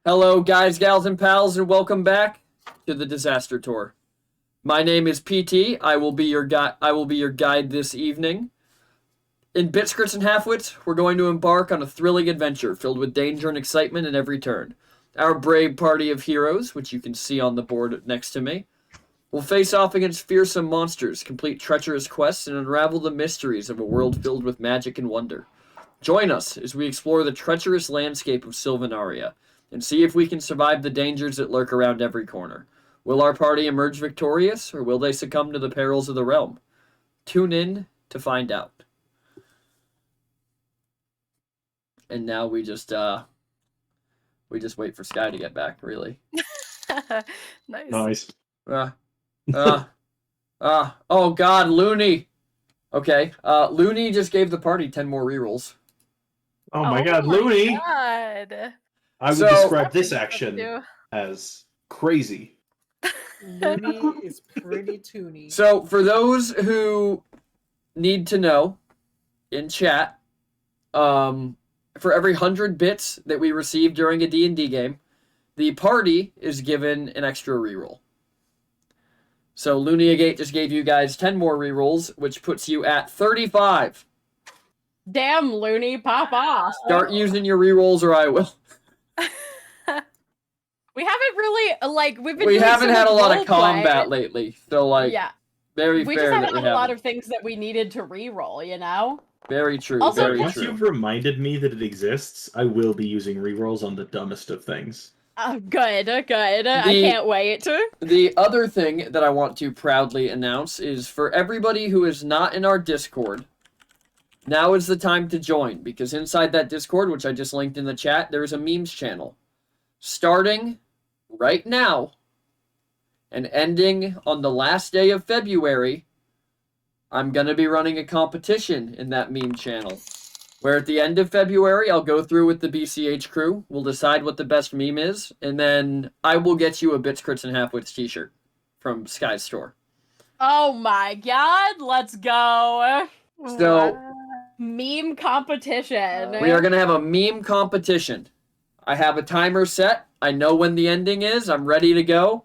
Hello, guys, gals, and pals, and welcome back to the Disaster Tour. My name is PT. I will be your guide this evening. In Bitscrits and Halfwits, we're going to embark on a thrilling adventure filled with danger and excitement at every turn. Our brave party of heroes, which you can see on the board next to me, will face off against fearsome monsters, complete treacherous quests, and unravel the mysteries of a world filled with magic and wonder. Join us as we explore the treacherous landscape of Sylvanaria and see if we can survive the dangers that lurk around every corner. Will our party emerge victorious, or will they succumb to the perils of the realm? Tune in to find out. And now we just wait for Sky to get back, really. Nice. Oh God, Looney. Okay, Looney just gave the party 10 more rerolls. Oh my God, Looney! God. I would describe this action as crazy. Looney is pretty toony. So, for those who need to know, in chat, for every 100 bits that we receive during a D&D game, the party is given an extra reroll. So Looney Agate just gave you guys 10 more rerolls, which puts you at 35. Damn, Looney, pop off. Start using your rerolls or I will. We haven't really, we haven't had a lot of combat lately, so, yeah. Very we fair just that haven't had a lot of things that we needed to reroll, you know? Very true, Also, very once true. you've reminded me that it exists, I will be using rerolls on the dumbest of things. Good. I can't wait. The other thing that I want to proudly announce is for everybody who is not in our Discord, now is the time to join, because inside that Discord, which I just linked in the chat, there is a memes channel. Starting right now and ending on the last day of February, I'm going to be running a competition in that meme channel, where at the end of February, I'll go through with the BCH crew, we'll decide what the best meme is, and then I will get you a Bits, Crits, and Halfwits t-shirt from Sky's store. Oh my God, let's go. So, meme competition. we are going to have a meme competition. I have a timer set. I know when the ending is. I'm ready to go.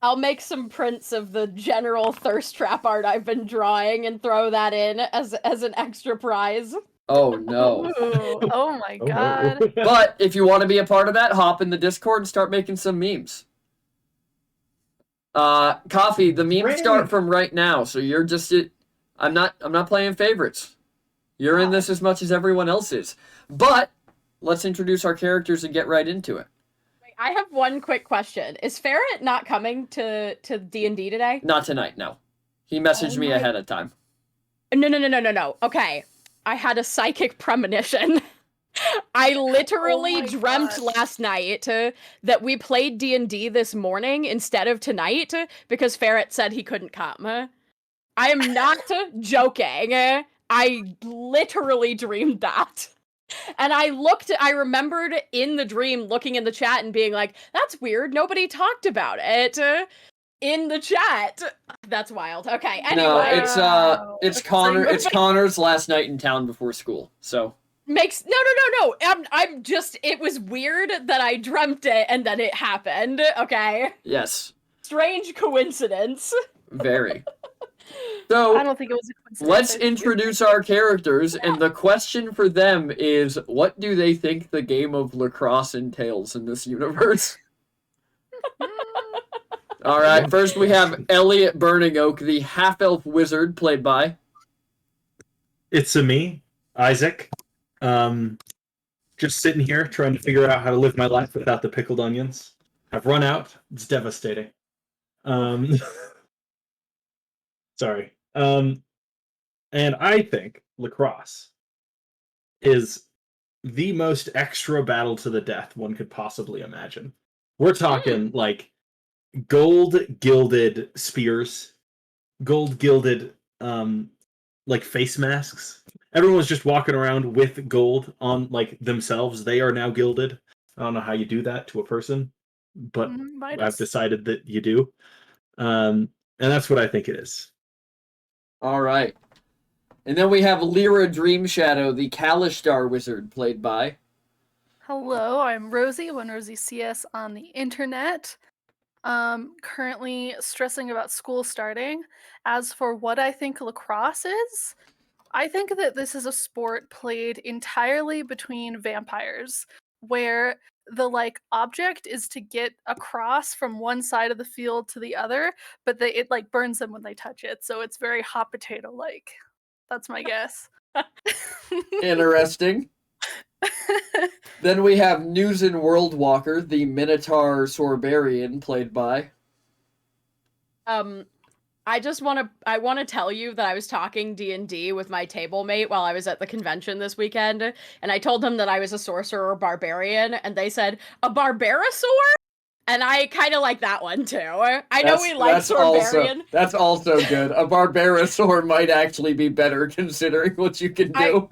I'll make some prints of the general thirst trap art I've been drawing and throw that in as an extra prize. Oh, no. Ooh, oh my Oh, God. no. But if you want to be a part of that, hop in the Discord and start making some memes. Coffee, the memes start from right now, so you're just I'm not playing favorites. You're in this as much as everyone else is. But let's introduce our characters and get right into it. I have one quick question. Is Ferret not coming to D&D today? Not tonight, no. He messaged me ahead of time. No. Okay. I had a psychic premonition. I literally dreamt last night that we played D&D this morning instead of tonight because Ferret said he couldn't come. I am not joking. I literally dreamed that. And I remembered in the dream looking in the chat and being like, that's weird, nobody talked about it in the chat. That's wild. Okay, anyway. No, it's Connor's last night in town before school, so. No. I'm just, it was weird that I dreamt it and then it happened, okay? Yes. Strange coincidence. Very. So, I don't think it was a coincidence. let's introduce our characters, and the question for them is, what do they think the game of lacrosse entails in this universe? Alright, first we have Elliot Burning Oak, the half-elf wizard, played by... It's me, Isaac. Just sitting here trying to figure out how to live my life without the pickled onions. I've run out. It's devastating. Sorry. And I think lacrosse is the most extra battle to the death one could possibly imagine. We're talking like gold gilded spears, gold gilded like face masks. Everyone was just walking around with gold on like themselves. They are now gilded. I don't know how you do that to a person, but I've decided that you do. And that's what I think it is. All right. And then we have Lyra Dreamshadow, the Kalishtar wizard, played by... Hello, I'm Rosie, one Rosie CS on the internet. Currently stressing about school starting. As for what I think lacrosse is, I think that this is a sport played entirely between vampires, where the object is to get across from one side of the field to the other, but it burns them when they touch it, so it's very hot potato like. That's my guess. Interesting. Then we have Newsin Worldwalker, the Minotaur Sorbarian, played by. I want to tell you that I was talking D&D with my table mate while I was at the convention this weekend, and I told them that I was a sorcerer or barbarian, and they said, a barbarasaur? And I kind of like that one, too. I know we like Sorbarian. That's also good. A Barbarasaur might actually be better considering what you can do.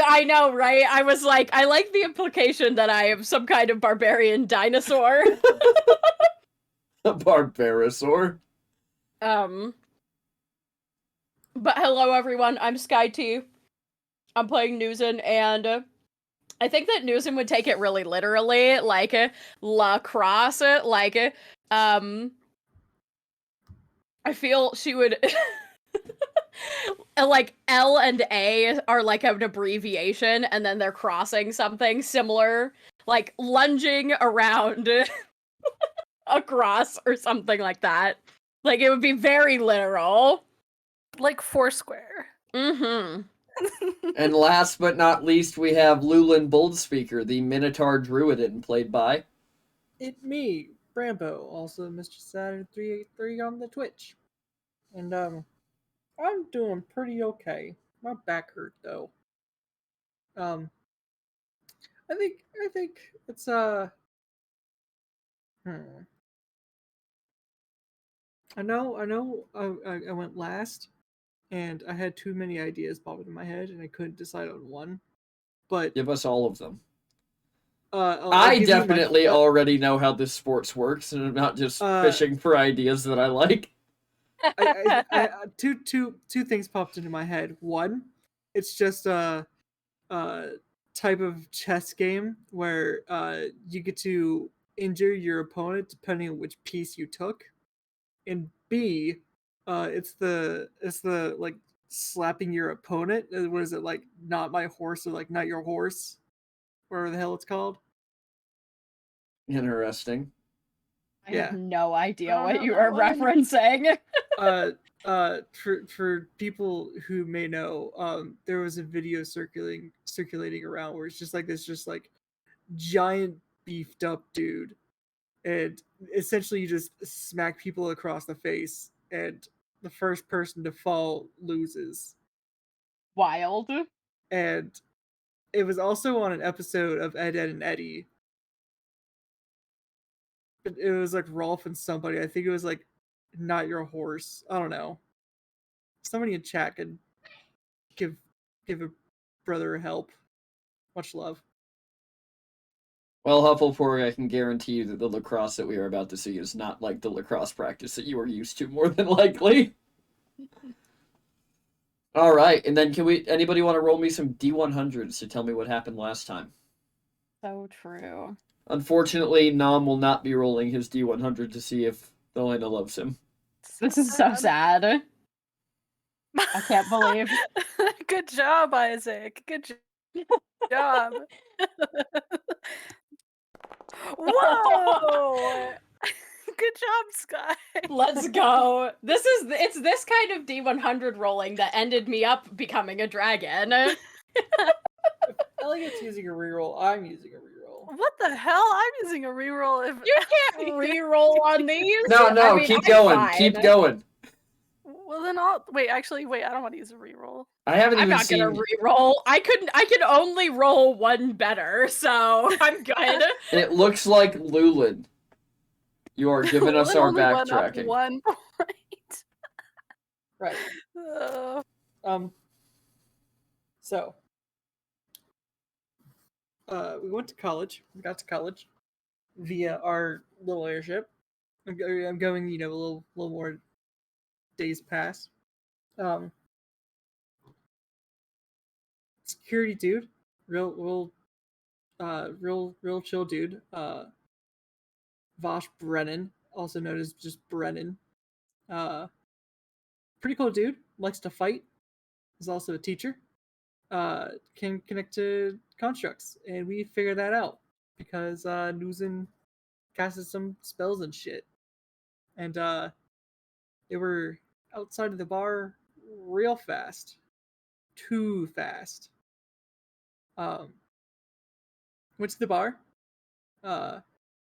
I know, right? I was like, I like the implication that I am some kind of barbarian dinosaur. A Barbarasaur. But hello everyone, I'm Sky T. I'm playing Newsin, and I think that Newsin would take it really literally, like lacrosse, I feel she would like L and A are like an abbreviation, and then they're crossing something similar, like lunging around across or something like that. Like it would be very literal. Like Foursquare. Mm-hmm. And last but not least, we have Lulin Boldspeaker, the Minotaur Druidin, played by. It me, Brambo, also Mr. Saturn 383 on the Twitch. And I'm doing pretty okay. My back hurt though. I think it's I know I went last and I had too many ideas popping in my head and I couldn't decide on one. But Give us all of them. I'll I give you my- definitely already know how this sports works, and I'm not just fishing for ideas that I like. two things popped into my head. One, it's just a type of chess game where you get to injure your opponent depending on which piece you took, and B, it's the like slapping your opponent. What is it, like not my horse or like not your horse, whatever the hell it's called. Interesting. I Yeah. have no idea I don't what know you that are one. referencing. For people who may know, there was a video circulating around where it's just like this giant beefed up dude, and essentially you just smack people across the face, and the first person to fall loses. Wild. And it was also on an episode of Ed, Ed and Eddie. It was like Rolf and somebody. I think it was like not your horse. I don't know. Somebody in chat could give a brother help. Much love. Well, Hufflepuff, I can guarantee you that the lacrosse that we are about to see is not like the lacrosse practice that you are used to, more than likely. All right, and then anybody want to roll me some D100s to tell me what happened last time? So true. Unfortunately, Nom will not be rolling his D100 to see if Elena loves him. This is so sad. I can't believe. Good job, Isaac. Good job. Whoa! Good job, Sky. Let's go. It's this kind of D100 rolling that ended me up becoming a dragon. Elliot's using a reroll. I'm using a reroll. What the hell? I'm using a reroll. If You can't reroll on these. No, I mean, keep I'm going, fine. keep going. well, then I'll wait. Actually, wait. I don't want to use a reroll. I haven't I'm even not seen. gonna reroll. I could only roll one better, so I'm good. It looks like Lulin. You are giving us Lulin our only went up backtracking. 1 point. Right. So we went to college. We got to college via our little airship. I'm going, a little more days pass. Security dude, real real chill dude. Vosh Brennan, also known as just Brennan. Pretty cool dude. Likes to fight. Is also a teacher. Can connect to constructs, and we figured that out because Nuzin casted some spells and shit, and they were outside of the bar real fast, too fast. Went to the bar.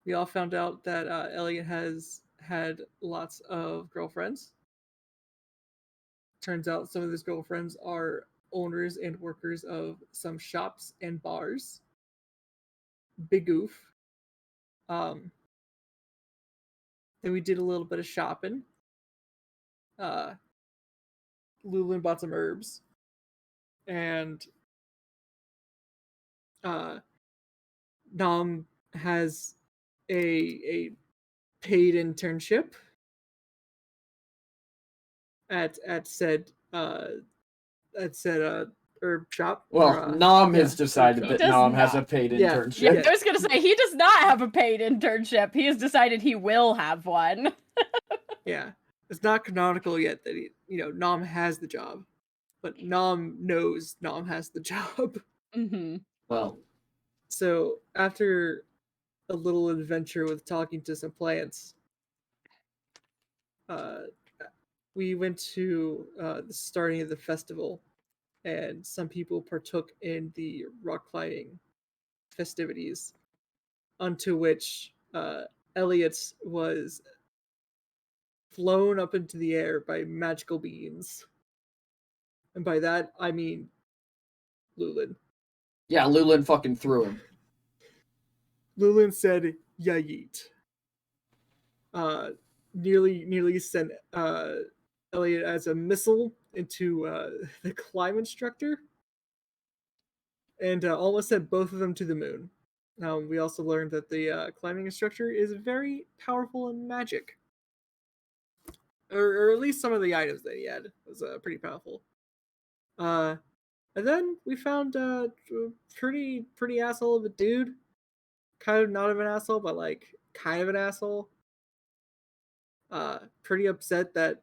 We all found out that Elliot has had lots of girlfriends. Turns out some of his girlfriends are owners and workers of some shops and bars. Big goof. Then we did a little bit of shopping. Lulin bought some herbs. And Nom has a paid internship at said herb shop. Well, Nom has yeah, decided He that does Nom has a not. paid Yeah, internship. Yeah, I was gonna say he does not have a paid internship. He has decided he will have one. Yeah. It's not canonical yet that Nom has the job, but Nom knows Nom has the job. Mm-hmm. Well, So after a little adventure with talking to some plants, we went to the starting of the festival, and some people partook in the rock climbing festivities, unto which Elliot was flown up into the air by magical beings. And by that, I mean Lulin. yeah, Lulin fucking threw him. Lulin said, "Ya yeet." Nearly sent Elliot as a missile into the climb instructor, and almost sent both of them to the moon. We also learned that the climbing instructor is very powerful in magic, or at least some of the items that he had was pretty powerful. And then we found a pretty asshole of a dude, kind of not of an asshole, but like kind of an asshole. Pretty upset that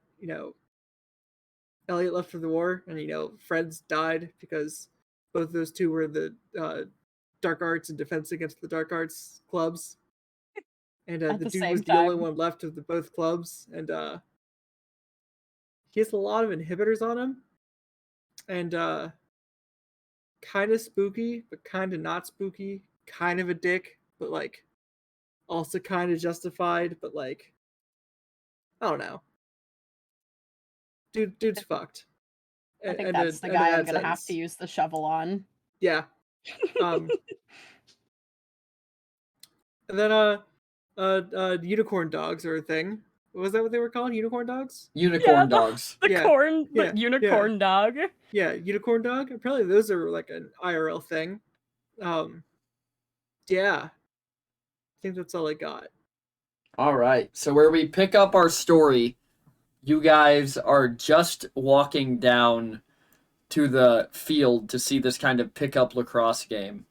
Elliot left for the war, and Fred's died because both those two were the dark arts and defense against the dark arts clubs, and At the the dude same was the only time. one left of the both clubs, and he has a lot of inhibitors on him, and kind of spooky, but kind of not spooky, kind of a dick, but like also kind of justified, but like I don't know. Dude's fucked. I think And that's the and guy in I'm that gonna have sense. to use the shovel on. Yeah. And then unicorn dogs are a thing. Was that what they were called? Unicorn dogs? Unicorn dogs. The Yeah, corn, yeah, the unicorn dog. Yeah, unicorn dog. Apparently those are like an IRL thing. Yeah. I think that's all I got. All right. So where we pick up our story, you guys are just walking down to the field to see this kind of pickup lacrosse game.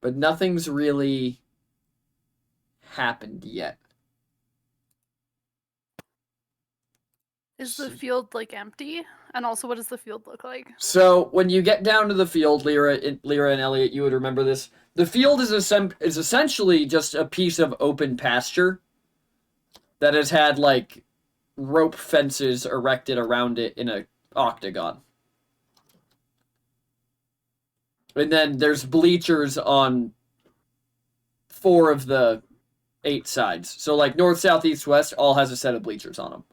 But nothing's really happened yet. Is the field like empty? And also, what does the field look like? So when you get down to the field, Lyra and Elliot, you would remember this. The field is essentially just a piece of open pasture that has had like rope fences erected around it in a octagon. And then there's bleachers on 4 of the 8 sides. So like north, south, east, west all has a set of bleachers on them.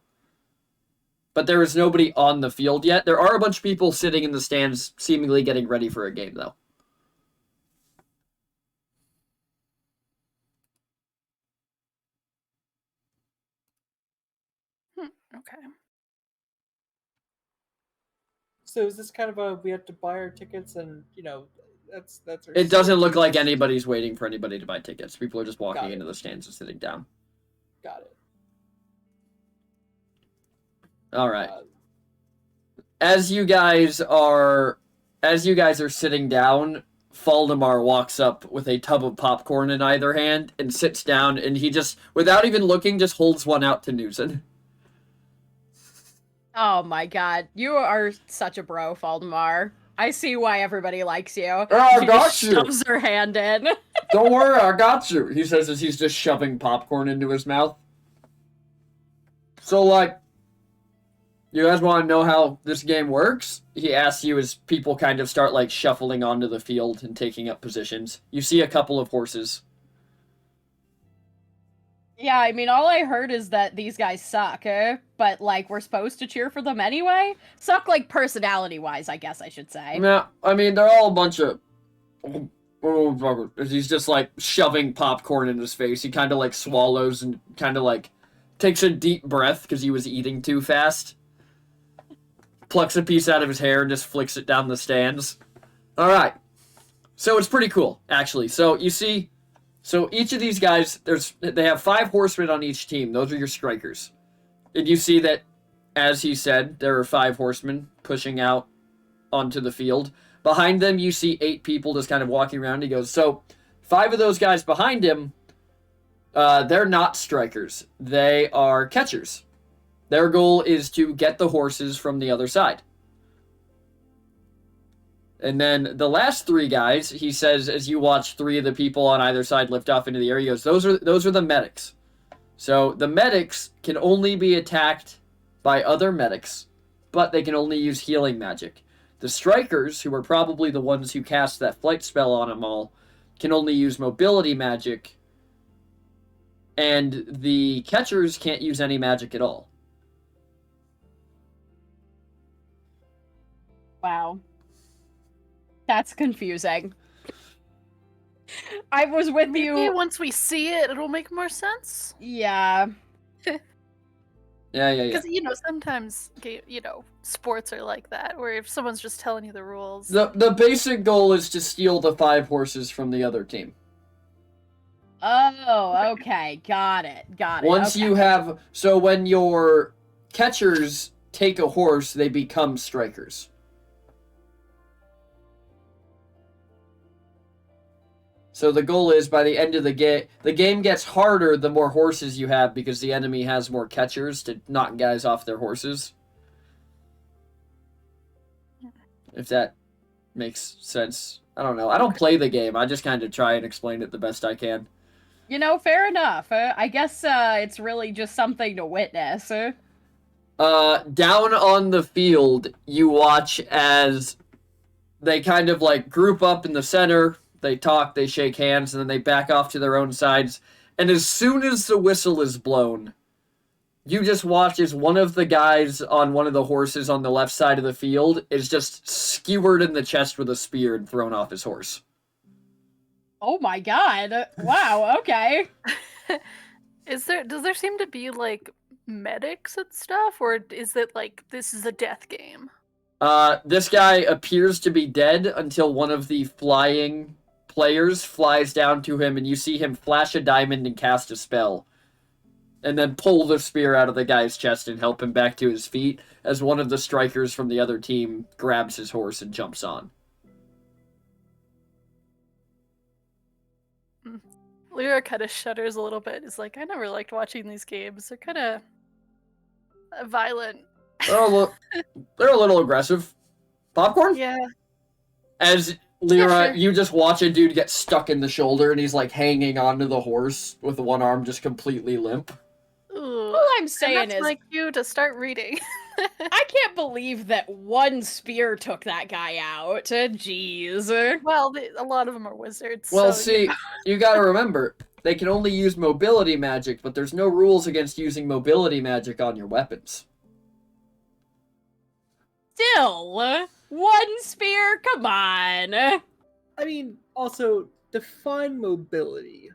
But there is nobody on the field yet. There are a bunch of people sitting in the stands seemingly getting ready for a game though. Okay. So is this kind of a we have to buy our tickets and that's our It doesn't look like just- anybody's waiting for anybody to buy tickets. People are just Got walking it. into the stands and sitting down. Got it. All right. As you guys are sitting down, Faldemar walks up with a tub of popcorn in either hand and sits down, and he just, without even looking, just holds one out to Newson. Oh my god. You are such a bro, Faldemar. I see why everybody likes you. I She got just you. shoves her hand in. Don't worry, I got you, he says as he's just shoving popcorn into his mouth. So, like, you guys want to know how this game works? He asks you as people kind of start, like, shuffling onto the field and taking up positions. You see a couple of horses. Yeah, I mean, all I heard is that these guys suck, but, like, we're supposed to cheer for them anyway? Suck, like, personality-wise, I guess I should say. Yeah, I mean, they're all a bunch of... He's just, like, shoving popcorn in his face. He kind of, like, swallows and kind of, like, takes a deep breath because he was eating too fast. Plucks a piece out of his hair and just flicks it down the stands. Alright. So it's pretty cool, actually. So, you see... So each of these guys, they have 5 horsemen on each team. Those are your strikers. And you see that, as he said, there are 5 horsemen pushing out onto the field. Behind them, you see 8 people just kind of walking around. He goes, so 5 of those guys behind him, they're not strikers. They are catchers. Their goal is to get the horses from the other side. And then the last 3 guys, he says, as you watch 3 of the people on either side lift off into the air, he goes, those are the medics. So the medics can only be attacked by other medics, but they can only use healing magic. The strikers, who are probably the ones who cast that flight spell on them all, can only use mobility magic, and the catchers can't use any magic at all. Wow. That's confusing. I was with Maybe you. once we see it, it'll make more sense. Yeah. Yeah. Because, sometimes, sports are like that, where if someone's just telling you the rules. The basic goal is to steal the 5 horses from the other team. Oh, okay. Got it. Once okay. you have... So when your catchers take a horse, they become strikers. So the goal is, by the end of the game gets harder the more horses you have, because the enemy has more catchers to knock guys off their horses. If that makes sense. I don't know. I don't play the game. I just kind of try and explain it the best I can. Fair enough. I guess it's really just something to witness. Down on the field, you watch as they kind of, like, group up in the center. They talk, they shake hands, and then they back off to their own sides. And as soon as the whistle is blown, you just watch as one of the guys on one of the horses on the left side of the field is just skewered in the chest with a spear and thrown off his horse. Oh my god. Wow, okay. Does there seem to be, like, medics and stuff? Or is it, like, this is a death game? This guy appears to be dead until one of the flying players flies down to him, and you see him flash a diamond and cast a spell. And then pull the spear out of the guy's chest and help him back to his feet, as one of the strikers from the other team grabs his horse and jumps on. Lyra kind of shudders a little bit. It's like, I never liked watching these games. They're kind of violent. They're a little aggressive. Popcorn? Yeah. As Lyra, Yeah, sure. you just watch a dude get stuck in the shoulder, and he's, like, hanging onto the horse with one arm just completely limp. Ooh. All I'm saying And that's is, my cue to start reading. I can't believe that one spear took that guy out. Jeez. Well, a lot of them are wizards. Well, so, see, you gotta remember, they can only use mobility magic, but there's no rules against using mobility magic on your weapons. Still, one spear? Come on. I mean, also, define mobility.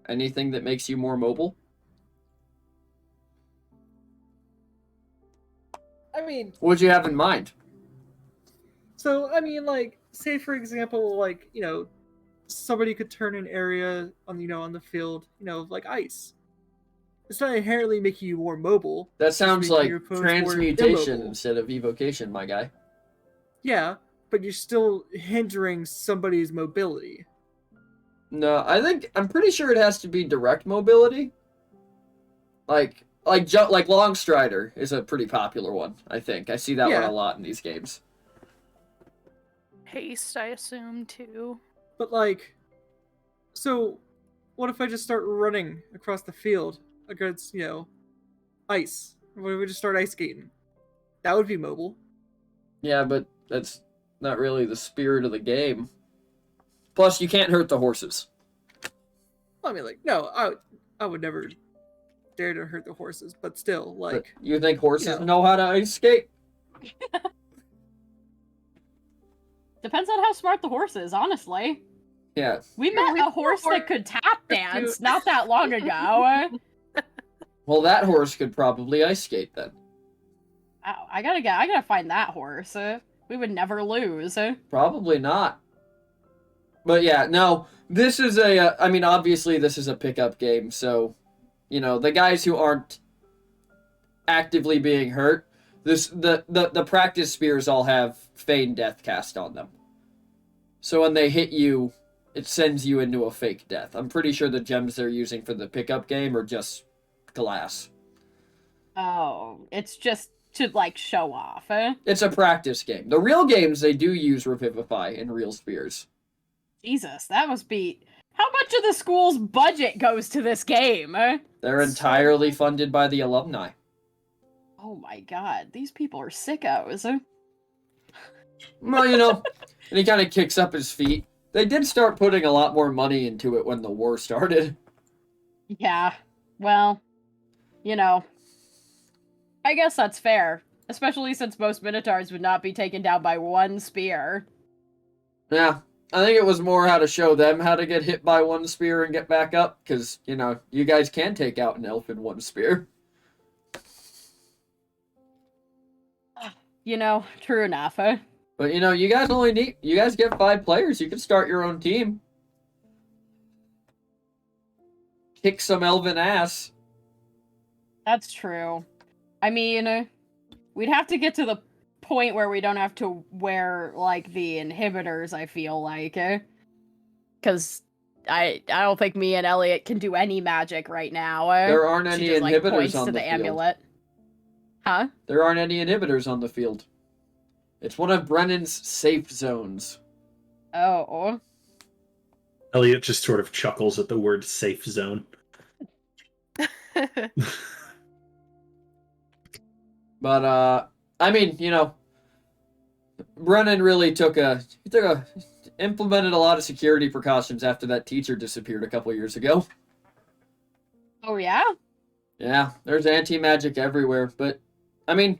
Anything that makes you more mobile? I mean, What'd you have in mind? so, I mean, like, say for example, like, somebody could turn an area on the field, like ice. It's not inherently making you more mobile. That it's sounds making like your opponents more transmutation immobile. instead of evocation, my guy. Yeah, but you're still hindering somebody's mobility. No, I'm pretty sure it has to be direct mobility. Like Long Strider is a pretty popular one, I think. I see that one Yeah. a lot in these games. Haste, I assume, too. But like, so what if I just start running across the field against, ice? What if we just start ice skating? That would be mobile. Yeah, but that's not really the spirit of the game. Plus, you can't hurt the horses. Well, I mean, like, no, I would never dare to hurt the horses, but still, But like, you think horses know. know how to ice skate? Depends on how smart the horse is, honestly. Yeah. We Yeah, met we a met a horse that horse could tap too. dance not that long ago. Well, that horse could probably ice skate then. I gotta find that horse. We would never lose. Probably not. But yeah, no, this is I mean, obviously this is a pickup game, so, the guys who aren't actively being hurt, the practice spears all have Feign Death cast on them. So when they hit you, it sends you into a fake death. I'm pretty sure the gems they're using for the pickup game are just glass. Oh, it's just to, like, show off. It's a practice game. The real games, they do use Revivify and real spears. Jesus, that must be... How much of the school's budget goes to this game? They're entirely funded by the alumni. Oh my god, these people are sickos. Well, and he kind of kicks up his feet. They did start putting a lot more money into it when the war started. Yeah, well, I guess that's fair. Especially since most Minotaurs would not be taken down by one spear. Yeah, I think it was more how to show them how to get hit by one spear and get back up, because, you guys can take out an elf in one spear. True enough. But, you guys get 5 players, you can start your own team. Kick some elven ass. That's true. I mean, we'd have to get to the point where we don't have to wear, like, the inhibitors, I feel like. Because I don't think me and Elliot can do any magic right now. There aren't any She just, like, inhibitors points on to the the field. amulet. Huh? There aren't any inhibitors on the field. It's one of Brennan's safe zones. Oh. Elliot just sort of chuckles at the word safe zone. But, I mean, Brennan really implemented a lot of security precautions after that teacher disappeared a couple years ago. Oh, yeah? Yeah, there's anti-magic everywhere, but, I mean,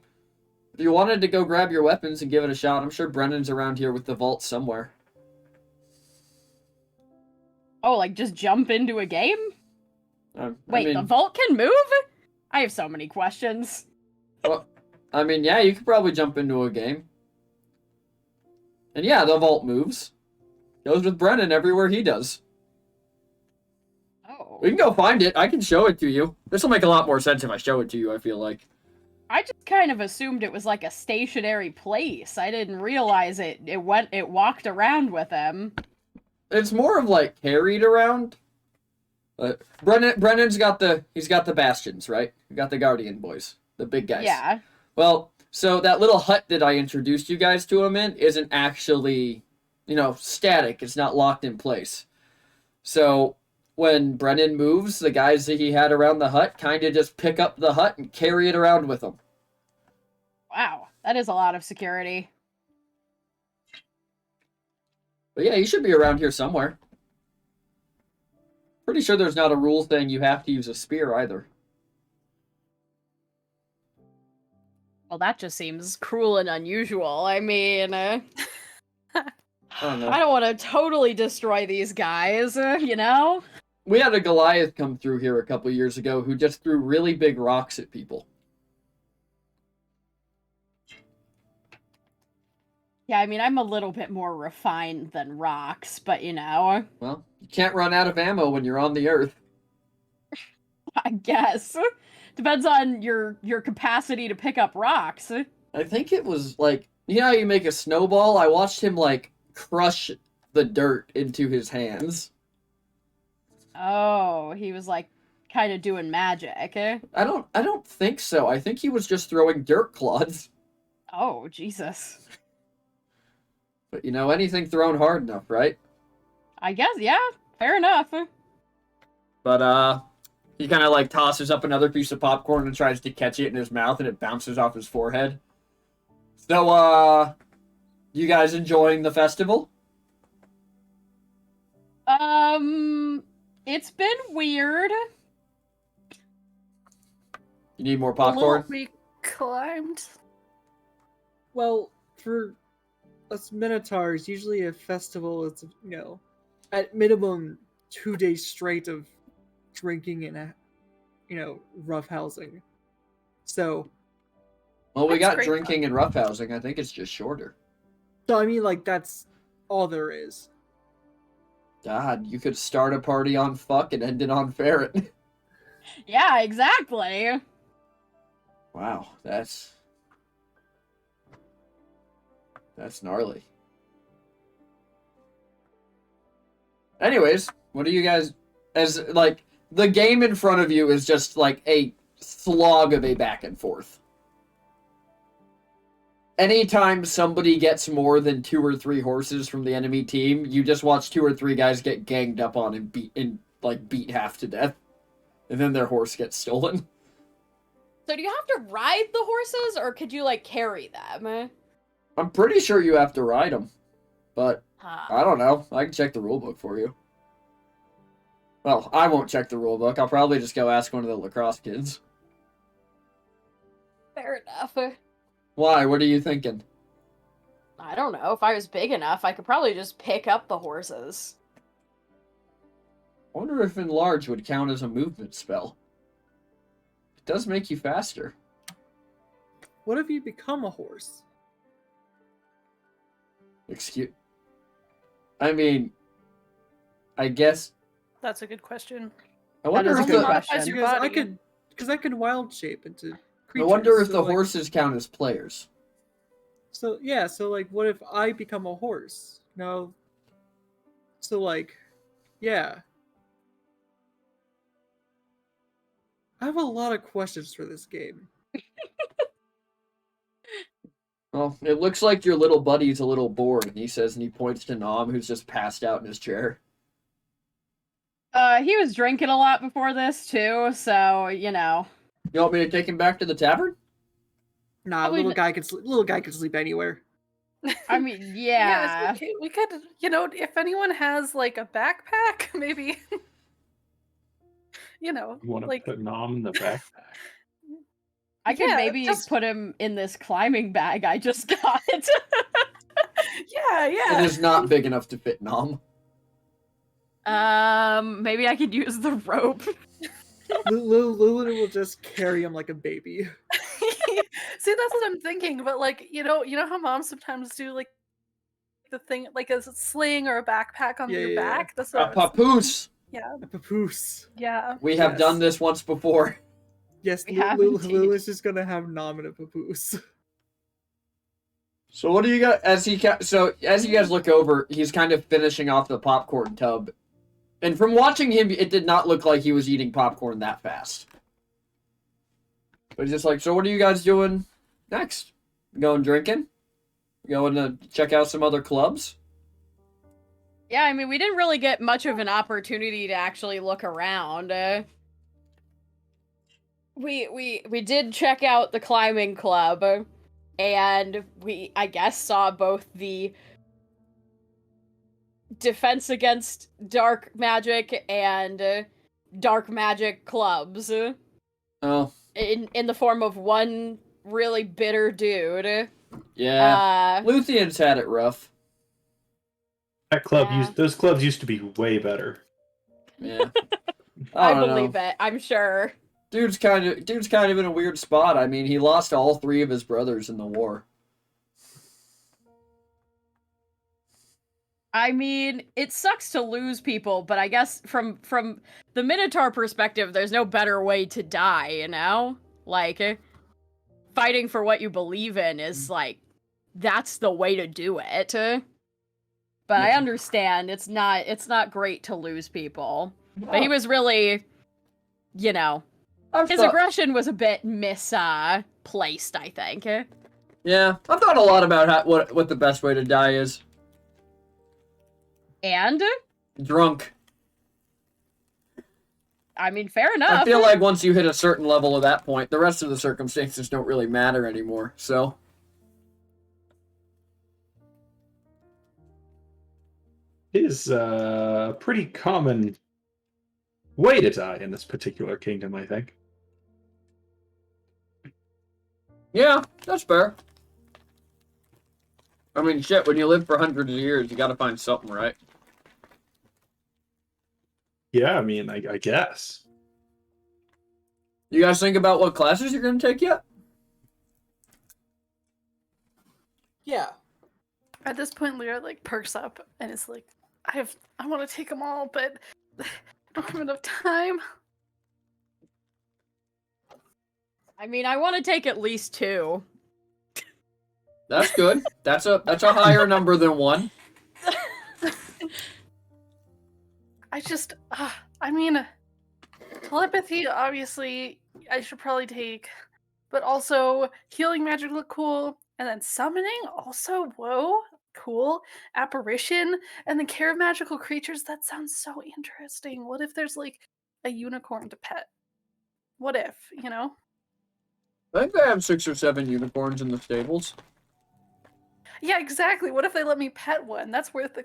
if you wanted to go grab your weapons and give it a shot, I'm sure Brennan's around here with the vault somewhere. Oh, like, just jump into a game? Wait, I mean, the vault can move? I have so many questions. Well, I mean, yeah, you could probably jump into a game. And yeah, the vault moves. Goes with Brennan everywhere he does. Oh. We can go find it. I can show it to you. This will make a lot more sense if I show it to you, I feel like. I just kind of assumed it was like a stationary place. I didn't realize it walked around with him. It's more of like carried around. Brennan's got the bastions, right? You got the Guardian boys, the big guys. Yeah. Well, so that little hut that I introduced you guys to him in isn't actually, static. It's not locked in place. So when Brennan moves, the guys that he had around the hut kind of just pick up the hut and carry it around with them. Wow, that is a lot of security. But yeah, you should be around here somewhere. Pretty sure there's not a rule saying you have to use a spear either. Well, that just seems cruel and unusual. I mean, I don't know. I don't want to totally destroy these guys, We had a Goliath come through here a couple years ago who just threw really big rocks at people. Yeah, I mean, I'm a little bit more refined than rocks, but Well, you can't run out of ammo when you're on the earth. I guess. Depends on your capacity to pick up rocks. I think it was like You know how you make a snowball? I watched him, like, crush the dirt into his hands. Oh, he was like kind of doing magic. I don't think so. I think he was just throwing dirt clods. Oh, Jesus. But, anything thrown hard enough, right? I guess, yeah, fair enough. But, he kind of, like, tosses up another piece of popcorn and tries to catch it in his mouth, and it bounces off his forehead. So, you guys enjoying the festival? It's been weird. You need more popcorn? We climbed. Well, for us Minotaurs, usually a festival is, at minimum 2 days straight of drinking and, roughhousing. So, Well, we That's got great drinking and roughhousing. I think it's just shorter. I mean, like, that's all there is. God, you could start a party on fuck and end it on ferret. Yeah, exactly. Wow, that's gnarly. Anyways, what do you guys, the game in front of you is just like a slog of a back and forth. Anytime somebody gets more than 2 or 3 horses from the enemy team, you just watch 2 or 3 guys get ganged up on and beat half to death. And then their horse gets stolen. So do you have to ride the horses, or could you, like, carry them? I'm pretty sure you have to ride them. But, Huh. I don't know. I can check the rulebook for you. Well, I won't check the rulebook. I'll probably just go ask one of the lacrosse kids. Fair enough. Why? What are you thinking? I don't know. If I was big enough, I could probably just pick up the horses. I wonder if enlarge would count as a movement spell. It does make you faster. What if you become a horse? I mean, I guess. That's a good question. I wonder is a if good the question. Because I could wild shape into I creatures. wonder if so, the like, horses count as players. So yeah, so like, what if I become a horse? No. So like, yeah. I have a lot of questions for this game. Well, it looks like your little buddy's a little bored, and he points to Nom, who's just passed out in his chair. He was drinking a lot before this, too, so, You want me to take him back to the tavern? Nah, Probably little guy can sleep anywhere. I mean, Yeah, yeah. it's okay. We could, if anyone has like a backpack, maybe. You want to like put Nom in the backpack? I could Yeah, maybe just- put him in this climbing bag I just got. yeah, It yeah. is not big enough to fit Nom. Maybe I could use the rope. Lilith will just carry him like a baby. See, that's what I'm thinking. But like, you know how moms sometimes do like the thing, like a sling or a backpack on Yeah, your yeah, yeah. back. That's A what I was- papoose! Yeah, A papoose. yeah. We have Yes. done this once before. Yes, We have indeed. Lilith's just gonna have Nom in a papoose. So what do you got as you guys look over, he's kind of finishing off the popcorn tub. And from watching him, it did not look like he was eating popcorn that fast. But he's just like, so what are you guys doing next? Going drinking? Going to check out some other clubs? Yeah, I mean, we didn't really get much of an opportunity to actually look around. We did check out the climbing club, and we, I guess, saw both the defense against dark magic and dark magic clubs Oh, in the form of one really bitter dude. yeah. Luthian's had it rough. Those clubs used to be way better. Yeah. I don't believe know. it. I'm sure. Dude's kind of in a weird spot. I mean, he lost all 3 of his brothers in the war. I mean, it sucks to lose people, but I guess from the Minotaur perspective, there's no better way to die, you know? Like, fighting for what you believe in is, like, that's the way to do it. But I Yeah. understand it's not great to lose people. But he was really, you know, I've his thought, aggression was a bit misplaced, I think. yeah, I've thought a lot about what the best way to die is. And Drunk. I mean, fair I enough. feel like once you hit a certain level at that point, the rest of the circumstances don't really matter anymore. So, It is a pretty common way to die in this particular kingdom, I think. yeah, that's fair. I mean, shit, when you live for hundreds of years, you gotta find something, right? Yeah, I mean, I guess. You guys think about what classes you're gonna take yet? Yeah. At this point, Lyra like perks up and is like, I want to take them all, but I don't have enough time. I mean, I want to take at least 2. That's good. That's a higher number than 1. I mean, telepathy, obviously, I should probably take, but also healing magic look cool, and then summoning, also, whoa, cool. Apparition, and then care of magical creatures, that sounds so interesting. What if there's like a unicorn to pet? What if, you know? I think they have 6 or 7 unicorns in the stables. Yeah, exactly. What if they let me pet one? That's worth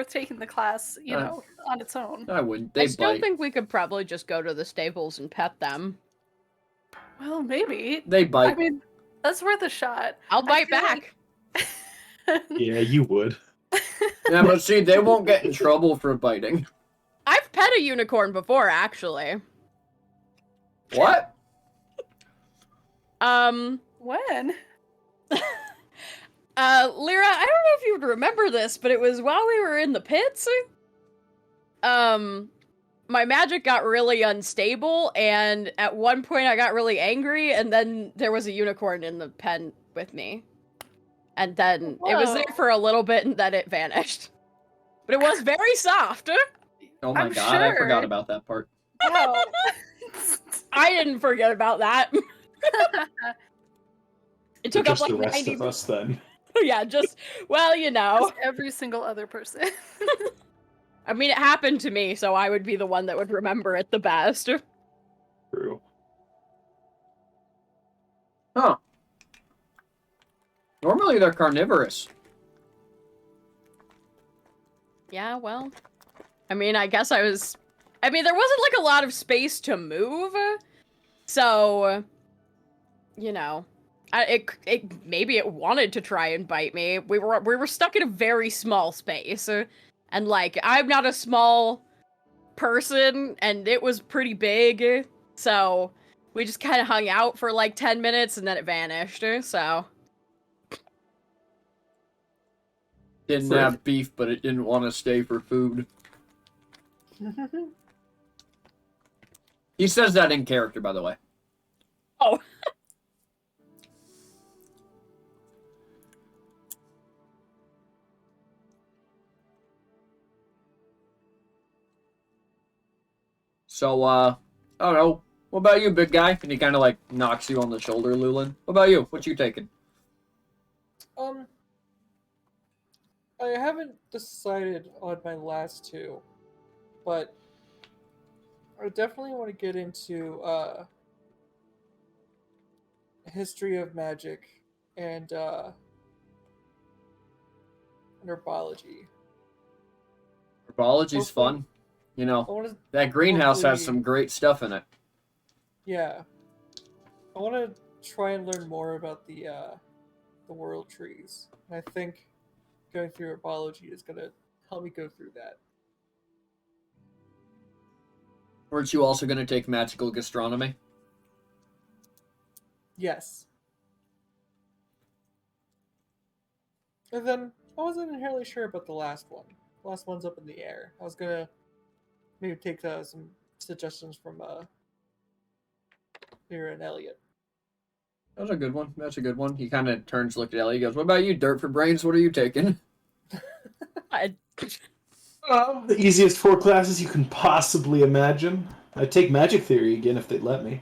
taking the class, you know, on its own. I wouldn't. I They still bite. think we could probably just go to the stables and pet them. Well, maybe. They I bite. mean, that's worth a shot. I'll bite feel back. Yeah, you would. Yeah, but see, they won't get in trouble for biting. I've pet a unicorn before, actually. What? When? Lyra, I don't know if you would remember this, but it was while we were in the pits. My magic got really unstable, and at one point I got really angry, and then there was a unicorn in the pen with me. And then it was there Whoa. for a little bit, and then it vanished. But it was very soft. Oh my I'm god, I forgot sure. about that part. Wow. I didn't forget about that. It So took up just like the rest 90 of us then. Yeah, just, well, you know. Just every single other person. I mean, it happened to me, so I would be the one that would remember it the best. True. Huh. Normally they're carnivorous. Yeah, well, I mean, I guess there wasn't like a lot of space to move, so, you know, maybe it wanted to try and bite me. We were stuck in a very small space, and like, I'm not a small person, and it was pretty big, so we just kind of hung out for like 10 minutes, and then it vanished, so. Didn't Frick. have beef, but it didn't want to stay for food. He says that in character, by the way. Oh. So, I don't know. What about you, big guy? And he kind of like knocks you on the shoulder, Lulin. What about you? What you taking? I haven't decided on my last 2, but I definitely want to get into history of magic and herbology. Herbology's Hopefully- fun. You I know, want to, that greenhouse has hopefully- some great stuff in it. yeah, I want to try and learn more about the world trees. And I think going through herbology is gonna help me go through that. Weren't you also going to take magical gastronomy? Yes. And then I wasn't entirely sure about the last one. The last one's up in the air. I was gonna maybe take some suggestions from Mira and Elliot. That's a good one. That's a good one. He kind of turns, looked at Ellie. He goes, "What about you, Dirt for Brains? What are you taking?" I- The easiest 4 classes you can possibly imagine. I'd take Magic Theory again if they'd let me.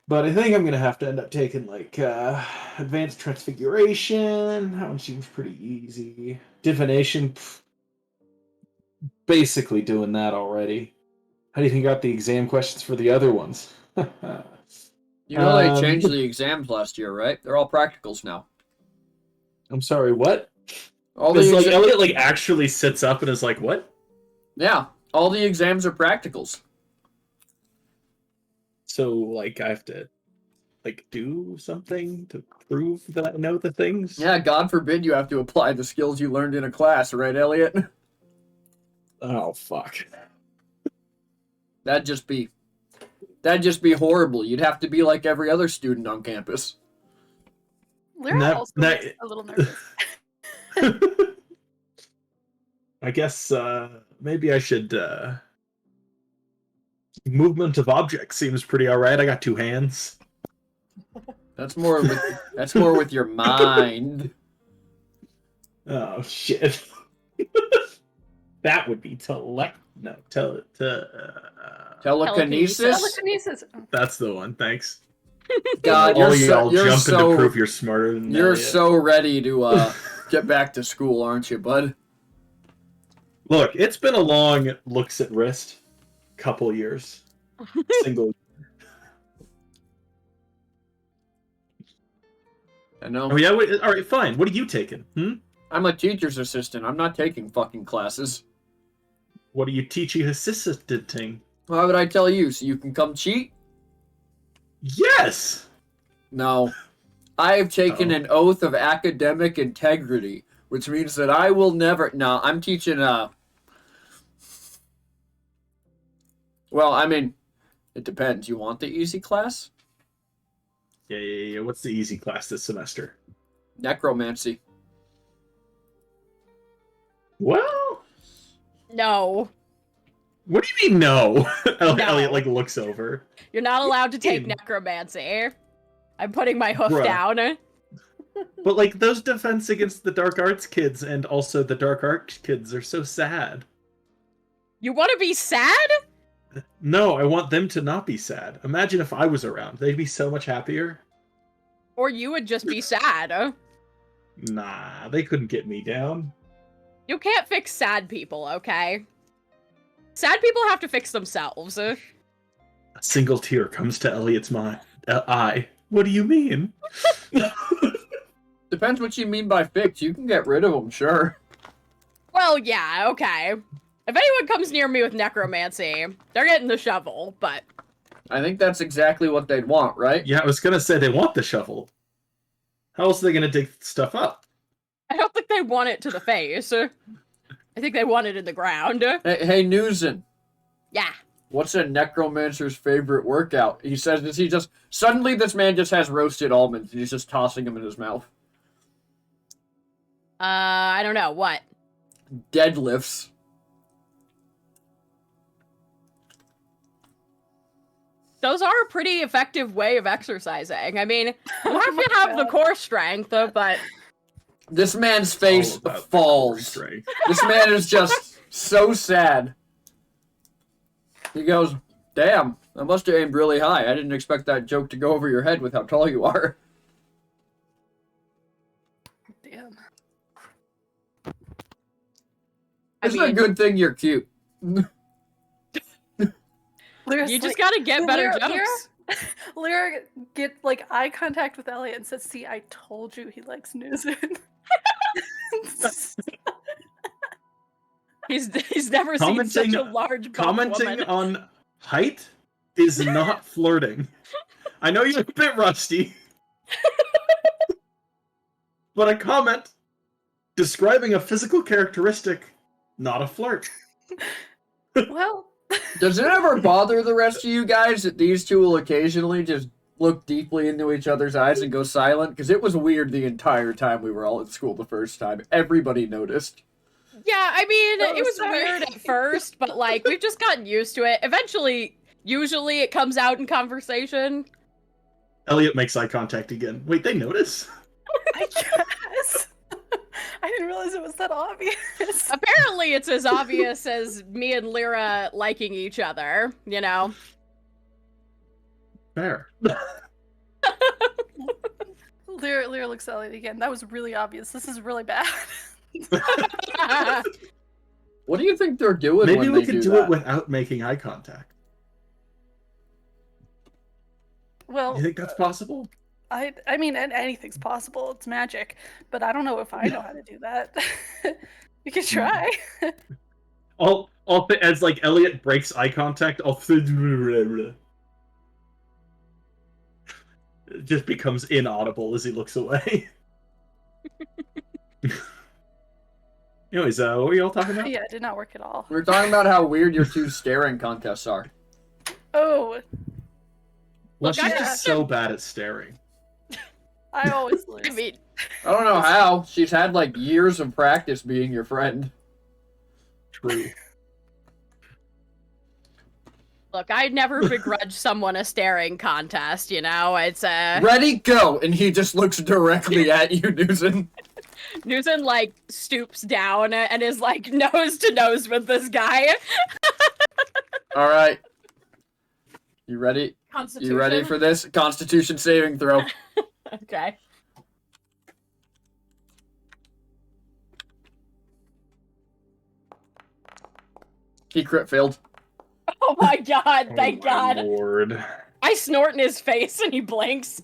But I think I'm going to have to end up taking, like, Advanced Transfiguration. That one seems pretty easy. Divination. Basically doing that already. How do you think you got the exam questions for the other ones? You know they changed the exams last year, right? They're all practicals now. I'm sorry, what? All Because the like Elliot like actually sits up and is like, "What?" Yeah, all the exams are practicals. So like I have to like do something to prove that I know the things. Yeah, God forbid you have to apply the skills you learned in a class, right, Elliot? Oh fuck. That'd just be horrible. You'd have to be like every other student on campus. Lyra also looks a little nervous. I guess maybe I should movement of objects seems pretty alright. I got 2 hands. That's more with your mind. Oh shit. That would be Telekinesis? Telekinesis. That's the one, thanks. God, All you're y'all you're jumping so to prove you're smarter than you're Elliot. so ready to get back to school, aren't you, bud? Look, it's been a long looks at wrist couple years. Single. I know. Oh yeah, all right, fine. What are you taking? I'm a teacher's assistant. I'm not taking fucking classes. What are you teaching assistanting? Why would I tell you? So you can come cheat? Yes! No. I have taken an oath of academic integrity, which means that I will never... No, I'm teaching, well, I mean, it depends. You want the easy class? Yeah. What's the easy class this semester? Necromancy. Well... No. What do you mean no? No. Elliot, like, looks over. You're not allowed to take necromancy. I'm putting my hoof Bruh. down. But, like, those defense against the dark arts kids and also the dark arts kids are so sad. You want to be sad? No, I want them to not be sad. Imagine if I was around. They'd be so much happier. Or you would just be sad. Nah, they couldn't get me down. You can't fix sad people, okay? Sad people have to fix themselves. A single tear comes to Elliot's eye. What do you mean? Depends what you mean by fix. You can get rid of them, sure. Well, yeah, okay. If anyone comes near me with necromancy, they're getting the shovel, but... I think that's exactly what they'd want, right? Yeah, I was gonna say they want the shovel. How else are they gonna dig stuff up? I don't think they want it to the face. I think they want it in the ground. Hey, Newson. Yeah. What's a necromancer's favorite workout? He says, suddenly this man just has roasted almonds and he's just tossing them in his mouth. I don't know, what? Deadlifts. Those are a pretty effective way of exercising. I mean, you have to have the core strength, but... This man's face falls. This man is just so sad. He goes, damn, I must have aimed really high. I didn't expect that joke to go over your head with how tall you are. Damn. It's a good thing you're cute. Lyra's you just like, gotta get better jokes. Lyra get like eye contact with Elliot and says, "See, I told you he likes Newson." He's never seen such a large commenting woman. on height is not flirting. I know you're a bit rusty, but a comment describing a physical characteristic, not a flirt. Well, does it ever bother the rest of you guys that these two will occasionally just look deeply into each other's eyes and go silent? Because it was weird the entire time we were all at school the first time. Everybody noticed. Yeah, I mean, Oh, it was sorry. weird at first, but like we've just gotten used to it. Eventually, usually it comes out in conversation. Elliot makes eye contact again. Wait, they notice? I guess. I didn't realize it was that obvious. Apparently, it's as obvious as me and Lyra liking each other, you know? Fair. Lyra looks at Elliot again. That was really obvious. This is really bad. What do you think they're doing Maybe when we they could do that? it without making eye contact. Well, You think that's possible? I mean, anything's possible. It's magic, but I don't know if I know how to do that. We could try. As like Elliot breaks eye contact, it just becomes inaudible as he looks away. Anyways, what were you all talking about? Yeah, it did not work at all. We're talking about how weird your two staring contests are. Oh, Well, Look, she's I- just so bad at staring. I always lose. I mean, I don't know how. She's had like years of practice being your friend. True. look, I'd never begrudge someone a staring contest, you know? It's, Ready, go! And he just looks directly at you, Newson. Newson, like, stoops down and is, like, nose to nose with this guy. All right. You ready? Constitution. You ready for this? Constitution saving throw. Okay. He crit failed. Oh my god, thank Oh my god. Lord. I snort in his face and he blinks.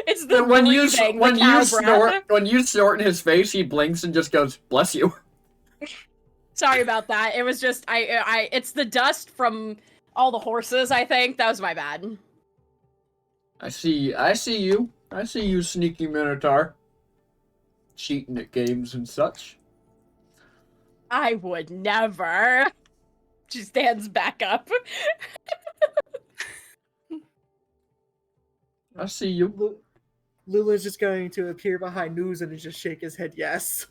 It's the When you breathing, the when cow you snort breath. when you snort in his face, he blinks and just goes, "Bless you." Sorry about that. It was just it's the dust from all the horses, I think. That was my bad. I see you. I see you, sneaky Minotaur. Cheating at games and such. I would never. She stands back up. I see you. Lula's just going to appear behind News and just shake his head yes.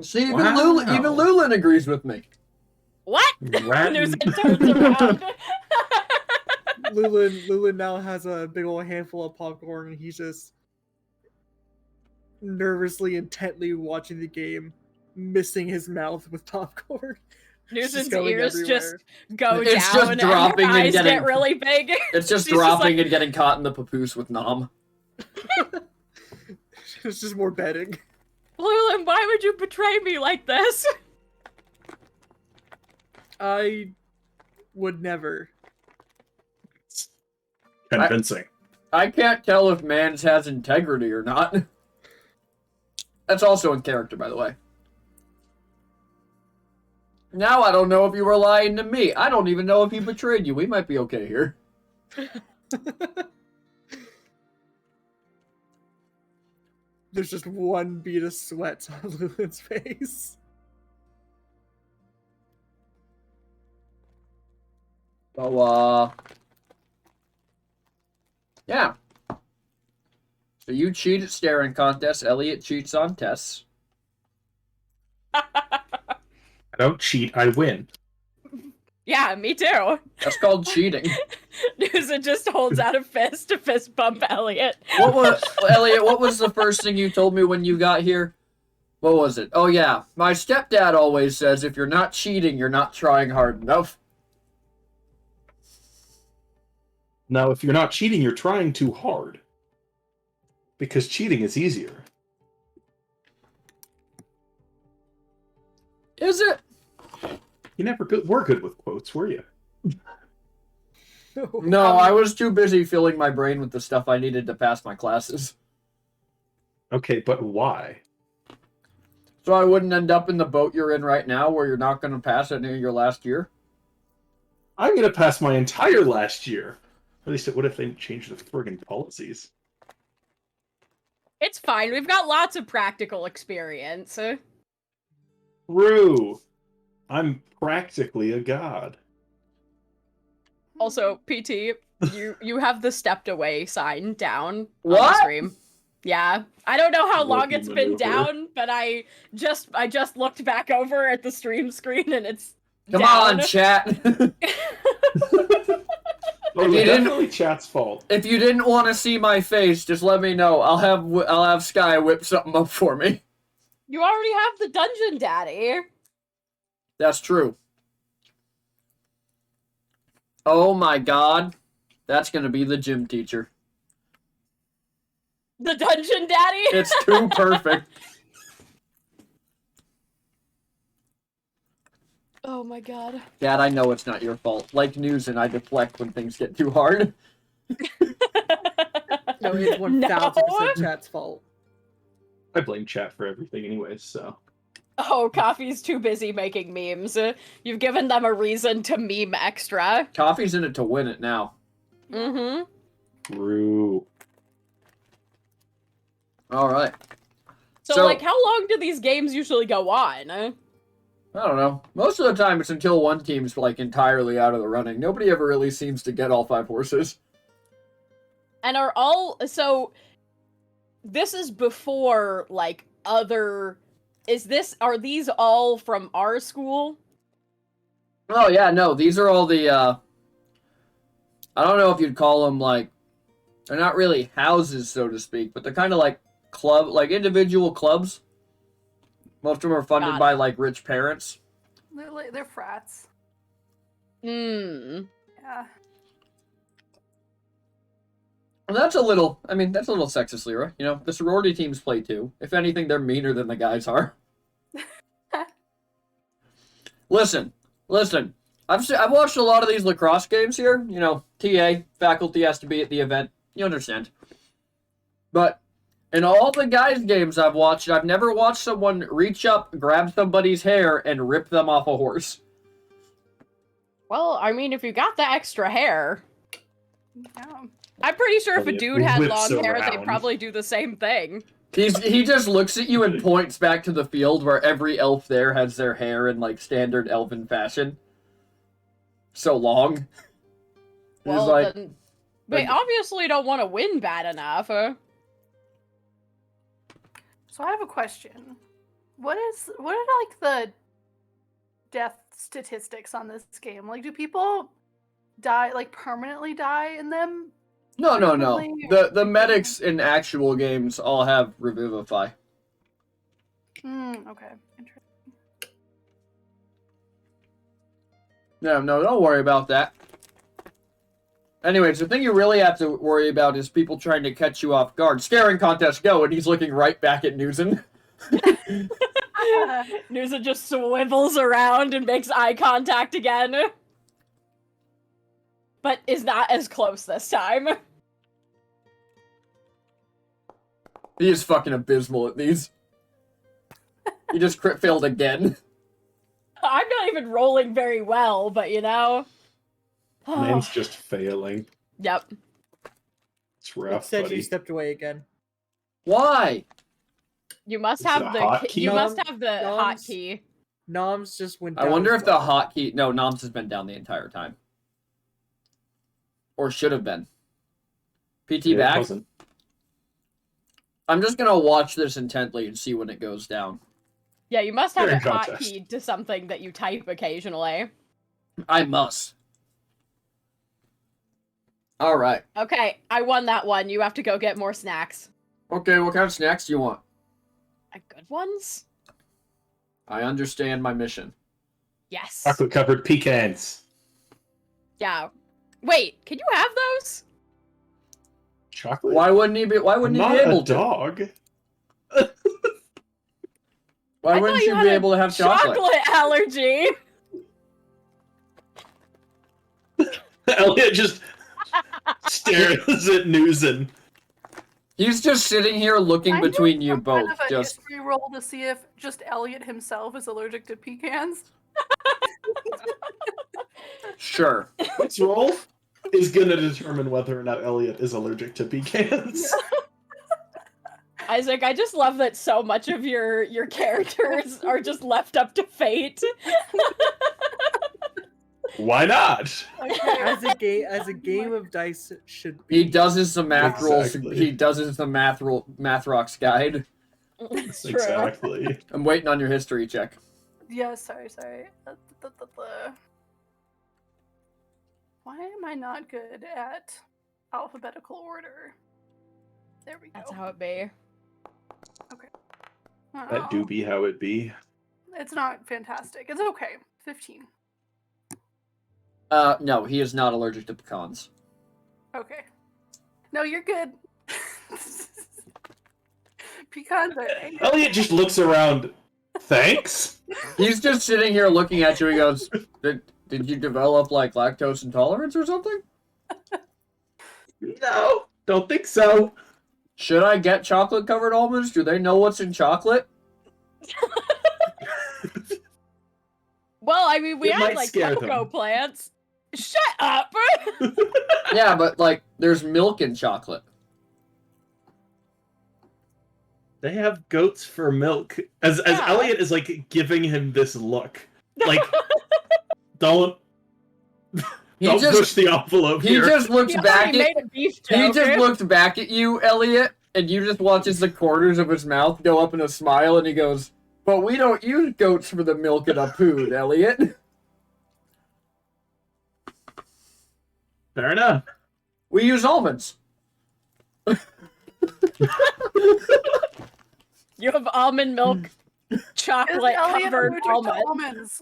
See, even Wow. Lulin agrees with me. What? Rat- Newson turns around. Lula now has a big old handful of popcorn and he's just nervously, intently watching the game, missing his mouth with popcorn. Newson's going ears everywhere. just go It's down just and dropping her and eyes getting- get really big. It's just She's just dropping like- and getting caught in the papoose with Nom. It's just more bedding. Lulin, why would you betray me like this? I would never. Convincing. I can't tell if Mans has integrity or not. That's also in character, by the way. Now I don't know if you were lying to me. I don't even know if he betrayed you. We might be okay here. There's just one bead of sweat on Lulin's face. So, yeah. So you cheat at staring contests. Elliot cheats on tests. I don't cheat, I win. Yeah, me too. That's called cheating. Newson just holds out a fist to fist bump Elliot. What was Elliot? What was the first thing you told me when you got here? What was it? Oh yeah, my stepdad always says if you're not cheating, you're not trying hard enough. Now, if you're not cheating, you're trying too hard. Because cheating is easier. Is it? You never were good with quotes, were you? No, I was too busy filling my brain with the stuff I needed to pass my classes. Okay, but why? So I wouldn't end up in the boat you're in right now, where you're not going to pass any of your last year. I'm gonna pass my entire last year. At least, what if they change the friggin' policies? It's fine. We've got lots of practical experience. True. I'm practically a god. Also, PT, you have the stepped away sign down on the What? stream. Yeah. I don't know how long Rookie it's been maneuver. down, but I just looked back over at the stream screen and it's Come down. on, chat. Oh, If you didn't- definitely chat's fault. If you didn't want to see my face, just let me know. I'll have Sky whip something up for me. You already have the dungeon daddy. That's true. Oh my god. That's gonna be the gym teacher. The dungeon daddy? It's too perfect. Oh my god. Dad, I know it's not your fault. Like news and I deflect when things get too hard. No, it's 1000% chat's fault. I blame chat for everything anyways, so. Oh, Coffee's too busy making memes. You've given them a reason to meme extra. Coffee's in it to win it now. Mm-hmm. True. Alright. So, like, how long do these games usually go on? I don't know. Most of the time it's until one team's like entirely out of the running. Nobody ever really seems to get all 5 horses. And are all... So, this is before, like, other... Are these all from our school? Oh yeah, no, these are all the, I don't know if you'd call them, like, they're not really houses, so to speak, but they're kind of like individual clubs. Most of them are funded by, like, rich parents. They're frats. Hmm. Yeah. And that's a little sexist, Lyra. You know, the sorority teams play too. If anything, they're meaner than the guys are. Listen. I've watched a lot of these lacrosse games here. You know, TA, faculty has to be at the event. You understand. But in all the guys' games I've watched, I've never watched someone reach up, grab somebody's hair, and rip them off a horse. Well, I mean, if you got the extra hair... Yeah. I'm pretty sure if a dude had Whips long hair, around. they'd probably do the same thing. He just looks at you and points back to the field where every elf there has their hair in, like, standard elven fashion. So long. He's Well, like, then... They obviously don't want to win bad enough. So I have a question. What are like the death statistics on this game? Like, do people die, like, permanently die in them? No. Frequently, The medics in actual games all have Revivify. Okay. Interesting. No, don't worry about that. Anyways, the thing you really have to worry about is people trying to catch you off guard. Scaring contest, go! And he's looking right back at Newson. Nusa just swivels around and makes eye contact again. But is not as close this time. He is fucking abysmal at these. He just crit failed again. I'm not even rolling very well, but you know. Mine's just failing. Yep. It's It rough, said buddy. you stepped away again. Why? You must Is it have a the hotkey? you must have the Noms- hotkey. Noms just went I down wonder as if the well. hotkey... No, Noms has been down the entire time. Or should have been. PT Yeah, it back? wasn't. I'm just gonna watch this intently and see when it goes down. Yeah, you must have You're it in contest. hotkeyed to something that you type occasionally. I must. Alright. Okay, I won that one. You have to go get more snacks. Okay, what kind of snacks do you want? Good ones? I understand my mission. Yes. Chocolate covered pecans. Yeah. Wait, can you have those? Chocolate? Why wouldn't he be I'm not able a to? dog. Why I wouldn't thought you had be a able to have chocolate? allergy. Elliot just stares at Newson. He's just sitting here looking I'm between doing you some both. kind of a Just history roll to see if just Elliot himself is allergic to pecans. sure. This roll is going to determine whether or not Elliot is allergic to pecans. Isaac, I just love that so much of your characters are just left up to fate. Why not? As a game of dice should be. He does his some math rolls. Exactly. He does his some math rocks guide. It's true. Exactly. I'm waiting on your history check. Yeah, sorry. Why am I not good at alphabetical order? There we go. That's how it be. That do be how it be. It's not fantastic. It's okay. 15. No, he is not allergic to pecans. Okay. No, you're good. Pecans are. Elliot just looks around. Thanks. He's just sitting here looking at you. He goes, "Did you develop like lactose intolerance or something?" No, don't think so. Should I get chocolate covered almonds? Do they know what's in chocolate? Well, I mean, we It had might like scare cocoa them. plants. Shut up! Yeah, but like, there's milk in chocolate. They have goats for milk. As Yeah. Elliot is like giving him this look, like, don't He don't just push the envelope he here. just looks He back already at made a beef he joke. just looks back at you, Elliot, and you just watches the corners of his mouth go up in a smile, and he goes, "But we don't use goats for the milk in our food, Elliot. Fair enough. We use almonds." You have almond milk, chocolate covered almonds.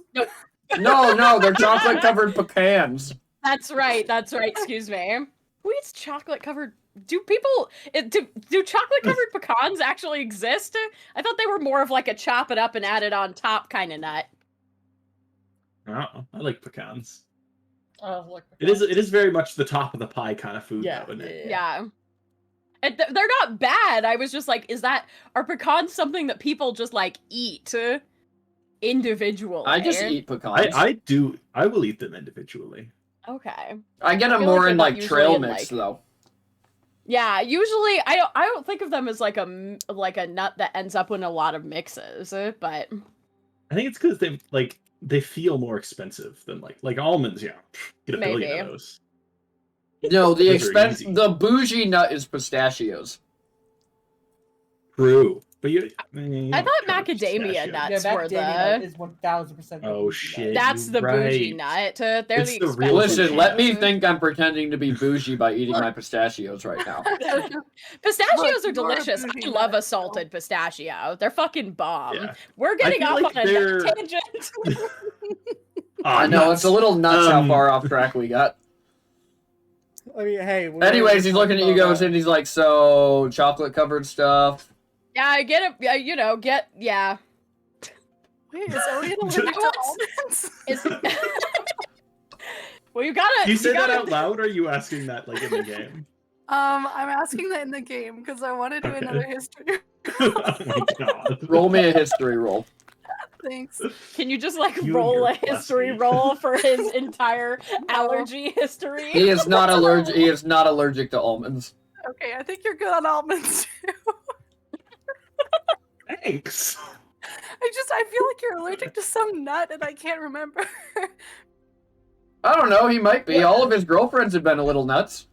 No, they're chocolate covered pecans. That's right. Excuse me. Who eats chocolate covered? Do chocolate covered pecans actually exist? I thought they were more of like a chop it up and add it on top kind of nut. Oh, I like pecans. Like It is very much the top of the pie kind of food, Yeah, though, isn't it? Yeah. They're not bad. I was just like, are pecans something that people just like eat individually? I just eat pecans. I will eat them individually. Okay. I get I them feel like more they're in not like usually trail in, mix like- though. Yeah, usually I don't think of them as like a nut that ends up in a lot of mixes, but I think it's because they feel more expensive than like almonds. Yeah, get a billion Maybe. of those. No, the Those are easy. the bougie nut is pistachios. True, but I thought macadamia nuts Yeah, were macadamia the. is 1000%. Oh, shit. That's the bougie right. nut. They're It's the the expensive. real Listen, let me ones. think I'm pretending to be bougie by eating my pistachios right now. Pistachios Look, are you're a delicious. bougie I love nut, a salted pistachio. They're fucking bomb. Yeah. We're getting feel off like on a they're- nut tangent. I know, it's a little nuts how Um, far off track we got. I mean, hey. Anyways, he's looking at you, goes, and he's like, "So, chocolate covered stuff." Yeah, I get it. Yeah. Wait, is Elliot allergic to almonds? It's... Well, you gotta. Do you say that gotta... out loud, or are you asking that like in the game? I'm asking that in the game because I want to do another history. Oh my god! Roll me a history roll. Thanks. Can you just like You and roll your a history pussy. roll for his entire allergy history? He is not allergic. He is not allergic to almonds. Okay, I think you're good on almonds too. Thanks. I feel like you're allergic to some nut and I can't remember. I don't know. He might be. All of his girlfriends have been a little nuts.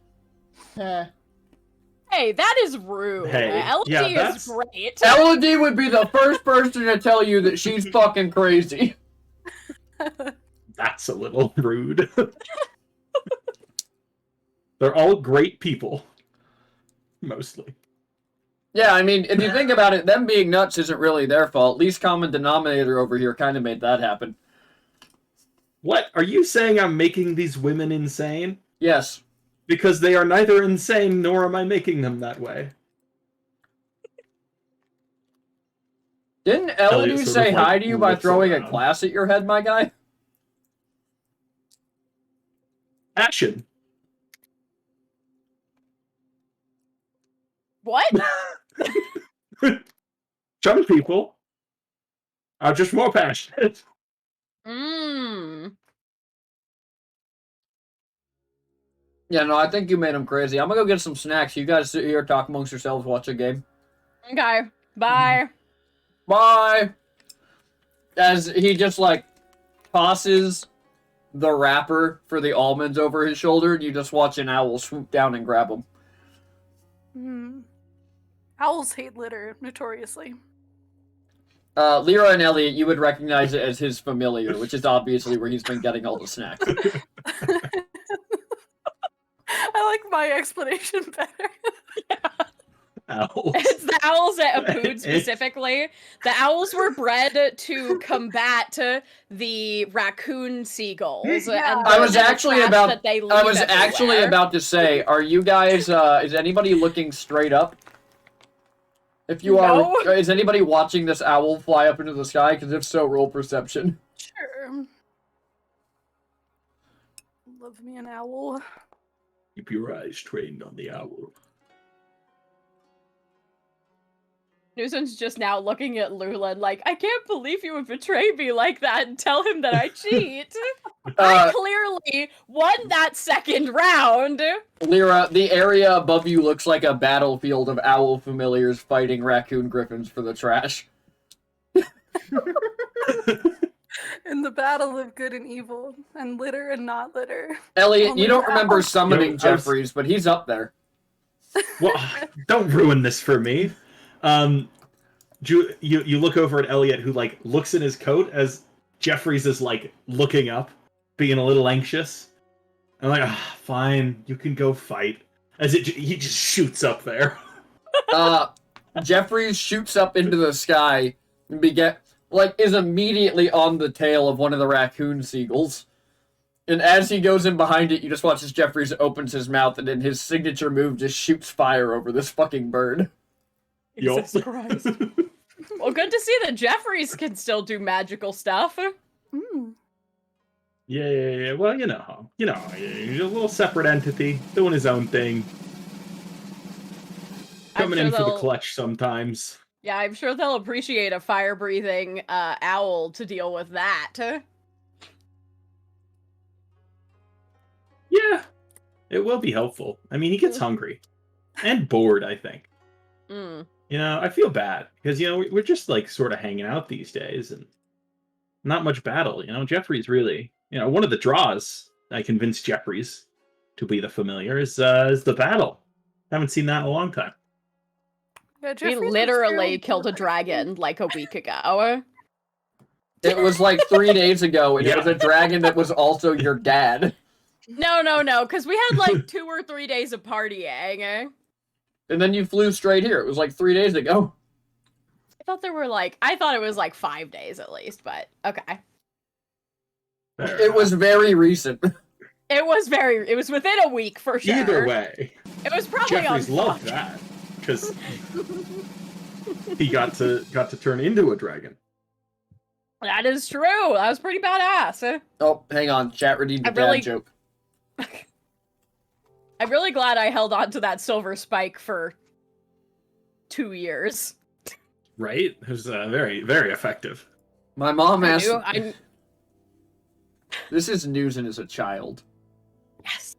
Hey, that is rude. Hey, Elodie yeah, is that's- great. Elodie would be the first person to tell you that she's fucking crazy. That's a little rude. They're all great people. Mostly. Yeah, I mean, if you think about it, them being nuts isn't really their fault. Least common denominator over here kind of made that happen. What? Are you saying I'm making these women insane? Yes. Because they are neither insane nor am I making them that way. Didn't Elliot Elodie sort of, say like, hi to you by looks throwing a around. glass at your head, my guy? Action. What? Some people are just more passionate. Mmm. Yeah, no, I think you made him crazy. I'm gonna go get some snacks. You guys sit here, talk amongst yourselves, watch a game. Okay. Bye. Bye! As he just, like, tosses the wrapper for the almonds over his shoulder, and you just watch an owl swoop down and grab them. Hmm. Owls hate litter, notoriously. Lyra and Elliot, you would recognize it as his familiar, which is obviously where he's been getting all the snacks. I like my explanation better. Owls. It's the owls at Apud specifically. The owls were bred to combat the raccoon seagulls. Yeah. And I was the actually trash about that they leave I was actually everywhere. about to say, are you guys is anybody looking straight up? If you No. are, is anybody watching this owl fly up into the sky? Because if so, roll perception. Sure. Love me an owl. Keep your eyes trained on the owl. Newsom's just now looking at Lulan like, I can't believe you would betray me like that and tell him that I cheat. I clearly won that second round. Lyra, the area above you looks like a battlefield of owl familiars fighting raccoon griffins for the trash. In the battle of good and evil, and litter and not litter. Elliot, Only you don't the remember owls. summoning I was- Jeffries, but he's up there. Well, don't ruin this for me. You look over at Elliot, who like looks in his coat as Jeffries is like looking up, being a little anxious. I'm like, fine, you can go fight. He just shoots up there. Jeffries shoots up into the sky and is immediately on the tail of one of the raccoon seagulls. And as he goes in behind it, you just watch as Jeffries opens his mouth and in his signature move just shoots fire over this fucking bird. Jesus Yup. Christ. Well, good to see that Jeffries can still do magical stuff. Mm. Yeah. Well, you know, he's a little separate entity doing his own thing, coming in for the clutch sometimes. Yeah, I'm sure they'll appreciate a fire-breathing owl to deal with that. Yeah, it will be helpful. I mean, he gets hungry and bored, I think. Mm. You know, I feel bad because, you know, we're just like sort of hanging out these days and not much battle. You know, Jeffries really, you know, one of the draws I convinced Jeffries to be the familiar is the battle. Haven't seen that in a long time. Yeah, We Jeffries was literally fairly killed a good. dragon like a week ago. It was like 3 days ago, and it was Yeah. a dragon that was also your dad. No, because we had like 2 or 3 days of partying. And then you flew straight here. It was like 3 days ago. I thought it was like 5 days at least, but okay. Fair It was very recent. It was within a week for sure. Either way, It was probably Jeffries on loved that because he got to turn into a dragon. That is true. That was pretty badass. Oh, hang on. Chat redeemed a dad joke. I'm really glad I held on to that silver spike for 2 years. Right? It was very, very effective. My mom asked... I This is news and as a child. Yes.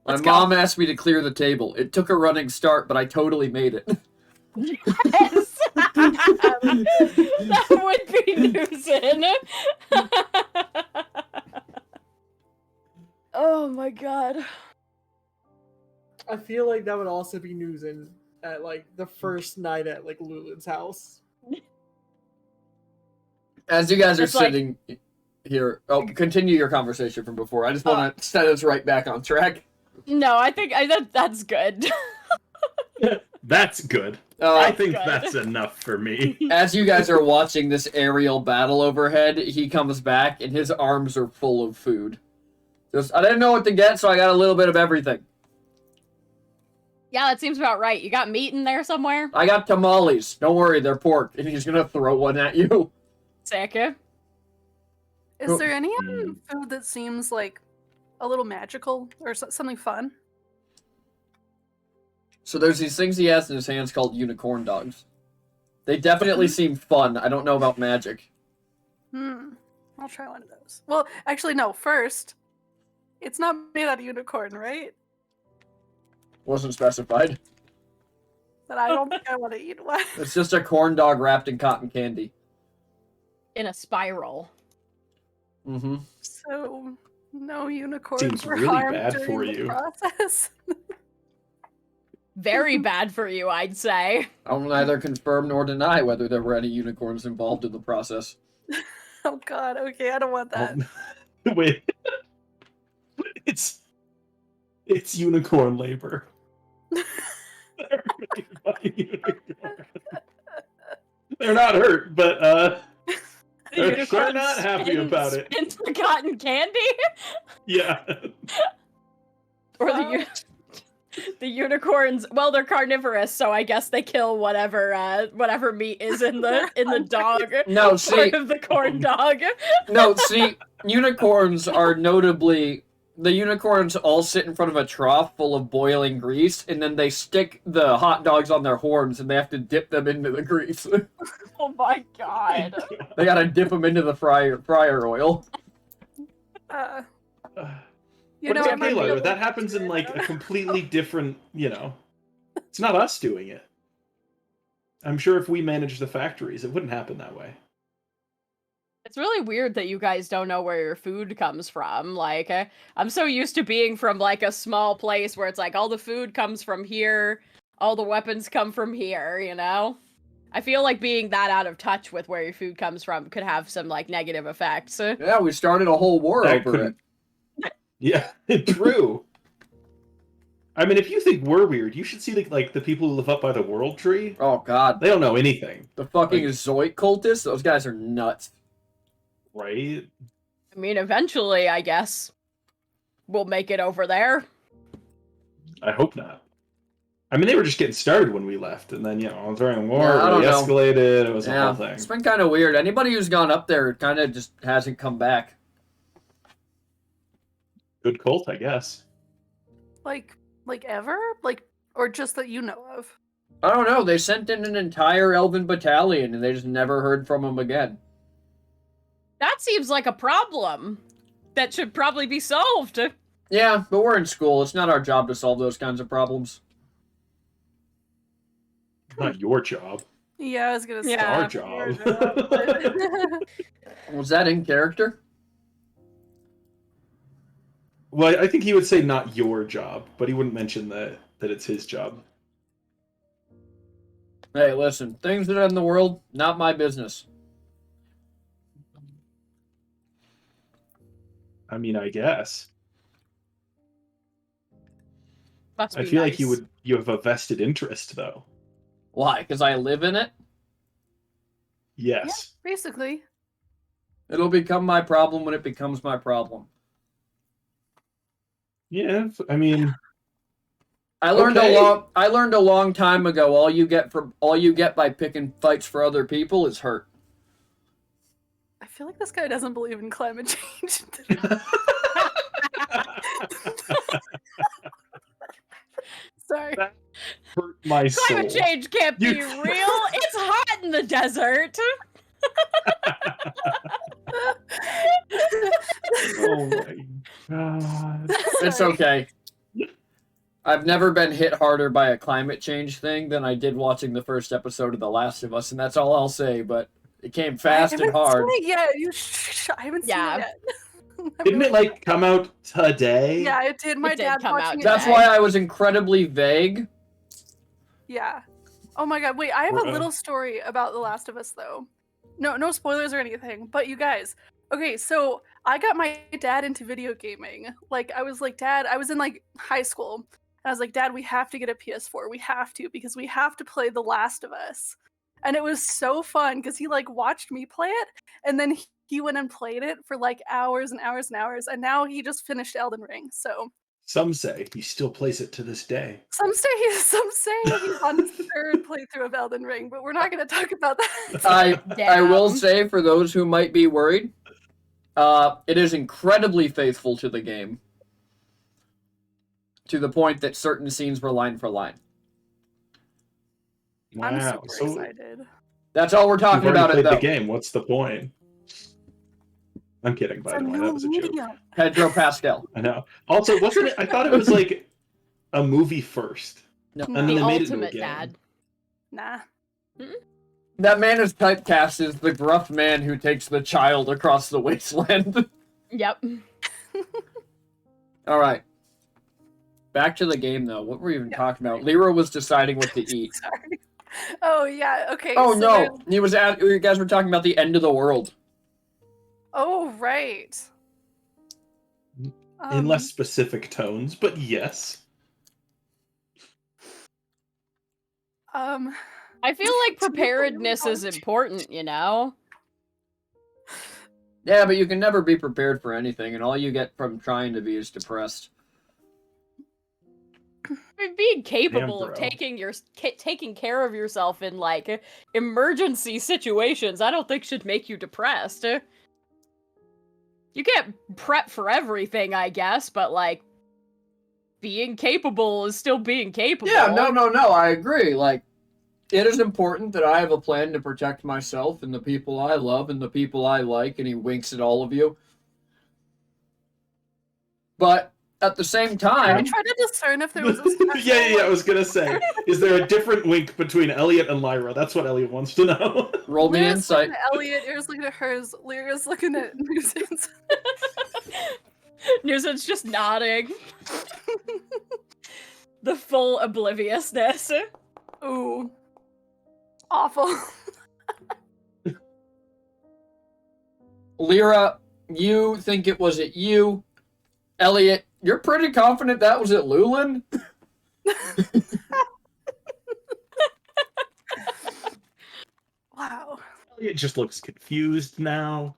My Let's go. mom asked me to clear the table. It took a running start, but I totally made it. Yes! That would be Newson. Oh my god. I feel like that would also be news in at like the first night at like Lulin's house. As you guys are It's like- sitting here... Oh, continue your conversation from before. I just want to set us right back on track. No, I think that's good. That's good. I think good. that's enough for me. As you guys are watching this aerial battle overhead, he comes back and his arms are full of food. I didn't know what to get, so I got a little bit of everything. Yeah, that seems about right. You got meat in there somewhere? I got tamales. Don't worry, they're pork. And he's gonna throw one at you. Sick. Is there any Hmm. food that seems like a little magical or something fun? So there's these things he has in his hands called unicorn dogs. They definitely seem fun. I don't know about magic. I'll try one of those. Well, actually, no. First, it's not made out of unicorn, right? Wasn't specified. But I don't think I want to eat one. It's just a corn dog wrapped in cotton candy. In a spiral. Mm-hmm. So, no unicorns Seems were really harmed bad during for the you. process. Very bad for you, I'd say. I'll neither confirm nor deny whether there were any unicorns involved in the process. Oh god, okay, I don't want that. Wait. It's unicorn labor. They're made by unicorns. They're not hurt, but they're sure not happy about it. Into the cotton candy? Yeah. Or the unicorns, well, they're carnivorous, so I guess they kill whatever meat is in the dog. No, see, Part of the corn dog. no, see, unicorns are notably. The unicorns all sit in front of a trough full of boiling grease, and then they stick the hot dogs on their horns, and they have to dip them into the grease. Oh my god. They gotta dip them into the fryer oil. You know, But I it's might okay, be a Lola, little that happens in like a completely different, it's not us doing it. I'm sure if we managed the factories, it wouldn't happen that way. It's really weird that you guys don't know where your food comes from. Like, I'm so used to being from, like, a small place where it's like, all the food comes from here, all the weapons come from here, you know? I feel like being that out of touch with where your food comes from could have some, like, negative effects. Yeah, we started a whole war That over it. Yeah, true. I mean, if you think we're weird, you should see the people who live up by the World Tree. Oh god, They don't know anything, the fucking Like- Zoic cultists. Those guys are nuts. right? I mean, eventually, I guess, we'll make it over there. I hope not. I mean, they were just getting started when we left, and then, during war, Yeah, I it really don't know. escalated. It was a Yeah, whole thing. it's been kind of weird. Anybody who's gone up there kind of just hasn't come back. Good cult, I guess. like ever? Like, or just that you know of? I don't know. They sent in an entire elven battalion, and they just never heard from them again. That seems like a problem that should probably be solved. Yeah, but we're in school. It's not our job to solve those kinds of problems. Not your job. Yeah, I was gonna say. Yeah. Our job. Was that in character? Well, I think he would say not your job, but he wouldn't mention that it's his job. Hey, listen. Things that are in the world, not my business. I mean, I guess. Must I be feel like nice. you have a vested interest, though. Why? Because I live in it? Yes. Basically. It'll become my problem when it becomes my problem. Yeah, I mean, I learned Okay. I learned a long time ago. All you get by picking fights for other people is hurt. I feel like this guy doesn't believe in climate change. Sorry. That hurt my soul. Climate change can't be You- real. It's hot in the desert. Oh my god. It's Sorry. okay. I've never been hit harder by a climate change thing than I did watching the first episode of The Last of Us, and that's all I'll say, but it came fast and hard. Yeah, I haven't seen Yeah. it yet. I'm Didn't really- it like come out today? Yeah, it did. My It did dad come out watching it. That's today. why I was incredibly vague. Yeah. Oh my god. Wait, I have a Bruh. little story about The Last of Us though. No spoilers or anything. But you guys, okay, so I got my dad into video gaming. Like I was like, Dad, I was in like high school. And I was like, Dad, we have to get a PS4. We have to because we have to play The Last of Us. And it was so fun because he like watched me play it and then he went and played it for like hours and hours and hours. And now he just finished Elden Ring. So Some say he still plays it to this day. some say he's on his third playthrough of Elden Ring, but we're not going to talk about that. I will Damn. say, for those who might be worried, it is incredibly faithful to the game. To the point that certain scenes were line for line. I'm Wow. super So excited. That's all we're you've talking already about it, played the though. game. What's the point? I'm kidding, by It's a the way. That new was a joke. medium. Pedro Pascal. I know. Also, wasn't it? I thought it was like a movie first. No. And then The they made it into a ultimate game. dad. Nah. That man is typecast as the gruff man who takes the child across the wasteland. Yep. All right. back to the game though. What were we even Yeah. talking about? Lyra was deciding what to eat. Sorry. Oh yeah. Okay. Oh so no, you guys were talking about the end of the world. Oh right. In less specific tones, but yes. I feel like preparedness is important, you know? Yeah, but you can never be prepared for anything, and all you get from trying to be is depressed. I mean, being capable Damn, of bro. taking care of yourself in like emergency situations, I don't think should make you depressed. You can't prep for everything, I guess, but like being capable is still being capable. Yeah, no, I agree. Like, it is important that I have a plan to protect myself and the people I love and the people I like, and he winks at all of you. But at the same I time, tried to discern if there was a special, yeah, I was gonna say, is there a different wink between Elliot and Lyra? That's what Elliot wants to know. roll me Lyra's insight. looking at Elliot, Lyra's looking at hers, Lyra's looking at Nuisance. Nuisance just nodding. The full obliviousness. Ooh. Awful. Lyra, you think it was at you. Elliot, you're pretty confident that was at Lulin? Wow. Elliot just looks confused now.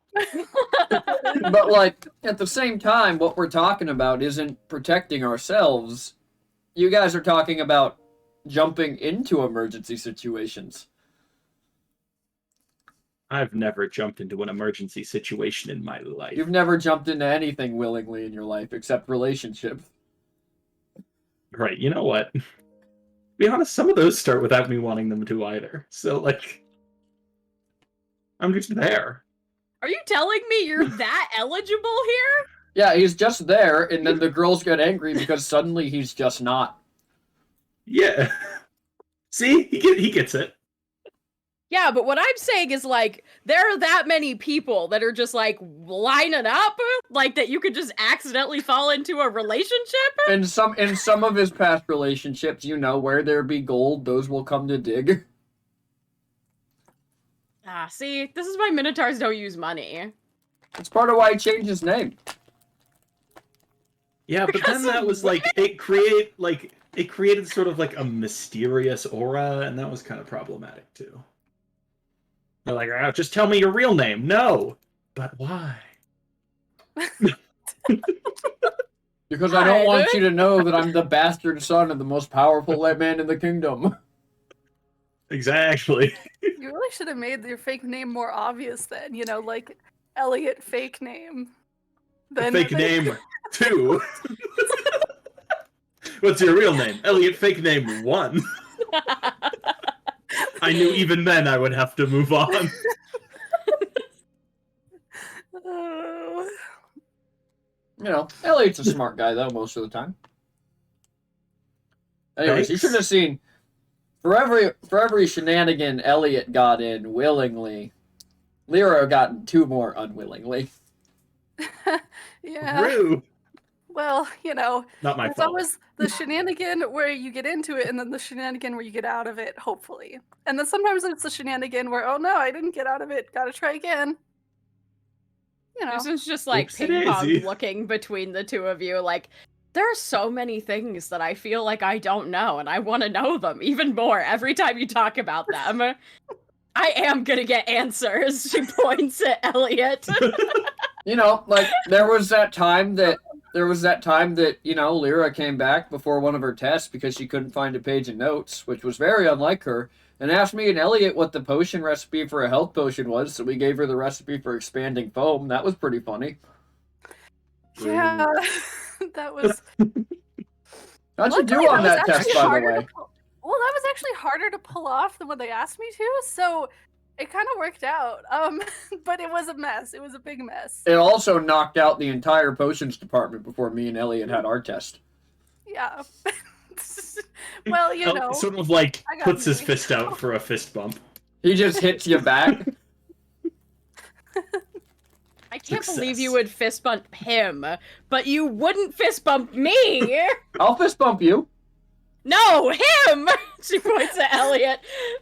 But, like, at the same time, what we're talking about isn't protecting ourselves. You guys are talking about jumping into emergency situations. I've never jumped into an emergency situation in my life. You've never jumped into anything willingly in your life except relationships. Right, you know what? To be honest, some of those start without me wanting them to either. So, like, I'm just there. Are you telling me you're that eligible here? Yeah, he's just there, and then the girls get angry because suddenly he's just not. Yeah. See? He gets it. Yeah, but what I'm saying is, like, there are that many people that are just, like, lining up, like, that you could just accidentally fall into a relationship? In some of his past relationships, you know, where there be gold, those will come to dig. Ah, see, this is why Minotaurs don't use money. It's part of why he changed his name. Yeah, but then that was like it created sort of like a mysterious aura, and that was kind of problematic too. They're like, oh, just tell me your real name. No, but why? Because I don't want you to know that I'm the bastard son of the most powerful man in the kingdom. Exactly. You really should have made your fake name more obvious then, you know, like Elliot fake name. Then Fake name 2. What's your real name? Elliot fake name 1. I knew even then I would have to move on. Oh. You know, Elliot's a smart guy, though, most of the time. Anyways, you Thanks. should have seen, for every shenanigan Elliot got in willingly, Lyra got 2 more unwillingly. Yeah. Rude. Well, you know, Not my there's fault. always the shenanigan where you get into it, and then the shenanigan where you get out of it, hopefully. And then sometimes it's the shenanigan where, oh no, I didn't get out of it, gotta try again. You know. This is just like Oopsie ping pong daisy. looking between the two of you. Like, there are so many things that I feel like I don't know, and I want to know them even more every time you talk about them. I am gonna get answers. She points at Elliot. You know, like, there was that time that, you know, Lyra came back before one of her tests because she couldn't find a page of notes, which was very unlike her, and asked me and Elliot what the potion recipe for a health potion was, so we gave her the recipe for expanding foam. That was pretty funny. Yeah. That was How'd you do luckily, on that was test, actually by the harder way? to well, that was actually harder to pull off than what they asked me to, so it kind of worked out. But it was a mess. It was a big mess. It also knocked out the entire potions department before me and Elliot had our test. Yeah. Well, you know. Sort of like I got puts his me. fist out for a fist bump. He just hits you back. I can't believe Success. you would fist bump him, but you wouldn't fist bump me. I'll fist bump you. No, him. She points at Elliot.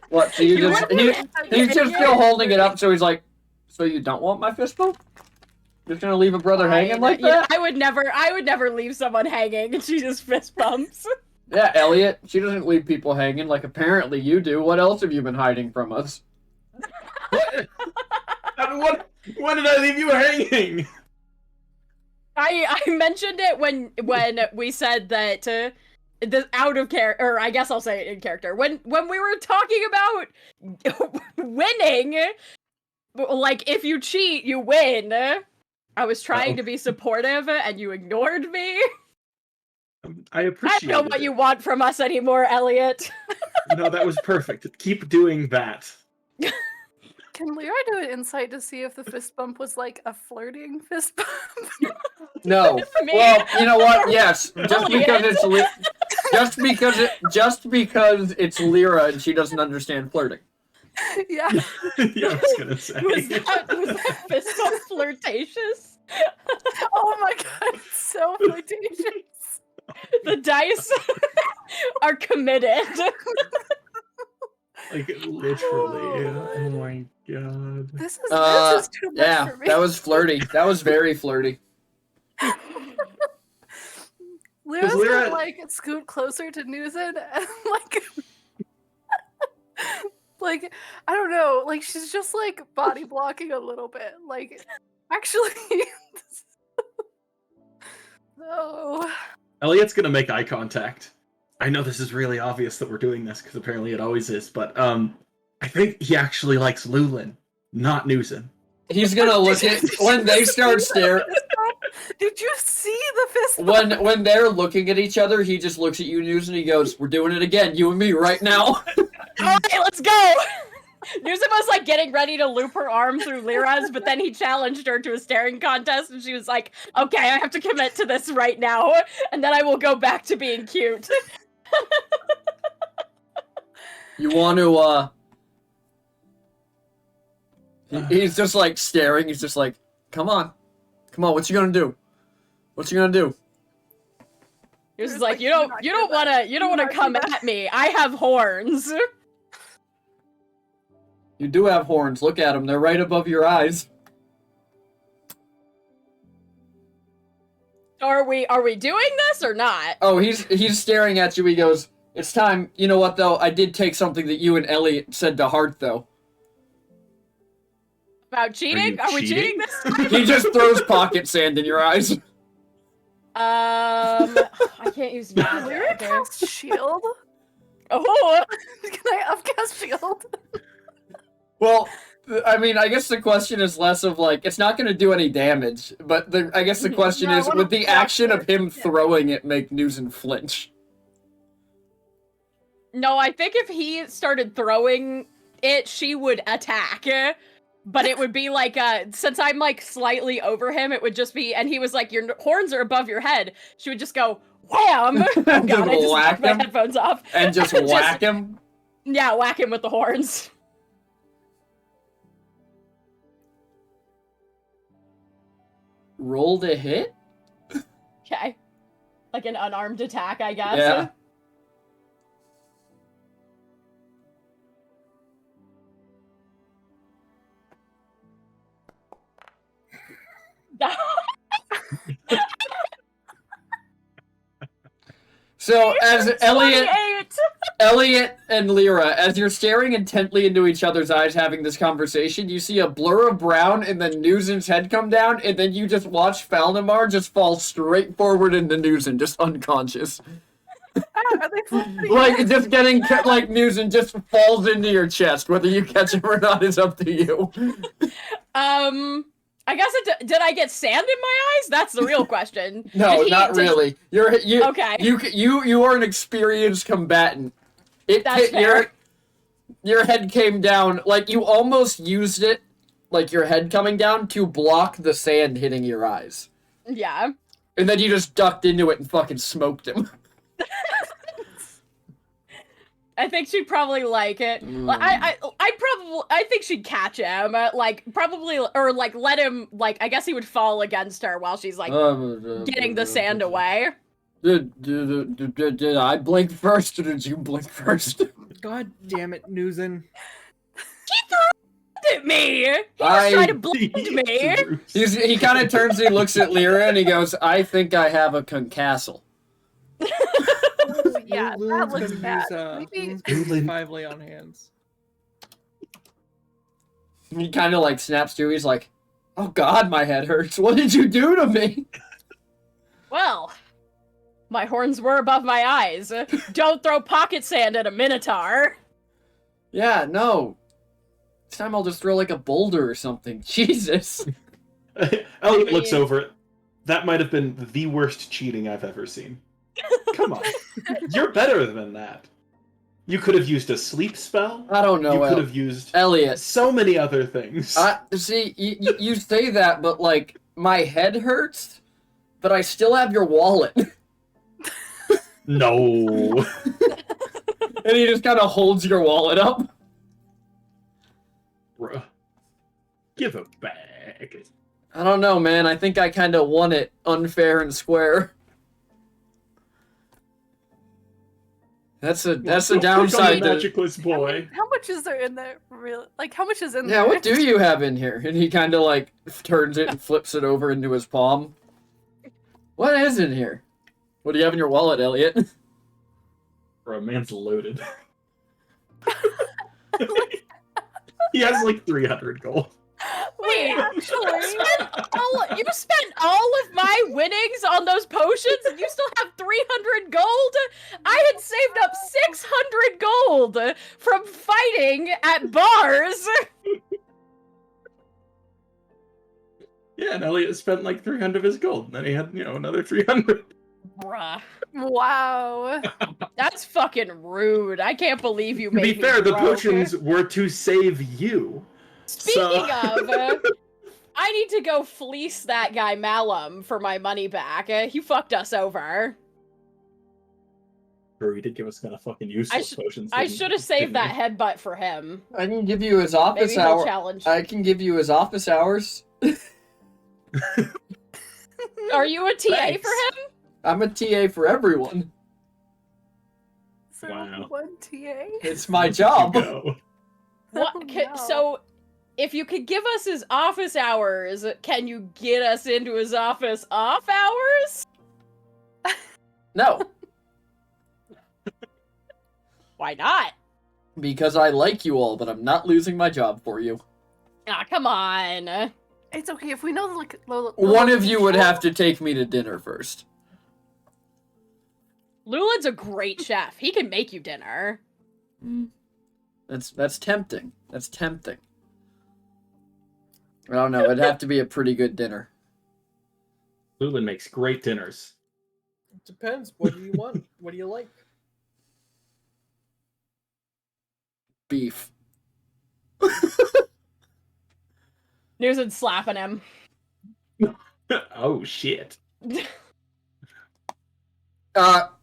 What? So you just wouldn't- he's just still holding it up. So he's like, so you don't want my fist bump? Just gonna leave a brother hanging like You know, that? I would never leave someone hanging, and she just fist bumps. Yeah, Elliot. She doesn't leave people hanging like apparently you do. What else have you been hiding from us? When did I leave you hanging? I mentioned it when we said that the out of character, or I guess I'll say it in character. When we were talking about winning, like if you cheat, you win. I was trying to be supportive, and you ignored me. I I appreciate don't know what you want from us anymore, Elliot. No, that was perfect. Keep doing that. Can Lyra do an insight to see if the fist bump was like a flirting fist bump? No. Me? Well, you know what? Yes, just Elliot. because it's Lyra and she doesn't understand flirting. Yeah. Yeah, I was gonna say. Was that fist bump flirtatious? Oh my god, it's so flirtatious. The dice are committed. Like literally. Oh my god. This Uh, is too much Yeah, for me. that was flirty. That was very flirty. Lyra's Lyra- gonna like scoot closer to Newson and like like I don't know, like she's just like body blocking a little bit. Like actually no. Elliot's gonna make eye contact. I know this is really obvious that we're doing this because apparently it always is, but I think he actually likes Lulin, not Newson. He's gonna look at when they start staring. Did you see the fist bump? When they're looking at each other, he just looks at you, News, and he goes, "We're doing it again, you and me, right now." Alright, let's go! Newsom was like getting ready to loop her arm through Lyra's, but then he challenged her to a staring contest, and she was like, okay, I have to commit to this right now, and then I will go back to being cute. You want to? He's just like staring. He's just like, "Come on, come on. What you gonna do? What you gonna do?" He was like, you don't wanna come at me. I have horns. You do have horns. Look at them. They're right above your eyes. Are we doing this or not? Oh, he's staring at you. He goes, "It's time." You know what though? I did take something that you and Elliot said to heart though. About cheating? Are we cheating this time? He just throws pocket sand in your eyes. I can't use magic. Lyra Okay. cast shield? Oh, Can I upcast shield? Well, I mean, I guess the question is less of like it's not going to do any damage, but I guess the question No, I is wanna would the block action of him yeah. throwing it make Newson flinch? no, I think if he started throwing it, she would attack. But it would be like, since I'm like slightly over him, it would just be, and he was like, your horns are above your head. She would just go, wham! Oh god, Just I just whack knocked my him? headphones off. And just whack him? Yeah, whack him with the horns. Roll to hit? Okay. Like an unarmed attack, I guess. Yeah. So as Elliot 28! and Lyra, as you're staring intently into each other's eyes having this conversation, you see a blur of brown and then Newson's head come down, and then you just watch Falnamar just fall straight forward into Newson, just unconscious. Are they floating? Like, just getting, like, Newson just falls into your chest. Whether you catch him or not is up to you. I guess did I get sand in my eyes? That's the real question. No, Did not really. You Okay. You are an experienced combatant. That's fair. Your head came down, like, you almost used it, like, your head coming down, to block the sand hitting your eyes. Yeah. And then you just ducked into it and fucking smoked him. I think she'd probably like it. I think she'd catch him, like probably, or like let him, like I guess he would fall against her while she's like getting the sand away. Did I blink first, or did you blink first? God damn it, Newsen. He threw at me. He just tried to blind me. He kind of turns and he looks at Lyra and he goes, "I think I have a concassle." Ooh, yeah, that Loon's looks gonna bad. use, Maybe Loon's gonna use 5 lay on hands. He kind of like snaps to. He's like, "Oh God, my head hurts. What did you do to me?" Well, my horns were above my eyes. Don't throw pocket sand at a minotaur. Yeah, no. This time I'll just throw like a boulder or something. Jesus. Elliot looks over it. That might have been the worst cheating I've ever seen. Come on. You're better than that. You could have used a sleep spell. I don't know. You could have used Elliot. so many other things. See, you say that, but like my head hurts, but I still have your wallet. No. And he just kind of holds your wallet up. Bruh. Give it back. I don't know, man. I think I kind of won it unfair and square. That's a downside to Magicless boy. how much is there in there? Really? Like, how much is in Yeah, there? what do you have in here? And he kind of like turns it and flips it over into his palm. What is in here? What do you have in your wallet, Elliot? Bro, man's loaded. He has like 300 gold. Wait, Actually, you spent all of my winnings on those potions and you still have 300 gold? I had saved up 600 gold from fighting at bars. Yeah, and Elliot spent like 300 of his gold. And then he had, another 300. Bruh. wow. That's fucking rude. I can't believe you To made be me fair, the broke. potions were to save you. Speaking So- of, I need to go fleece that guy Malum for my money back. He fucked us over. Bro, he did give us kind of fucking useless potions. I didn't- should have saved didn't that he? headbutt for him. I can give you his Maybe office he'll hour. challenge. I can give you his office hours. Are you a TA Thanks. for him? I'm a TA for everyone. Is there Wow. one TA? It's my job. Go. What? Oh, ca- no. So, if you could give us his office hours, can you get us into his office off hours? No, Why not? because I like you all, but I'm not losing my job for you. Ah, come on. It's okay if we know the One of you would have to take me to dinner first. Lulin's a great chef. He can make you dinner. That's tempting. That's tempting. I don't know. It'd have to be a pretty good dinner. Lulin makes great dinners. Depends. What do you want? What do you like? Beef. Newson's slapping him. Oh, shit.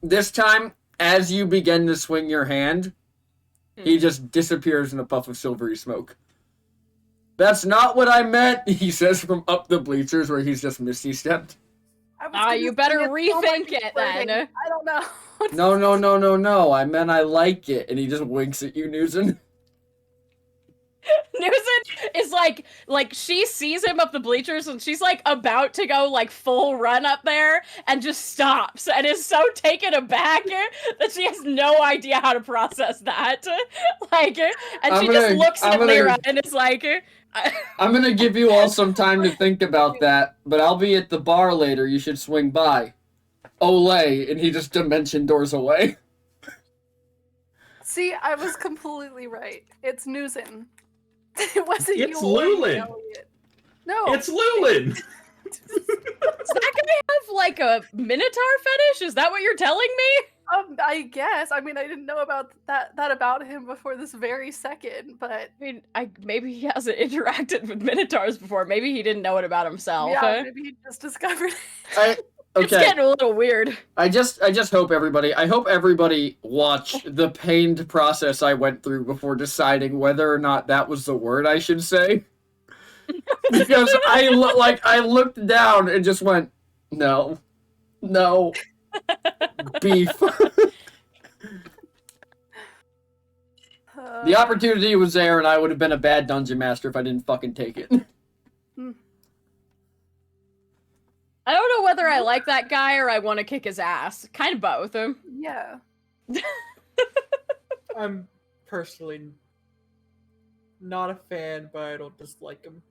This time, as you begin to swing your hand, he just disappears in a puff of silvery smoke. That's not what I meant, he says from up the bleachers where he's just misty stepped. You better rethink it then. I don't know. No. I meant I like it. And he just winks at you, Newson. Newson is like she sees him up the bleachers and she's like about to go like full run up there and just stops and is so taken aback that she has no idea how to process that. She just looks at Lyra and is like, I'm gonna give you all some time to think about that, but I'll be at the bar later. You should swing by. Olay, and he just dimension doors away. See, I was completely right. It's Newson. It wasn't It's you. or Lulin. Elliot. No. It's Lulin! Does that guy have like a minotaur fetish? Is that what you're telling me? I guess. I mean, I didn't know about that about him before this very second, but I mean, maybe he hasn't interacted with minotaurs before. Maybe he didn't know it about himself. yeah, maybe he just discovered it. It's Okay. getting a little weird. I just hope everybody watched the pained process I went through before deciding whether or not that was the word I should say. Because I looked down and just went, no, beef. The opportunity was there, and I would have been a bad dungeon master if I didn't fucking take it. I don't know whether I like that guy or I want to kick his ass. Kind of both. Yeah. I'm personally not a fan, but I don't dislike him.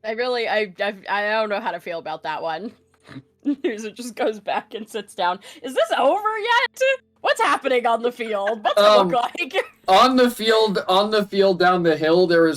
I don't know how to feel about that one. User just goes back and sits down. Is this over yet? What's happening on the field? What's it look like? On the field down the hill, there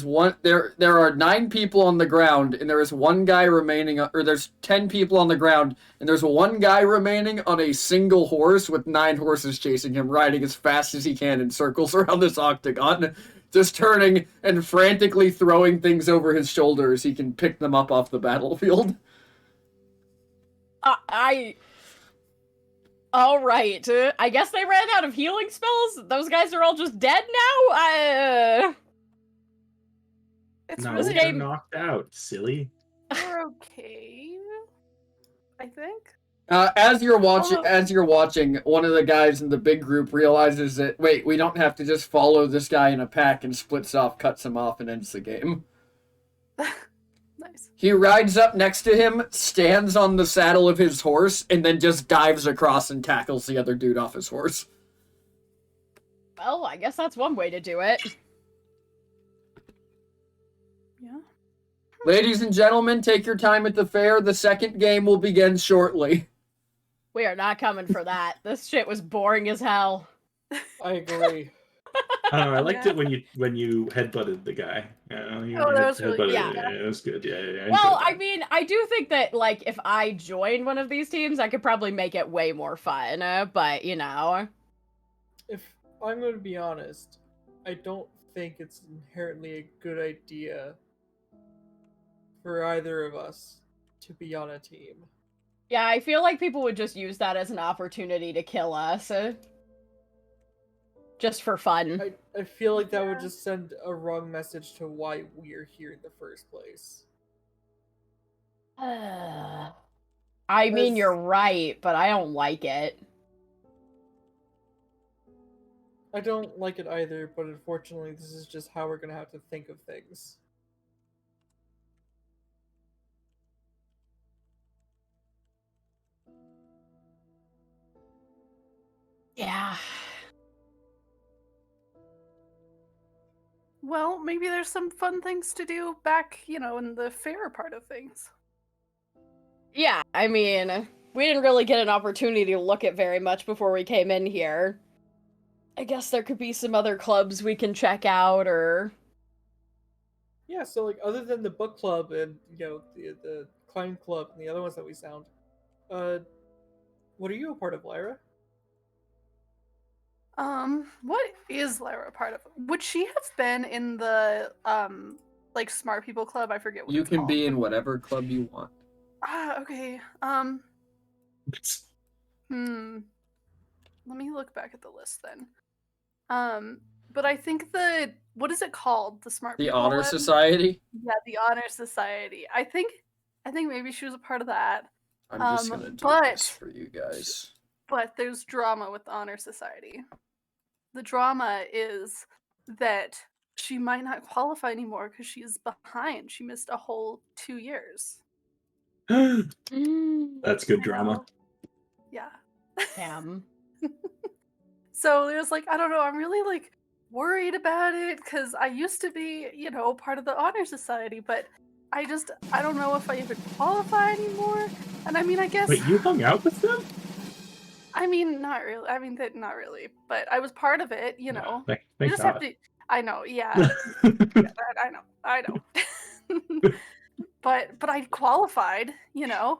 are 9 people on the ground, and there is one guy remaining, or there's 10 people on the ground, and there's one guy remaining on a single horse with 9 horses chasing him, riding as fast as he can in circles around this octagon, just turning and frantically throwing things over his shoulder as he can pick them up off the battlefield. All right. I guess they ran out of healing spells. Those guys are all just dead now. It's No, really they're knocked out, silly. We're okay. I think. As you're watching, one of the guys in the big group realizes that, wait, we don't have to just follow this guy in a pack, and splits off, cuts him off, and ends the game. Nice. He rides up next to him, stands on the saddle of his horse, and then just dives across and tackles the other dude off his horse. Well, I guess that's one way to do it. Yeah. Ladies and gentlemen, take your time at the fair. The second game will begin shortly. We are not coming for that. This shit was boring as hell. I agree. I liked it when you headbutted the guy. That was really good. yeah. It was good. Yeah. Well, I mean, I do think that, like, if I joined one of these teams, I could probably make it way more fun, but, you know. If I'm going to be honest, I don't think it's inherently a good idea for either of us to be on a team. Yeah, I feel like people would just use that as an opportunity to kill us. Just for fun. I feel like that would just send a wrong message to why we're here in the first place. I mean, you're right, but I don't like it. I don't like it either, but unfortunately, this is just how we're gonna have to think of things. Yeah. Well, maybe there's some fun things to do back, in the fair part of things. Yeah, I mean, we didn't really get an opportunity to look at very much before we came in here. I guess there could be some other clubs we can check out, or... Yeah, so, like, other than the book club and, the climb club and the other ones that we sound, what are you a part of, Lyra? What is Lyra a part of? Would she have been in the, Smart People Club? I forget what You it's can called. be in whatever club you want. Okay. Let me look back at the list then. But I think what is it called? The Smart The People Honor one? Society? Yeah, the Honor Society. I think maybe she was a part of that. I'm just gonna do this for you guys. But there's drama with the Honor Society. The drama is that she might not qualify anymore because she's behind. She missed a whole 2 years. That's good drama. Yeah. Damn. So there's I don't know, I'm really worried about it because I used to be, part of the Honor Society, but I don't know if I even qualify anymore. And I mean, I guess. Wait, you hung out with them? I mean, not really. I mean, not really. But I was part of it, No, You thank just God. have to. I know, yeah. Yeah, I know. But I qualified, But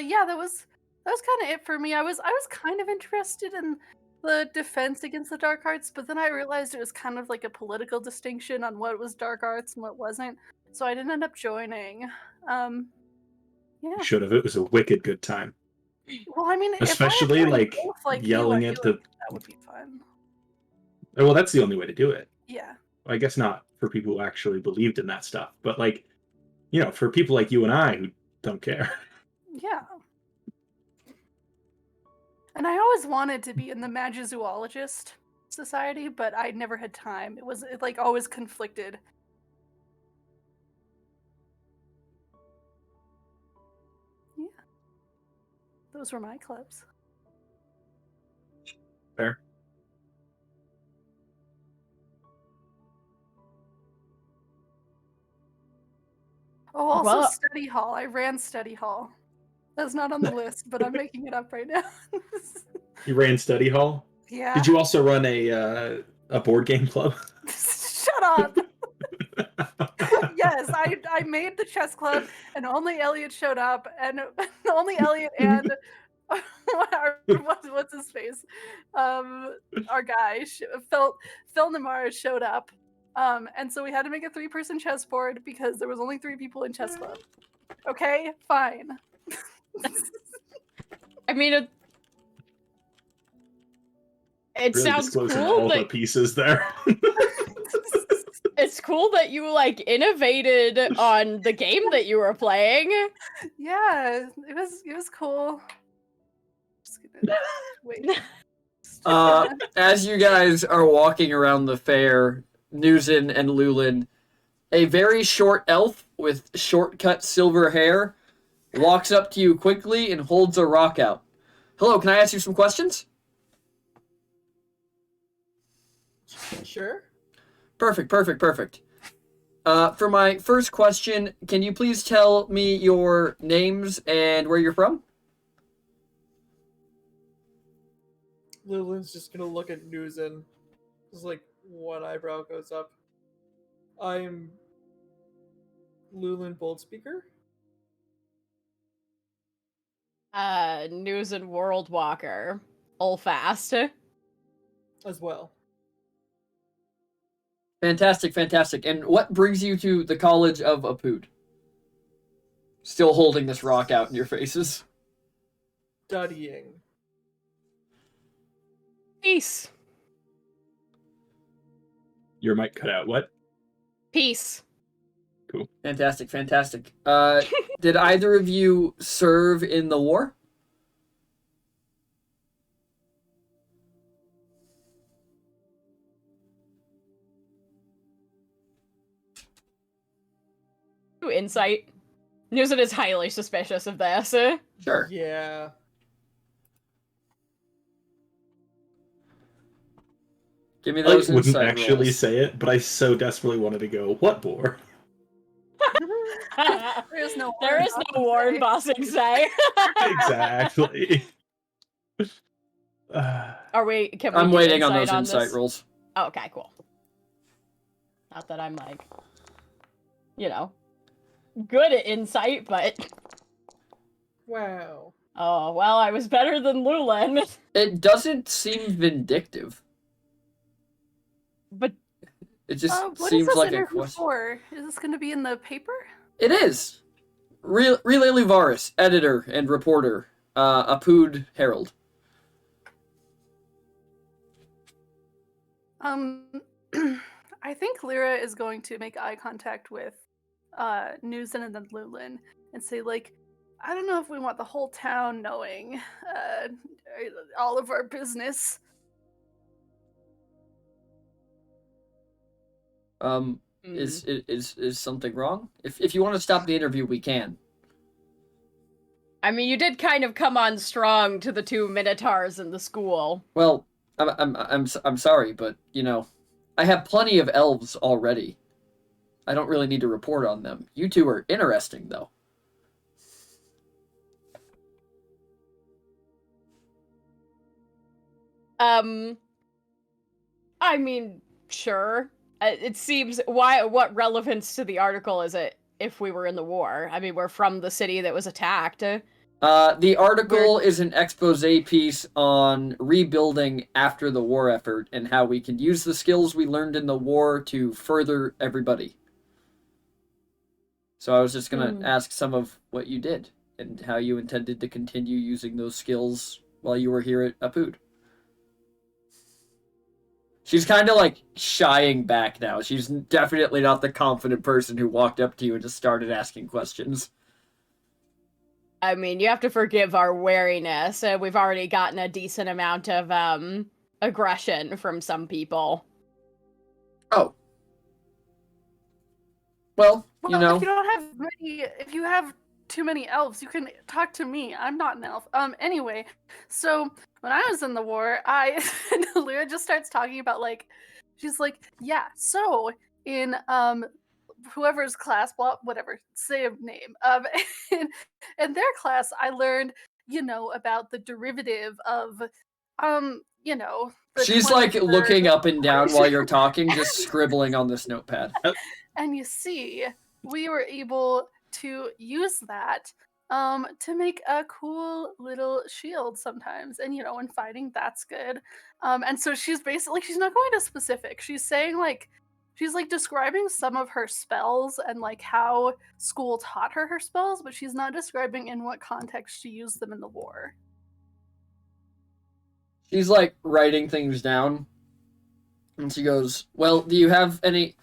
yeah, that was kind of it for me. I was kind of interested in the defense against the dark arts, but then I realized it was kind of like a political distinction on what was dark arts and what wasn't. So I didn't end up joining. Yeah. You should have. It was a wicked good time. Well, I mean, Especially, if I had like, both like yelling you, at I the- feel like that would be fun. Well, that's the only way to do it. Yeah. I guess not for people who actually believed in that stuff, but like, for people like you and I who don't care. Yeah. And I always wanted to be in the Magizoologist Society, but I never had time. It like always conflicted. Yeah. Those were my clubs. Fair. Oh, also Well- study hall. I ran study hall. That's not on the list, but I'm making it up right now. You ran study hall. Yeah. Did you also run a board game club? Shut up. Yes, I made the chess club, and only Elliot showed up, and only Elliot and what's his face, our guy Phil Namar showed up, and so we had to make a 3-person chessboard because there was only 3 people in chess club. Okay, fine. I mean, it Really sounds disclosing cool all the that pieces there. it's cool that you like innovated on the game that you were playing. Yeah, it was cool. Just gonna wait. As you guys are walking around the fair, Nuzin and Lulin, a very short elf with short-cut silver hair walks up to you quickly and holds a rock out. Hello, can I ask you some questions? Sure. Perfect. For my first question, can you please tell me your names and where you're from? Lulin's just gonna look at Nuzin. Just like one eyebrow goes up. I'm Lulin Boldspeaker. News and World Walker. Olfast. As well. Fantastic. And what brings you to the College of Apud? Still holding this rock out in your faces. Studying. Peace. Your mic cut out. What? Peace. Fantastic. Did either of you serve in the war? Insight. Newson is highly suspicious of this. Sure. Yeah. Give me I those wouldn't insight actually rolls. say it, but I so desperately wanted to go, what war? There is no Warren Bossing say. Exactly. Are we? Can we I'm do waiting on insight those insight this? rolls. Oh, okay, cool. Not that I'm like, good at insight, but Wow. oh well, I was better than Lulin. It doesn't seem vindictive. But It just What is seems this like a interview question. for? Is this going to be in the paper? It is. Relay Luvaris, editor and reporter, Apud Herald. I think Lyra is going to make eye contact with Nuzin and then Lulin and say, like, I don't know if we want the whole town knowing all of our business. Is something wrong? If you want to stop the interview, we can. I mean, you did kind of come on strong to the 2 minotaurs in the school. Well, I'm sorry, but I have plenty of elves already. I don't really need to report on them. You two are interesting, though. I mean, sure. It seems what relevance to the article is it if we were in the war? I mean, we're from the city that was attacked. The article is an expose piece on rebuilding after the war effort and how we can use the skills we learned in the war to further everybody. So I was just gonna ask some of what you did. and how you intended to continue using those skills while you were here at Apud. She's kind of like shying back now. She's definitely not the confident person who walked up to you and just started asking questions. I mean, you have to forgive our wariness. We've already gotten a decent amount of aggression from some people. Oh. Well, you know. If you don't have if you have too many elves, you can talk to me. I'm not an elf. Anyway, so when I was in the war, Lyra just starts talking about she's like, yeah, so in whoever's class, blah, whatever, say a name. In their class, I learned, about the derivative of, the She's like 23rd looking up and down while you're talking, just scribbling on this notepad. And you see, we were able to use that to make a cool little shield sometimes. And, when fighting, that's good. And so she's basically, she's not going to specific. She's saying she's describing some of her spells and how school taught her spells, but she's not describing in what context she used them in the war. She's like writing things down. And she goes, well, do you have any...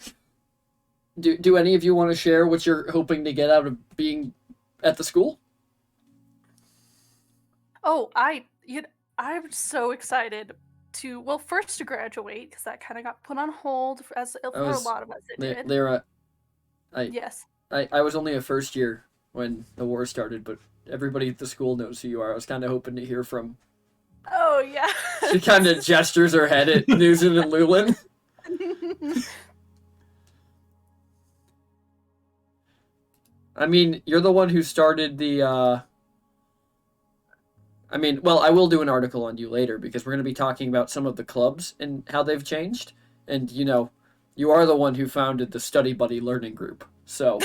Do any of you want to share what you're hoping to get out of being at the school? Oh, I'm so excited to first to graduate, because that kind of got put on hold for a lot of us. It did. Lyra, Yes. I was only a first year when the war started, but everybody at the school knows who you are. I was kind of hoping to hear from... Oh, yeah. She kind of gestures her head at Nuzin and Lulin. I mean, you're the one who started the, I will do an article on you later, because we're going to be talking about some of the clubs and how they've changed. And, you are the one who founded the Study Buddy Learning Group, so...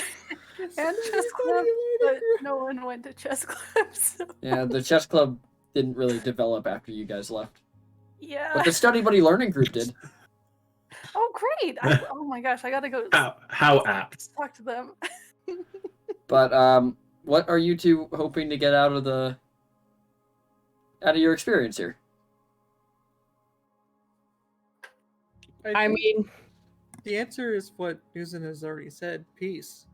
And chess club, but no one went to chess club, so... Yeah, the chess club didn't really develop after you guys left. Yeah. But the Study Buddy Learning Group did. Oh, great! Oh my gosh, I gotta go How apt. talk to them. But, what are you two hoping to get out of your experience here? I mean, the answer is what Nuzin has already said. Peace.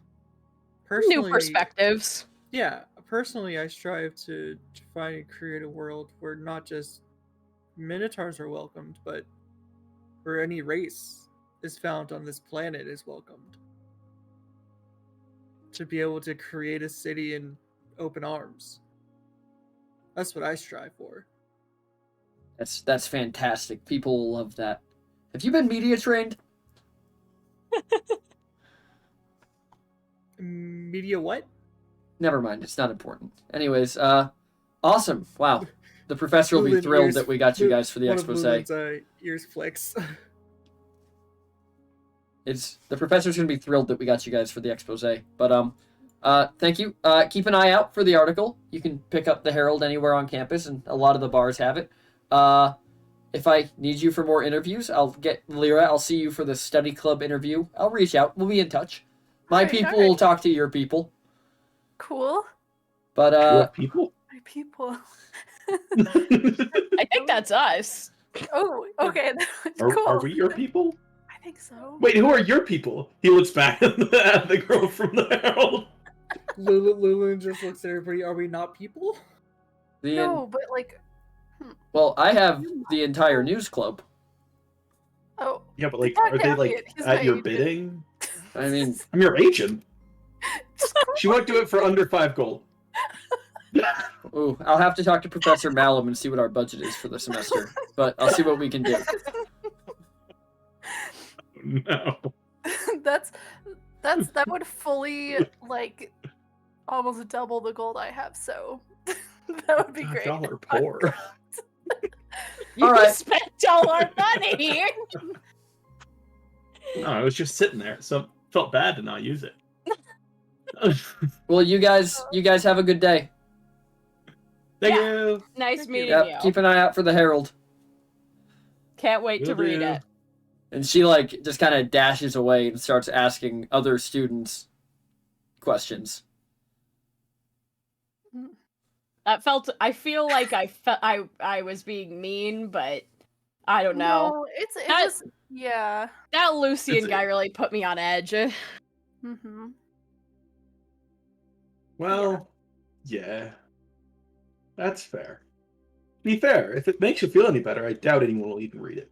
New perspectives. Yeah, personally, I strive to find and create a world where not just Minotaurs are welcomed, but where any race is found on this planet is welcomed. To be able to create a city in open arms. That's what I strive for. That's fantastic. People will love that. Have you been media trained? Media what? Never mind, it's not important. Anyways, awesome. Wow. The professor will be thrilled that we got you guys for the expose. Ears flicks. The professor's gonna be thrilled that we got you guys for the expose. But thank you. Keep an eye out for the article. You can pick up the Herald anywhere on campus, and a lot of the bars have it. If I need you for more interviews, I'll get Lyra. I'll see you for the study club interview. I'll reach out. We'll be in touch. My people will talk to your people. Cool. But Your people? My people. I think that's us. Oh, okay. Cool. Are we your people? I think so. Wait, who are your people? He looks back at the girl from the Herald. Lulu just looks at everybody. Are we not people? No, but well, I have the entire news club. Oh. Yeah, but are they at your bidding? I mean, I'm your agent. She won't do it for under 5 gold. Ooh, I'll have to talk to Professor Malum and see what our budget is for the semester. But I'll see what we can do. No. That would fully almost double the gold I have, so that would be great. Y'all are poor. You spent all our money. No, I was just sitting there, so it felt bad to not use it. Well, you guys have a good day. Thank you. Nice meeting Yep, you. keep an eye out for the Herald. Can't wait to Will read do. it. And she just kind of dashes away and starts asking other students questions. That felt. I feel like I was being mean, but I don't know. No, it That- was yeah. That Lucian It's- guy really put me on edge. Mm-hmm. Well, yeah. That's fair. To be fair, if it makes you feel any better, I doubt anyone will even read it.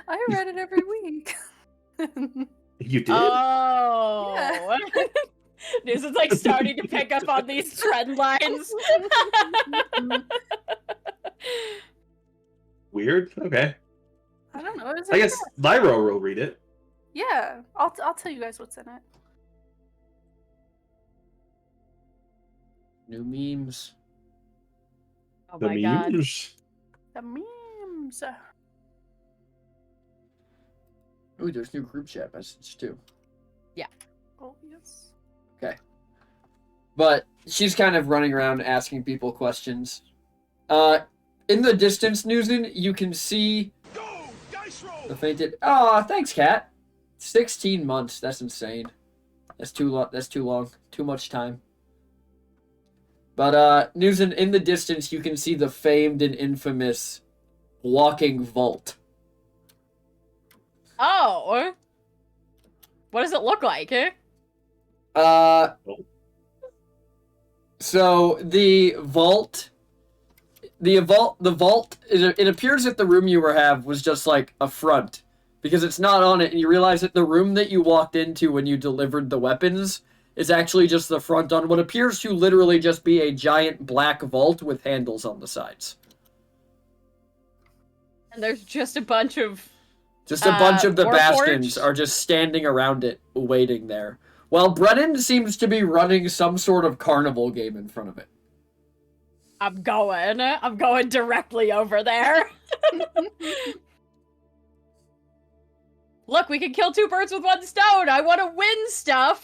I read it every week. You did? Oh. This is like starting to pick up on these trend lines. Weird. Okay. I don't know. I guess Lyra will read it. Yeah, I'll tell you guys what's in it. New memes. Oh The my god. memes. The memes. Ooh, there's new group chat message too. Oh yes. Okay. But she's kind of running around asking people questions. In the distance, Newson, you can see the fainted. Oh, thanks, Kat. 16 months. That's insane. That's too long. That's too long. Too much time. But Newson, in the distance, you can see the famed and infamous walking vault. Oh. What does it look like? So the vault, it appears that the room you have was just like a front, because it's not on it, and you realize that the room that you walked into when you delivered the weapons is actually just the front on what appears to literally just be a giant black vault with handles on the sides. And there's just a bunch of Just a bunch of the Warforged? bastions are just standing around it, waiting there. While Brennan seems to be running some sort of carnival game in front of it. I'm going directly over there. Look, we can kill two birds with one stone. I want to win stuff,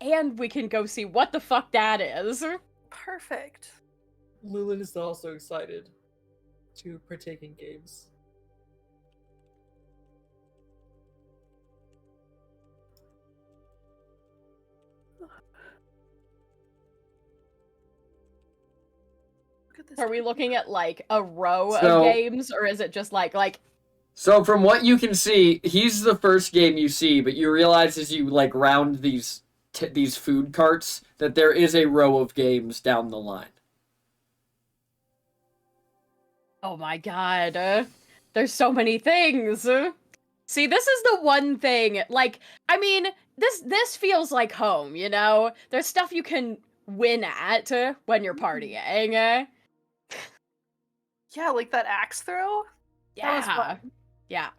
and we can go see what the fuck that is. Perfect. Lulin is also excited to partake in games. Look at this. Are we looking at like a row So- of games, or is it just like? So from what you can see, he's the first game you see, but you realize as you like round these food carts that there is a row of games down the line. Oh my god, there's so many things. See, this is the one thing. Like, I mean, this feels like home. You know, there's stuff you can win at when you're partying. Yeah, like that axe throw. That was Yeah. fun. Yeah.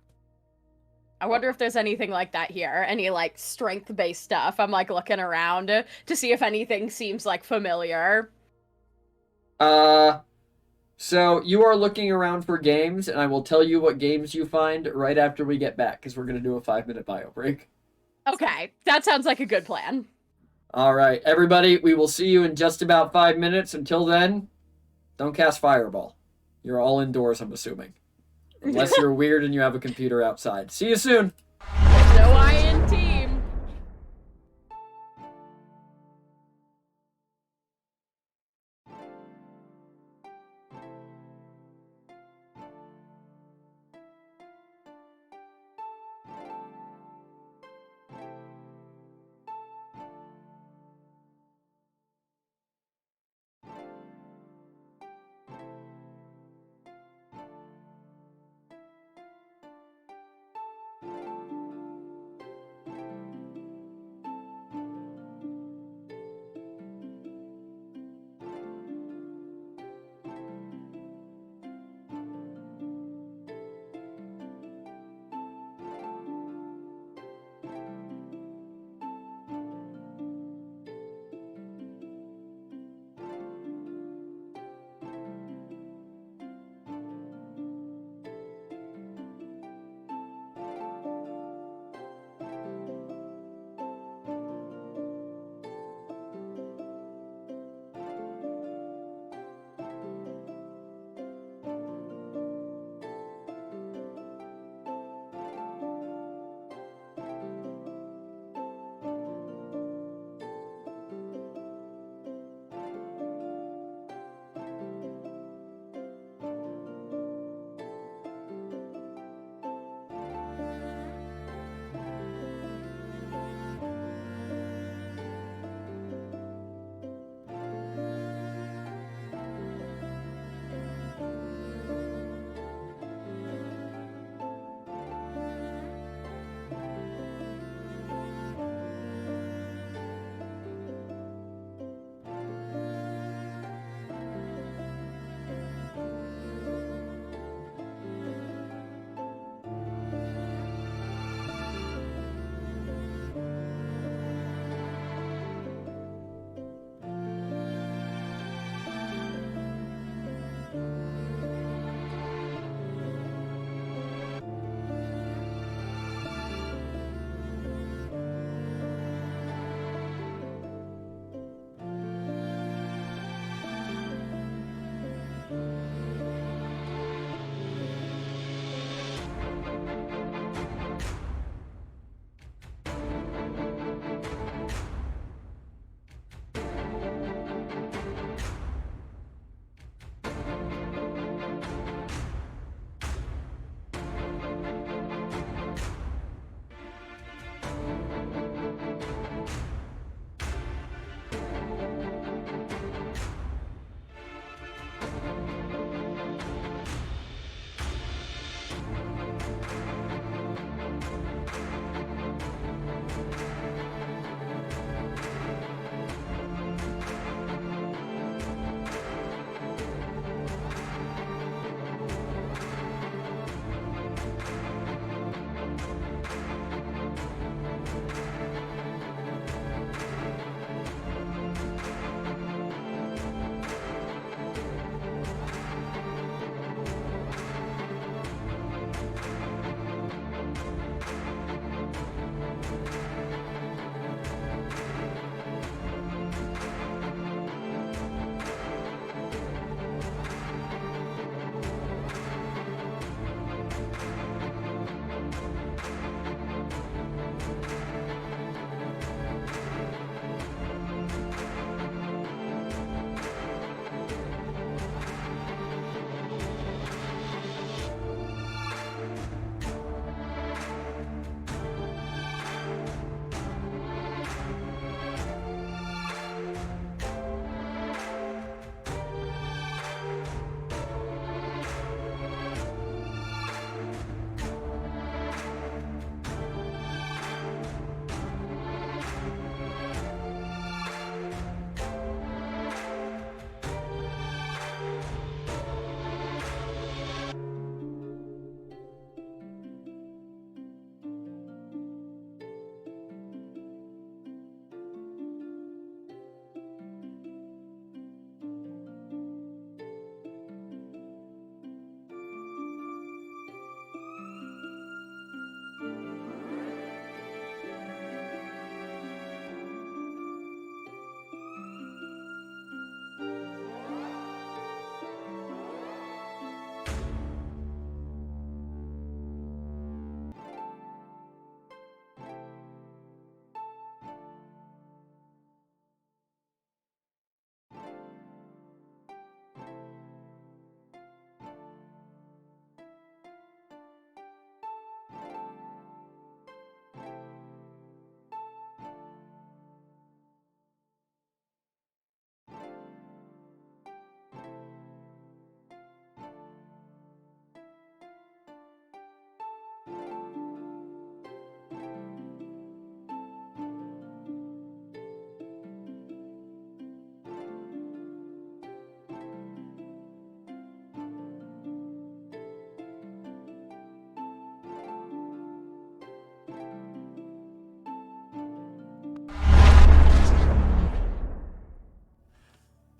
I wonder if there's anything like that here. Any like strength-based stuff. I'm like looking around to see if anything seems like familiar. So you are looking around for games, and I will tell you what games you find right after we get back, because we're gonna do a 5-minute bio break. Okay, that sounds like a good plan. All right, everybody, we will see you in just about 5 minutes. Until then, don't cast Fireball. You're all indoors, I'm assuming. Unless you're weird and you have a computer outside. See you soon! No I in team.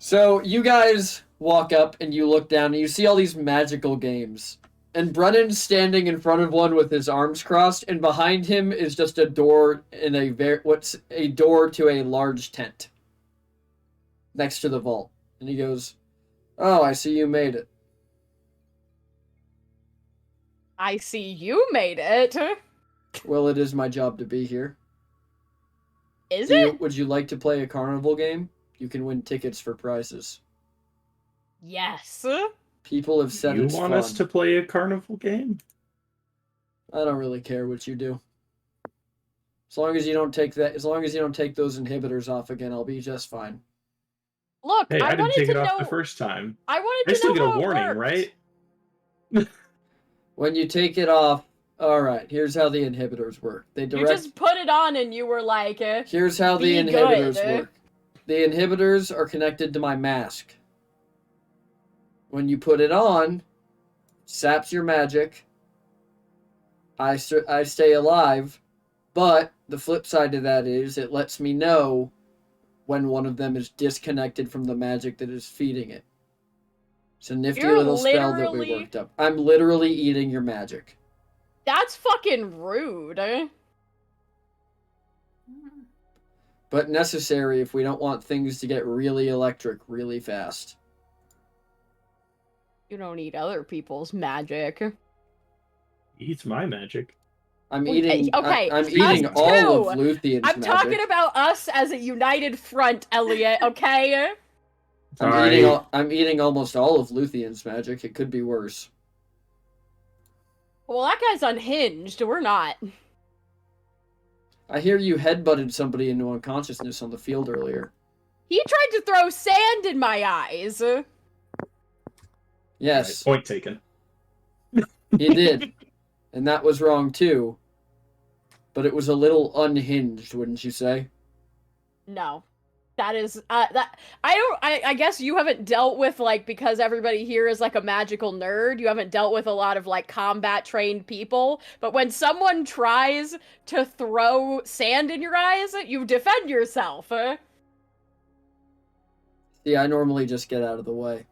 So you guys walk up and you look down and you see all these magical games. And Brennan's standing in front of one with his arms crossed, and behind him is just a door in what's a door to a large tent next to the vault. And he goes, "Oh, I see you made it." I see you made it. Well, it is my job to be here. Is it? Would you like to play a carnival game? You can win tickets for prizes. Yes. People have said You it's want fun. us to play a carnival game? I don't really care what you do. As long as you don't take those inhibitors off again, I'll be just fine. Look, Hey, I didn't wanted take to it off know. the first time. I wanted I to still know get a how it warning, worked. right? When you take it off, all right. Here's how the inhibitors work. You just put it on and you were like, Here's how the be inhibitors good. work. The inhibitors are connected to my mask. When you put it on, saps your magic. I stay alive, but the flip side to that is it lets me know when one of them is disconnected from the magic that is feeding it. It's a nifty You're little spell that we literally- worked up. I'm literally eating your magic. That's fucking rude. But necessary if we don't want things to get really electric really fast. You don't need other people's magic. He eats my magic. I'm Well, eating. okay, I'm eating us all of too. Luthien's I'm magic. talking about us as a united front, Elliot, okay? Sorry. I'm eating almost all of Luthien's magic. It could be worse. Well, that guy's unhinged. We're not. I hear you headbutted somebody into unconsciousness on the field earlier. He tried to throw sand in my eyes. Yes, Right, point taken. he did. And that was wrong too. But it was a little unhinged, wouldn't you say? No. That is that I guess you haven't dealt with, like, because everybody here is like a magical nerd, you haven't dealt with a lot of like combat trained people, but when someone tries to throw sand in your eyes, you defend yourself. See, I normally just get out of the way.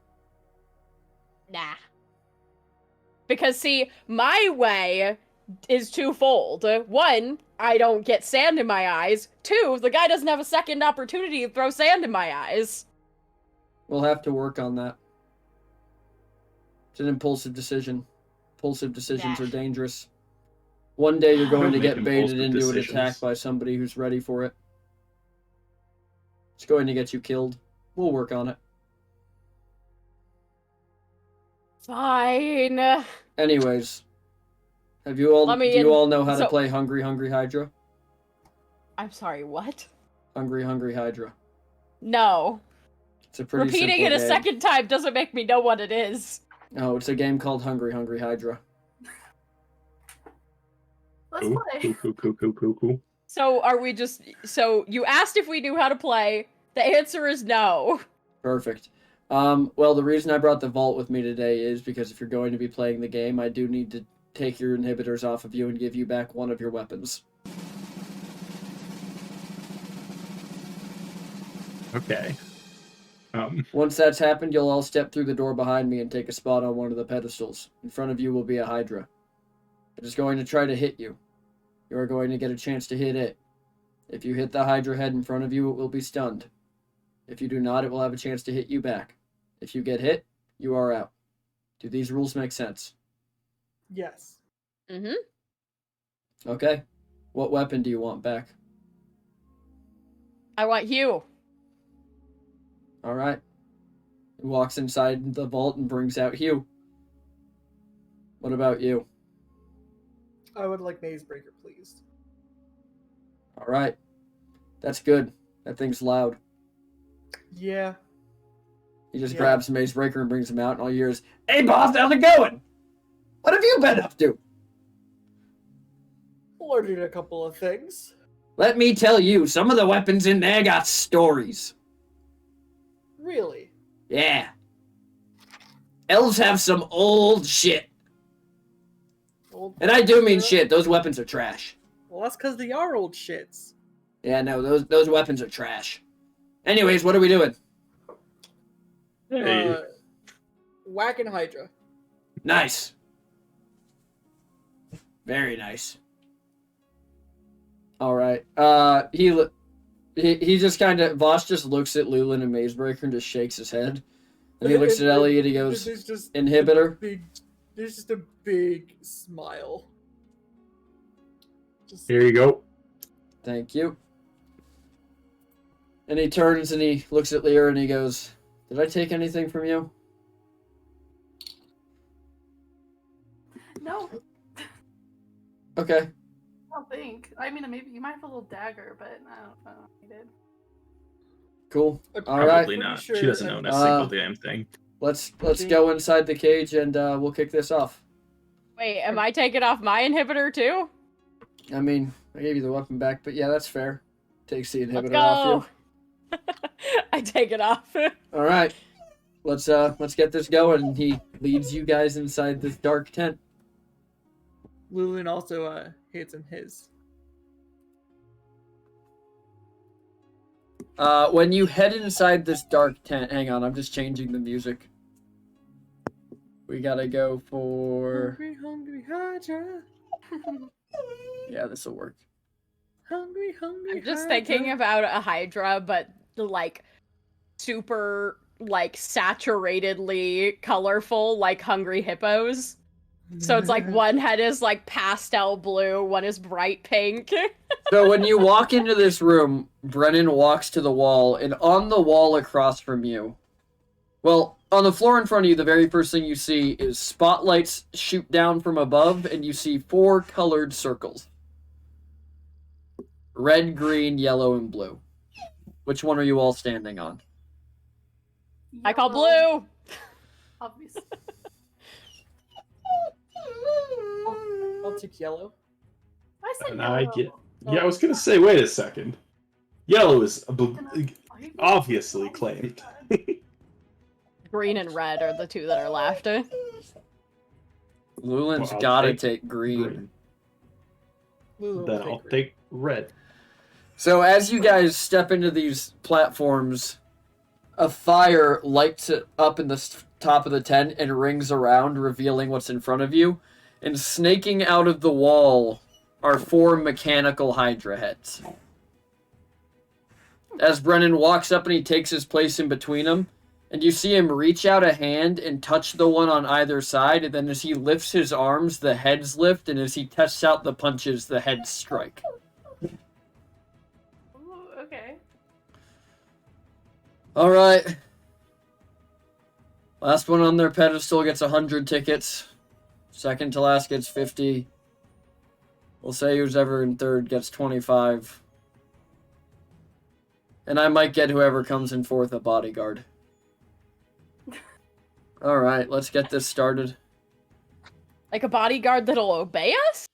Nah. Because see, my way is twofold. One, I don't get sand in my eyes. Two, the guy doesn't have a second opportunity to throw sand in my eyes. We'll have to work on that. It's an impulsive decision. Impulsive decisions Nah. are dangerous. One day you're going Don't to make get baited impulsive into an decisions. attack by somebody who's ready for it. It's going to get you killed. We'll work on it. Fine. Anyways, do you all know how to so- play Hungry Hungry Hydra? I'm sorry, what? Hungry Hungry Hydra. No. It's a pretty Repeating simple it a game. second time doesn't make me know what it is. No, it's a game called Hungry Hungry Hydra. Let's Cool, play. cool. So are we just... So you asked if we knew how to play. The answer is no. Perfect. Well, the reason I brought the vault with me today is because if you're going to be playing the game, I do need to take your inhibitors off of you and give you back one of your weapons. Okay. Once that's happened, you'll all step through the door behind me and take a spot on one of the pedestals. In front of you will be a Hydra. It is going to try to hit you. You are going to get a chance to hit it. If you hit the Hydra head in front of you, it will be stunned. If you do not, it will have a chance to hit you back. If you get hit, you are out. Do these rules make sense? Yes. Mm-hmm. Okay. What weapon do you want back? I want you. All right. He walks inside the vault and brings out Hugh. What about you? I would like Maze Breaker, please. All right. That's good. That thing's loud. Yeah. He just Yeah. grabs Maze Breaker and brings him out, and all you hear is, "Hey, boss, how's it going? What have you been up to?" Learning a couple of things. Let me tell you, some of the weapons in there got stories. Really? Yeah. Elves have some old shit. Old And I do mean shit. Those weapons are trash. Well, that's because they are old shits. Yeah, no, those weapons are trash. Anyways, what are we doing? Hey. Whacking Hydra. Nice. Very nice. All right. He just kind of Voss just looks at Lulin and Mazebreaker and just shakes his head. And he looks at Elliot. He goes, There's just "Inhibitor." There's just a big smile. Just Here you go. Thank you. And he turns and he looks at Lyra and he goes, "Did I take anything from you?" No, Okay. I don't think. I mean, maybe you might have a little dagger, but I don't need it. Cool. I'm All right. Probably pretty not. sure She doesn't own a Uh, single damn thing. Let's go inside the cage and we'll kick this off. Wait, am I taking off my inhibitor too? I mean, I gave you the weapon back, but yeah, that's fair. Takes the Let's inhibitor off go. I take it off. you. All right. Let's get this going. And he leads you guys inside this dark tent. Lulin also hits in his. When you head inside this dark tent, hang on, I'm just changing the music. We gotta go for Hungry Hydra. yeah, this will work. Hungry I'm just Hydra. thinking about a Hydra, but like super like saturatedly colorful, like hungry hippos. So it's like one head is like pastel blue, one is bright pink. So when you walk into this room, Brennan walks to the wall, and on the wall across from you, well, on the floor in front of you, the very first thing you see is spotlights shoot down from above, and you see 4 colored circles. Red, green, yellow, and blue. Which one are you all standing on? I call blue. Obviously. I'll take yellow. I said And yellow. I get. Yeah, I was gonna say. Wait a second. Yellow is obviously claimed. Green and red are the two that are left. Lulin's Well, I'll gotta take take green. Green. Lulin Then will I'll green. take red. So as you guys step into these platforms, a fire lights it up in the top of the tent and rings around, revealing what's in front of you. And snaking out of the wall are 4 mechanical Hydra heads. As Brennan walks up and he takes his place in between them, and you see him reach out a hand and touch the one on either side, and then as he lifts his arms, the heads lift, and as he tests out the punches, the heads strike. Ooh, okay. Alright. Last one on their pedestal gets 100 tickets. Second to last gets 50. We'll say who's ever in third gets 25. And I might get whoever comes in fourth a bodyguard. Alright, let's get this started. Like a bodyguard that'll obey us?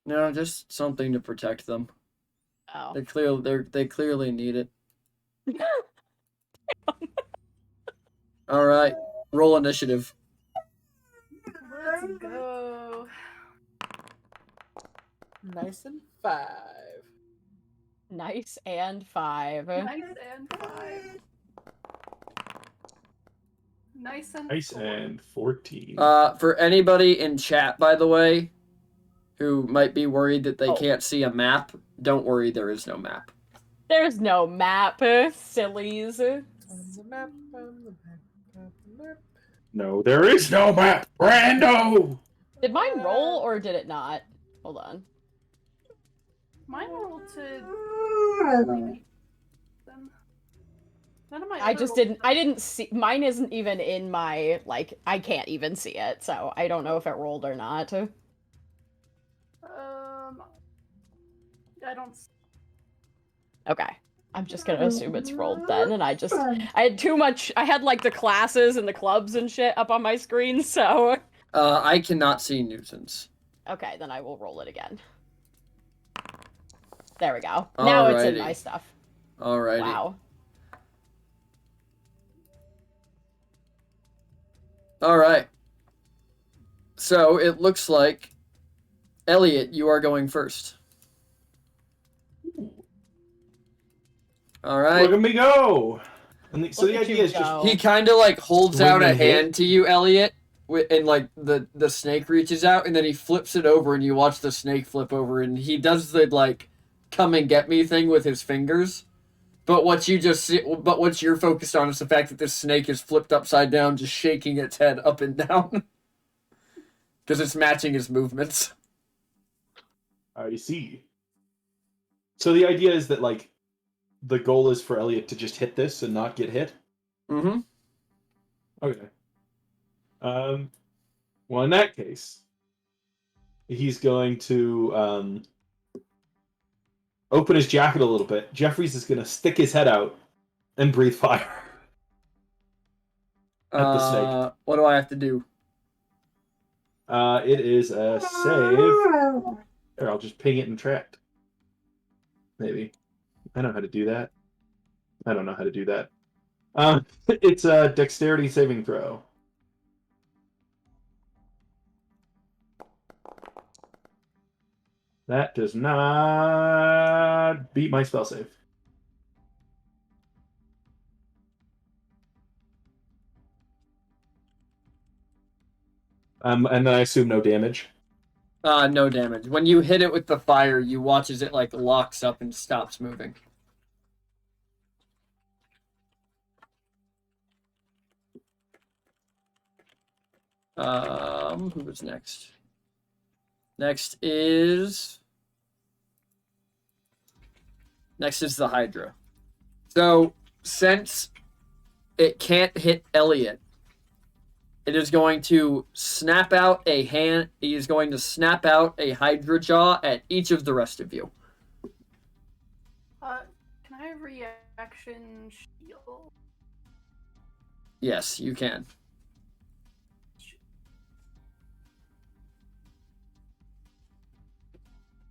No, just something to protect them. Oh. They clearly need it. Alright, roll initiative. Let's go. Nice and 5. Nice and 5. Nice and 5. Nice and Nice 4. and 14. For anybody in chat, by the way, who might be worried that they can't see a map, don't worry, there is no map. There's no map, sillies. No, there is no map, Brando. Did mine roll or did it not? Hold on. Mine rolled to. None of my. I other just rolls- I didn't see, mine isn't even in my, like, I can't even see it, so I don't know if it rolled or not. I don't. Okay. I'm just gonna assume it's rolled then, and I had too much, I had, like, the classes and the clubs and shit up on my screen, so... I cannot see nuisance. Okay, then I will roll it again. There we go. Now it's in Alrighty. my stuff. Alrighty. Wow. Alright. So, it looks like... Elliot, you are going first. Alright. Look at me go. So Look the at idea you is just go. He kind of like holds Swing out a and hit? hand to you, Elliot, and like the snake reaches out, and then he flips it over, and you watch the snake flip over, and he does the like come and get me thing with his fingers. But what you're focused on is the fact that this snake is flipped upside down, just shaking its head up and down, because it's matching his movements. I see. So the idea is that like the goal is for Elliot to just hit this and not get hit. Mm-hmm. Okay. Well, in that case, he's going to open his jacket a little bit. Jeffries is going to stick his head out and breathe fire at the snake. What do I have to do? It is a save. Here, I'll just ping it in chat. Maybe. I know how to do that. I don't know how to do that. It's a dexterity saving throw. That does not beat my spell save. And then I assume no damage. No damage. When you hit it with the fire, you watch as it like locks up and stops moving. Who was next? Next is the Hydra. So since it can't hit Elliot, it is going to snap out a hand. He is going to snap out a Hydra jaw at each of the rest of you. Can I have reaction shield? Yes, you can.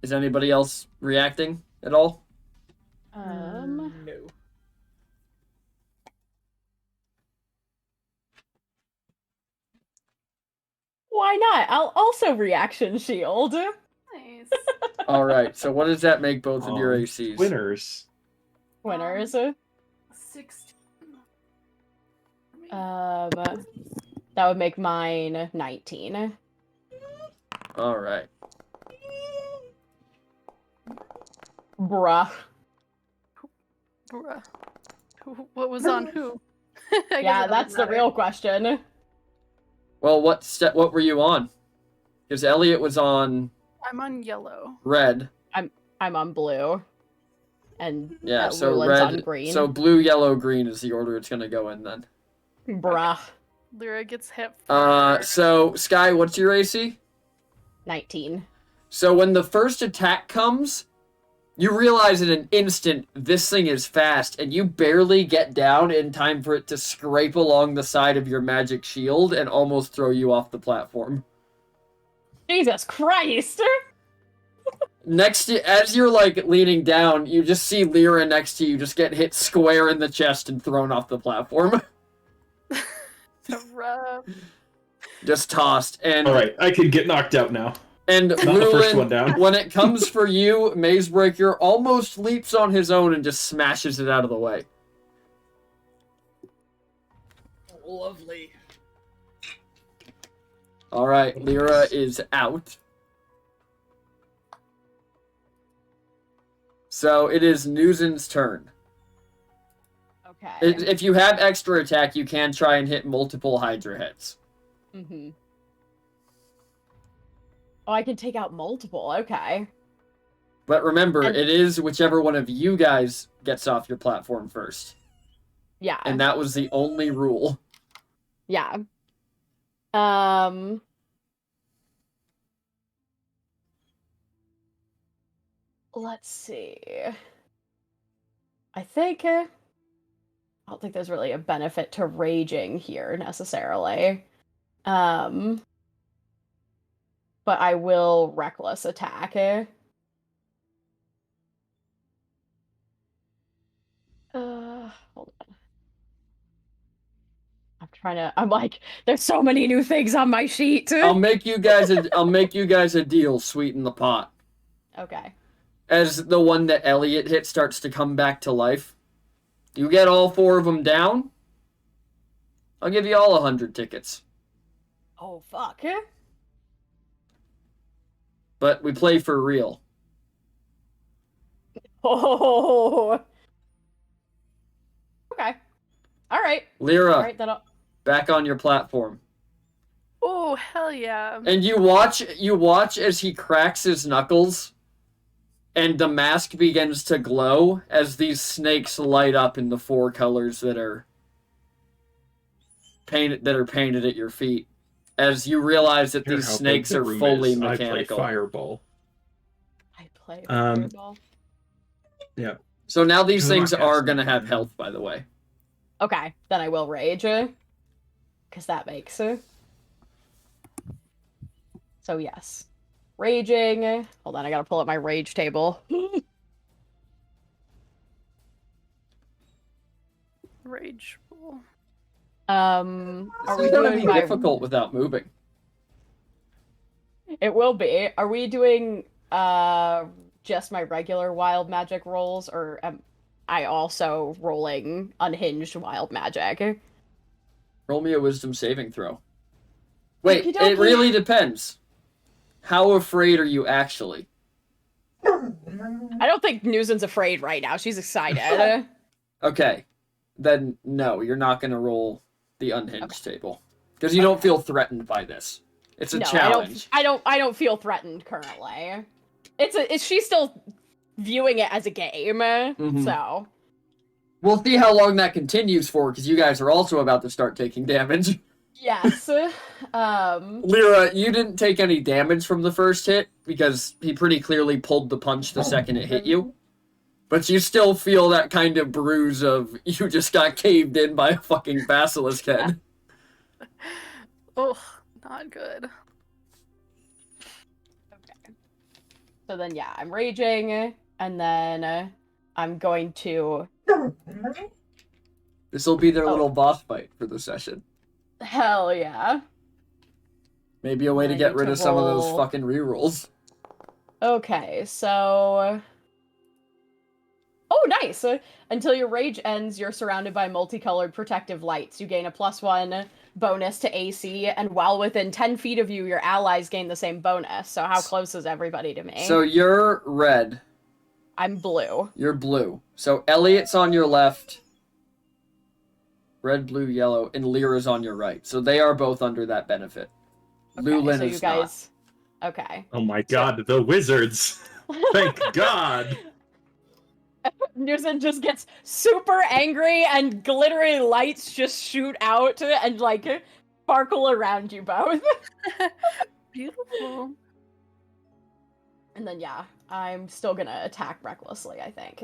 Is anybody else reacting at all? No. Why not? I'll also reaction shield. Nice. All right. So what does that make both of your ACs? Winners. Winners. 16. That would make mine 19. All right. Bruh. Bruh. What was on who? I guess Yeah, it doesn't that's the matter. real question. Well, what were you on? Because Elliot was on I'm on yellow. red. I'm on blue. And Yeah, so Rulin's red. on green. So blue, yellow, green is the order it's gonna go in then. Bruh. Lyra gets hit for... So Sky, what's your AC? 19. So when the first attack comes, you realize in an instant this thing is fast, and you barely get down in time for it to scrape along the side of your magic shield and almost throw you off the platform. Jesus Christ! As you're like leaning down, you just see Lyra next to you just get hit square in the chest and thrown off the platform. Rough. Just tossed. And All right, I can get knocked out now. And Not the first one Rulin, down. when it comes for you, Mazebreaker almost leaps on his own and just smashes it out of the way. Lovely. All right, Lyra is out. So it is Newson's turn. Okay. If you have extra attack, you can try and hit multiple Hydra hits. Mm-hmm. Oh, I can take out multiple. Okay. But remember, And- it is whichever one of you guys gets off your platform first. Yeah. And that was the only rule. Yeah. Let's see. I think I don't think there's really a benefit to raging here necessarily. But I will reckless attack. Hold on. I'm like, there's so many new things on my sheet. I'll make you guys a deal, sweeten the pot. Okay. As the one that Elliot hit starts to come back to life, You get all 4 of them down, I'll give you all 100 tickets. Oh, fuck. But we play for real. Oh. Okay. All right. Lyra, All right, then back on your platform. Oh, hell yeah. And you watch as he cracks his knuckles, and the mask begins to glow as these snakes light up in the 4 colors that are painted at your feet. As you realize that Hear these how big snakes the are room fully is. mechanical. I play Fireball. I play Um, Fireball. Yeah. So now these Come on, things are cast going to it. have health, by the way. Okay, then I will rage. Because that makes... So yes. Raging. Hold on, I gotta pull up my rage table. Rage. Are This we is going to doing be my... difficult without moving. It will be. Are we doing just my regular wild magic rolls, or am I also rolling unhinged wild magic? Roll me a wisdom saving throw. Wait, Okie it dokie. really depends. How afraid are you actually? I don't think Newson's afraid right now. She's excited. Okay. Then no, you're not going to roll the unhinged table. Because you don't feel threatened by this. It's a No, challenge. I don't feel threatened currently. She's still viewing it as a game. Mhm. So We'll see how long that continues for, because you guys are also about to start taking damage. yes. Lyra, you didn't take any damage from the first hit, because he pretty clearly pulled the punch the second it hit you. But you still feel that kind of bruise of, you just got caved in by a fucking basilisk head. Oh, not good. Okay. So then yeah, I'm raging, and then I'm going to... This will be their Oh. little boss fight for the session. Hell yeah. Maybe a way to I get need rid to of some of those roll- fucking rerolls. Okay, so... Oh, nice! Until your rage ends, you're surrounded by multicolored protective lights. You gain a +1 bonus to AC, and while within 10 feet of you, your allies gain the same bonus. So how close is everybody to me? So you're red. I'm blue. You're blue. So Elliot's on your left. Red, blue, yellow, and Lyra's on your right. So they are both under that benefit. Okay, Lulin so you is guys... Okay. Oh my god, the wizards! Thank God! Newson just gets super angry and glittery lights just shoot out and like sparkle around you both. Beautiful. And then yeah, I'm still gonna attack recklessly, I think.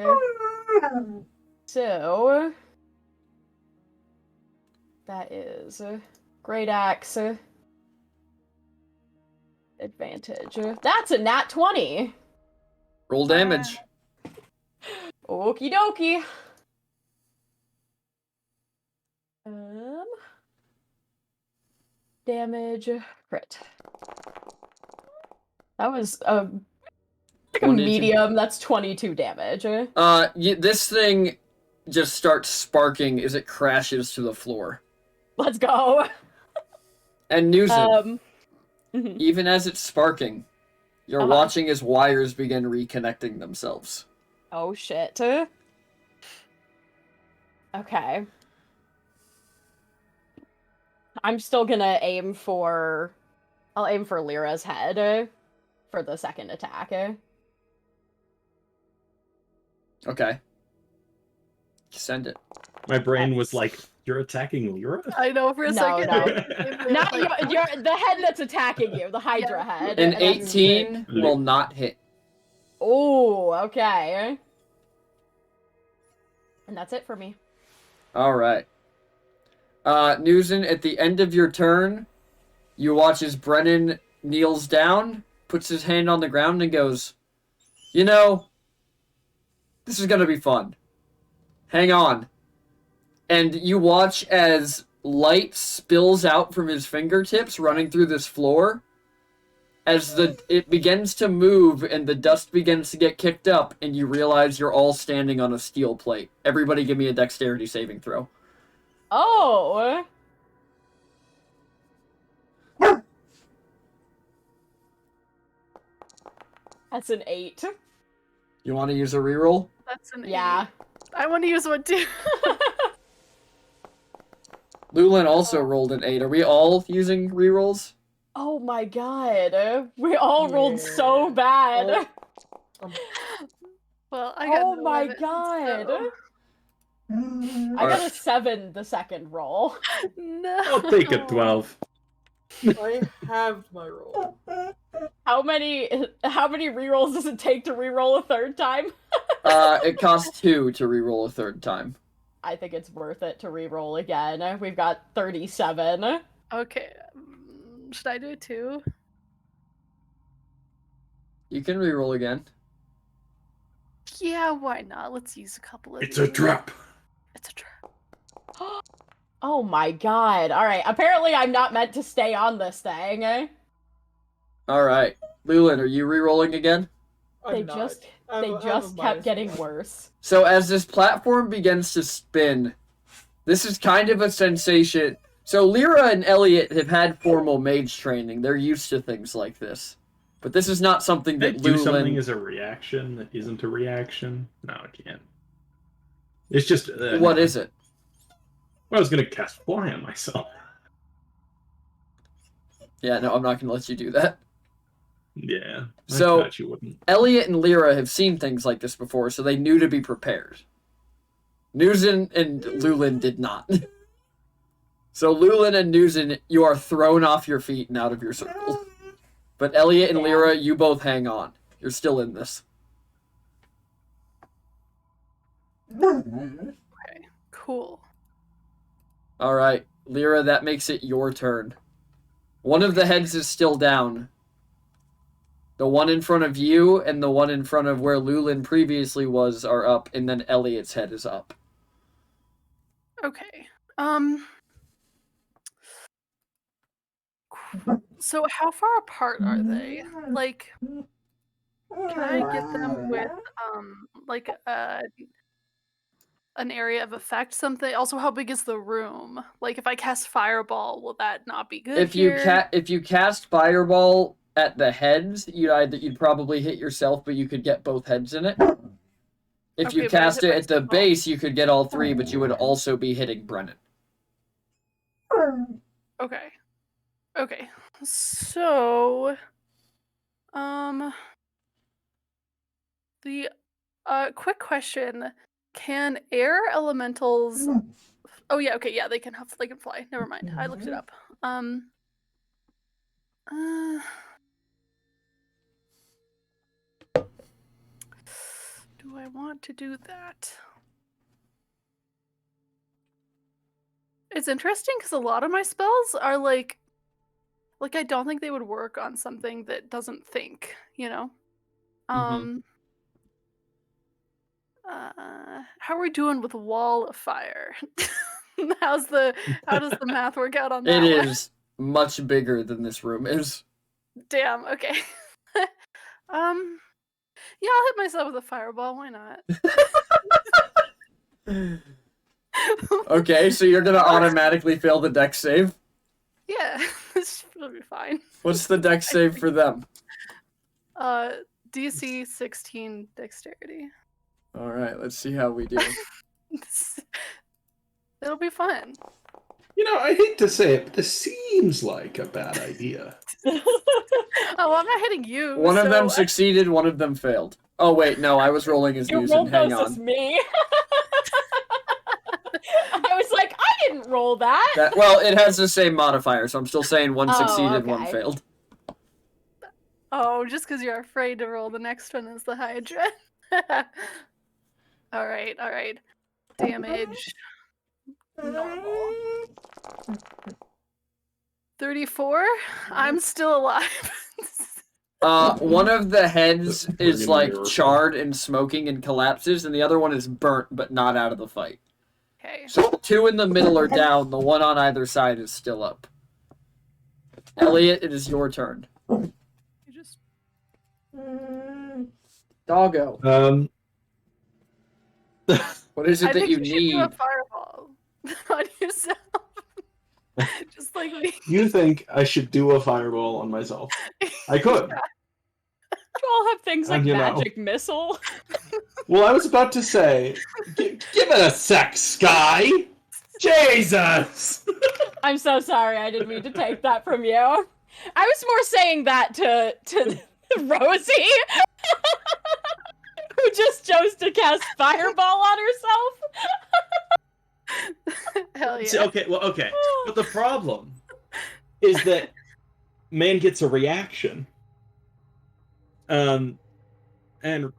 So that is great axe advantage. That's a nat 20. Roll damage. Okie dokie. Damage crit. That was like a 22. medium. That's 22 damage. This thing just starts sparking as it crashes to the floor. Let's go. And Newsom, Mhm. even as it's sparking, you're Uh-huh. watching as wires begin reconnecting themselves. Oh shit. Okay. I'm still gonna aim for... I'll aim for Lyra's head for the second attack. Okay. Send it. My brain was like, you're attacking Lyra? I know for a No, second. no. It Not was like, you're the head that's attacking you, the Hydra head. An and that's- 18 will not hit. Oh, okay. And that's it for me. Alright. Newson, at the end of your turn, you watch as Brennan kneels down, puts his hand on the ground, and goes, "You know, this is gonna be fun. Hang on." And you watch as light spills out from his fingertips running through this floor, as it begins to move and the dust begins to get kicked up, and you realize you're all standing on a steel plate. Everybody give me a dexterity saving throw. Oh. That's an 8. You want to use a reroll? That's an Yeah. 8. I want to use one too. Lulin also rolled an 8. Are we all using rerolls? Oh my god. We all rolled so bad. Well, I got Oh no my 11, god. so- I got a 7 the second roll. No. I'll take a 12. I halved my roll. How many rerolls does it take to reroll a third time? It costs 2 to reroll a third time. I think it's worth it to reroll again. We've got 37. Okay. Should I do it too? You can reroll again. Yeah, why not? Let's use a couple of It's a these. trap. It's a trap. Oh my god. Alright, apparently I'm not meant to stay on this thing. Alright. Lulin, are you rerolling again? They I'm not. just I'm they a- I'm a just kept minus getting 1. worse. So as this platform begins to spin, this is kind of a sensation. So Lyra and Elliot have had formal mage training. They're used to things like this. But this is not something Can I that do something Lulin... as a reaction that isn't a reaction? No, I can't. It's just... What is it? I was going to cast Fly on myself. Yeah, no, I'm not going to let you do that. Yeah. I So- thought you wouldn't. Elliot and Lyra have seen things like this before, so they knew to be prepared. Nuzin and Lulin did not. So Lulin and Nuzin, you are thrown off your feet and out of your circle. But Elliot and Lyra, you both hang on. You're still in this. Cool. Alright, Lyra, that makes it your turn. One of the heads is still down. The one in front of you and the one in front of where Lulin previously was are up, and then Elliot's head is up. Okay. So how far apart are they? Like, can I get them with like an area of effect? Something. Also, how big is the room? Like, if I cast fireball, will that not be good? If you cast fireball at the heads, you'd probably hit yourself, but you could get both heads in it. If Okay, you but I cast hit it at the myself. base, you could get all 3, but you would also be hitting Brennan. Okay. Okay. So, the quick question: can air elementals? Oh yeah. Okay. Yeah, they can fly. Never mind. I looked it up. Uh, do I want to do that? It's interesting because a lot of my spells are like I don't think they would work on something that doesn't think, you know? How are we doing with Wall of Fire? How does the math work out on that It one? is much bigger than this room is. Damn, okay. Yeah, I'll hit myself with a fireball, why not? Okay, so you're gonna automatically fail the dex save. Yeah, this will be fine. What's the dex save for them? DC 16 dexterity. Alright, let's see how we do. It'll be fun. You know, I hate to say it, but this seems like a bad idea. Oh, well, I'm not hitting you. One of them so succeeded, one of them failed. Oh wait, no, I was rolling as You Nuzin. rolled Hang those as on. me. I was like, I didn't roll that. Well, it has the same modifier, so I'm still saying one Oh, succeeded, one okay. failed. Oh, just because you're afraid to roll the next one is the Hydra. Alright. Damage. Normal. 34? I'm still alive. One of the heads We're is gonna like miracle. charred and smoking and collapses, and the other one is burnt but not out of the fight. Okay. So the 2 in the middle are down, the one on either side is still up. Elliot, it is your turn. Doggo. What is it I that think you you should do a need? fireball on yourself. Just like me. You think I should do a fireball on myself? I could. You all have things like And, you know. magic missile. Well, I was about to say, give it a sec, Sky. Jesus. I'm so sorry. I didn't mean to take that from you. I was more saying that to Rosie, who just chose to cast fireball on herself. Hell yeah. See, okay. But the problem is that man gets a reaction. And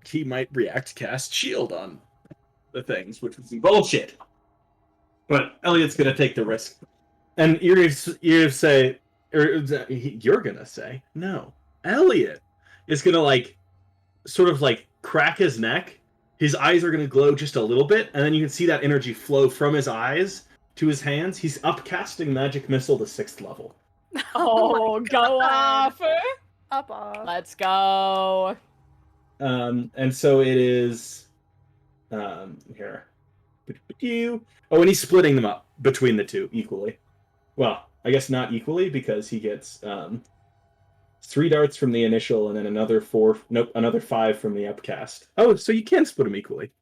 he might react to cast shield on the things, which would be bullshit. But Elliot's gonna take the risk. And you're gonna say, no. Elliot is gonna sort of crack his neck. His eyes are gonna glow just a little bit, and then you can see that energy flow from his eyes to his hands. He's upcasting Magic Missile to 6th level. Oh, go off! Up off. Let's go. And so it is here. Oh, and he's splitting them up between the two equally. Well, I guess not equally, because he gets 3 darts from the initial and then another 5 from the upcast. Oh, so you can split them equally.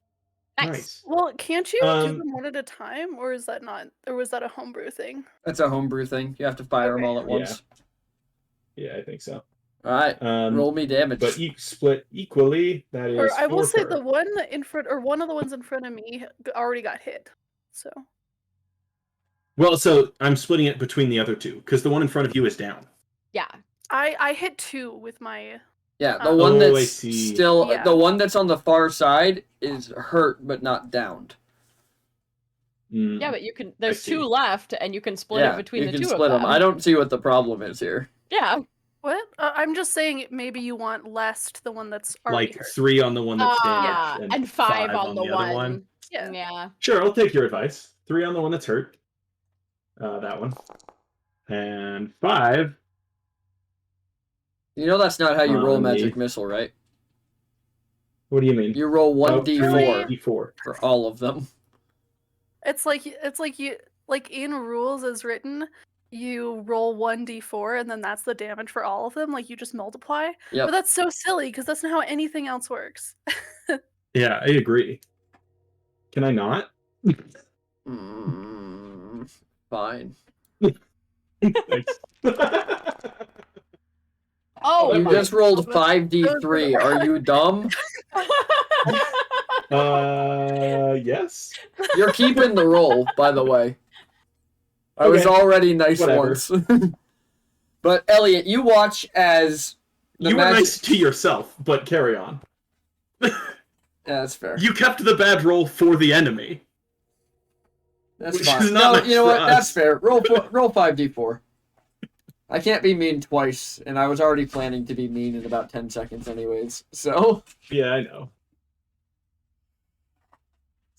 Nice. Well, can't you do them one at a time, or is that not, or was that a homebrew thing? That's a homebrew thing. You have to fire them all at once. Yeah, I think so. All right, roll me damage. But you split equally. That is. Or I will say per. the one in front, or one of the ones in front of me, already got hit. So. Well, so I'm splitting it between the other two because the one in front of you is down. Yeah. I hit 2 with my. Yeah, the one that's I see. still Yeah. the one that's on the far side is hurt but not downed. Yeah, but you can. There's see. 2 left, and you can split it between you the can 2 split of them. I don't see what the problem is here. Yeah. What? I'm just saying maybe you want less to the one that's already hurt. 3 on the one that's damaged And 5 on the other one. Yeah. Yeah. Sure, I'll take your advice. 3 on the one that's hurt. That one. And 5. You know that's not how you roll On magic the- missile, right? What do you mean? You roll 1d4 D4. for all of them. It's like you in rules as written, you roll 1d4 and then that's the damage for all of them. Like you just multiply. Yep. But that's so silly because that's not how anything else works. Yeah, I agree. Can I not? Fine. Thanks. Oh, You my- just rolled 5d3. Are you dumb? Yes. You're keeping the roll, by the way. I was Okay. already nice Whatever. once. But Elliot, you watch as the You were magic... nice to yourself, but carry on. Yeah, that's fair. You kept the bad roll for the enemy. That's Which fine. is not No, nice you know for what? That's us. fair. Roll 5d4. I can't be mean twice, and I was already planning to be mean in about 10 seconds anyways. So Yeah, I know.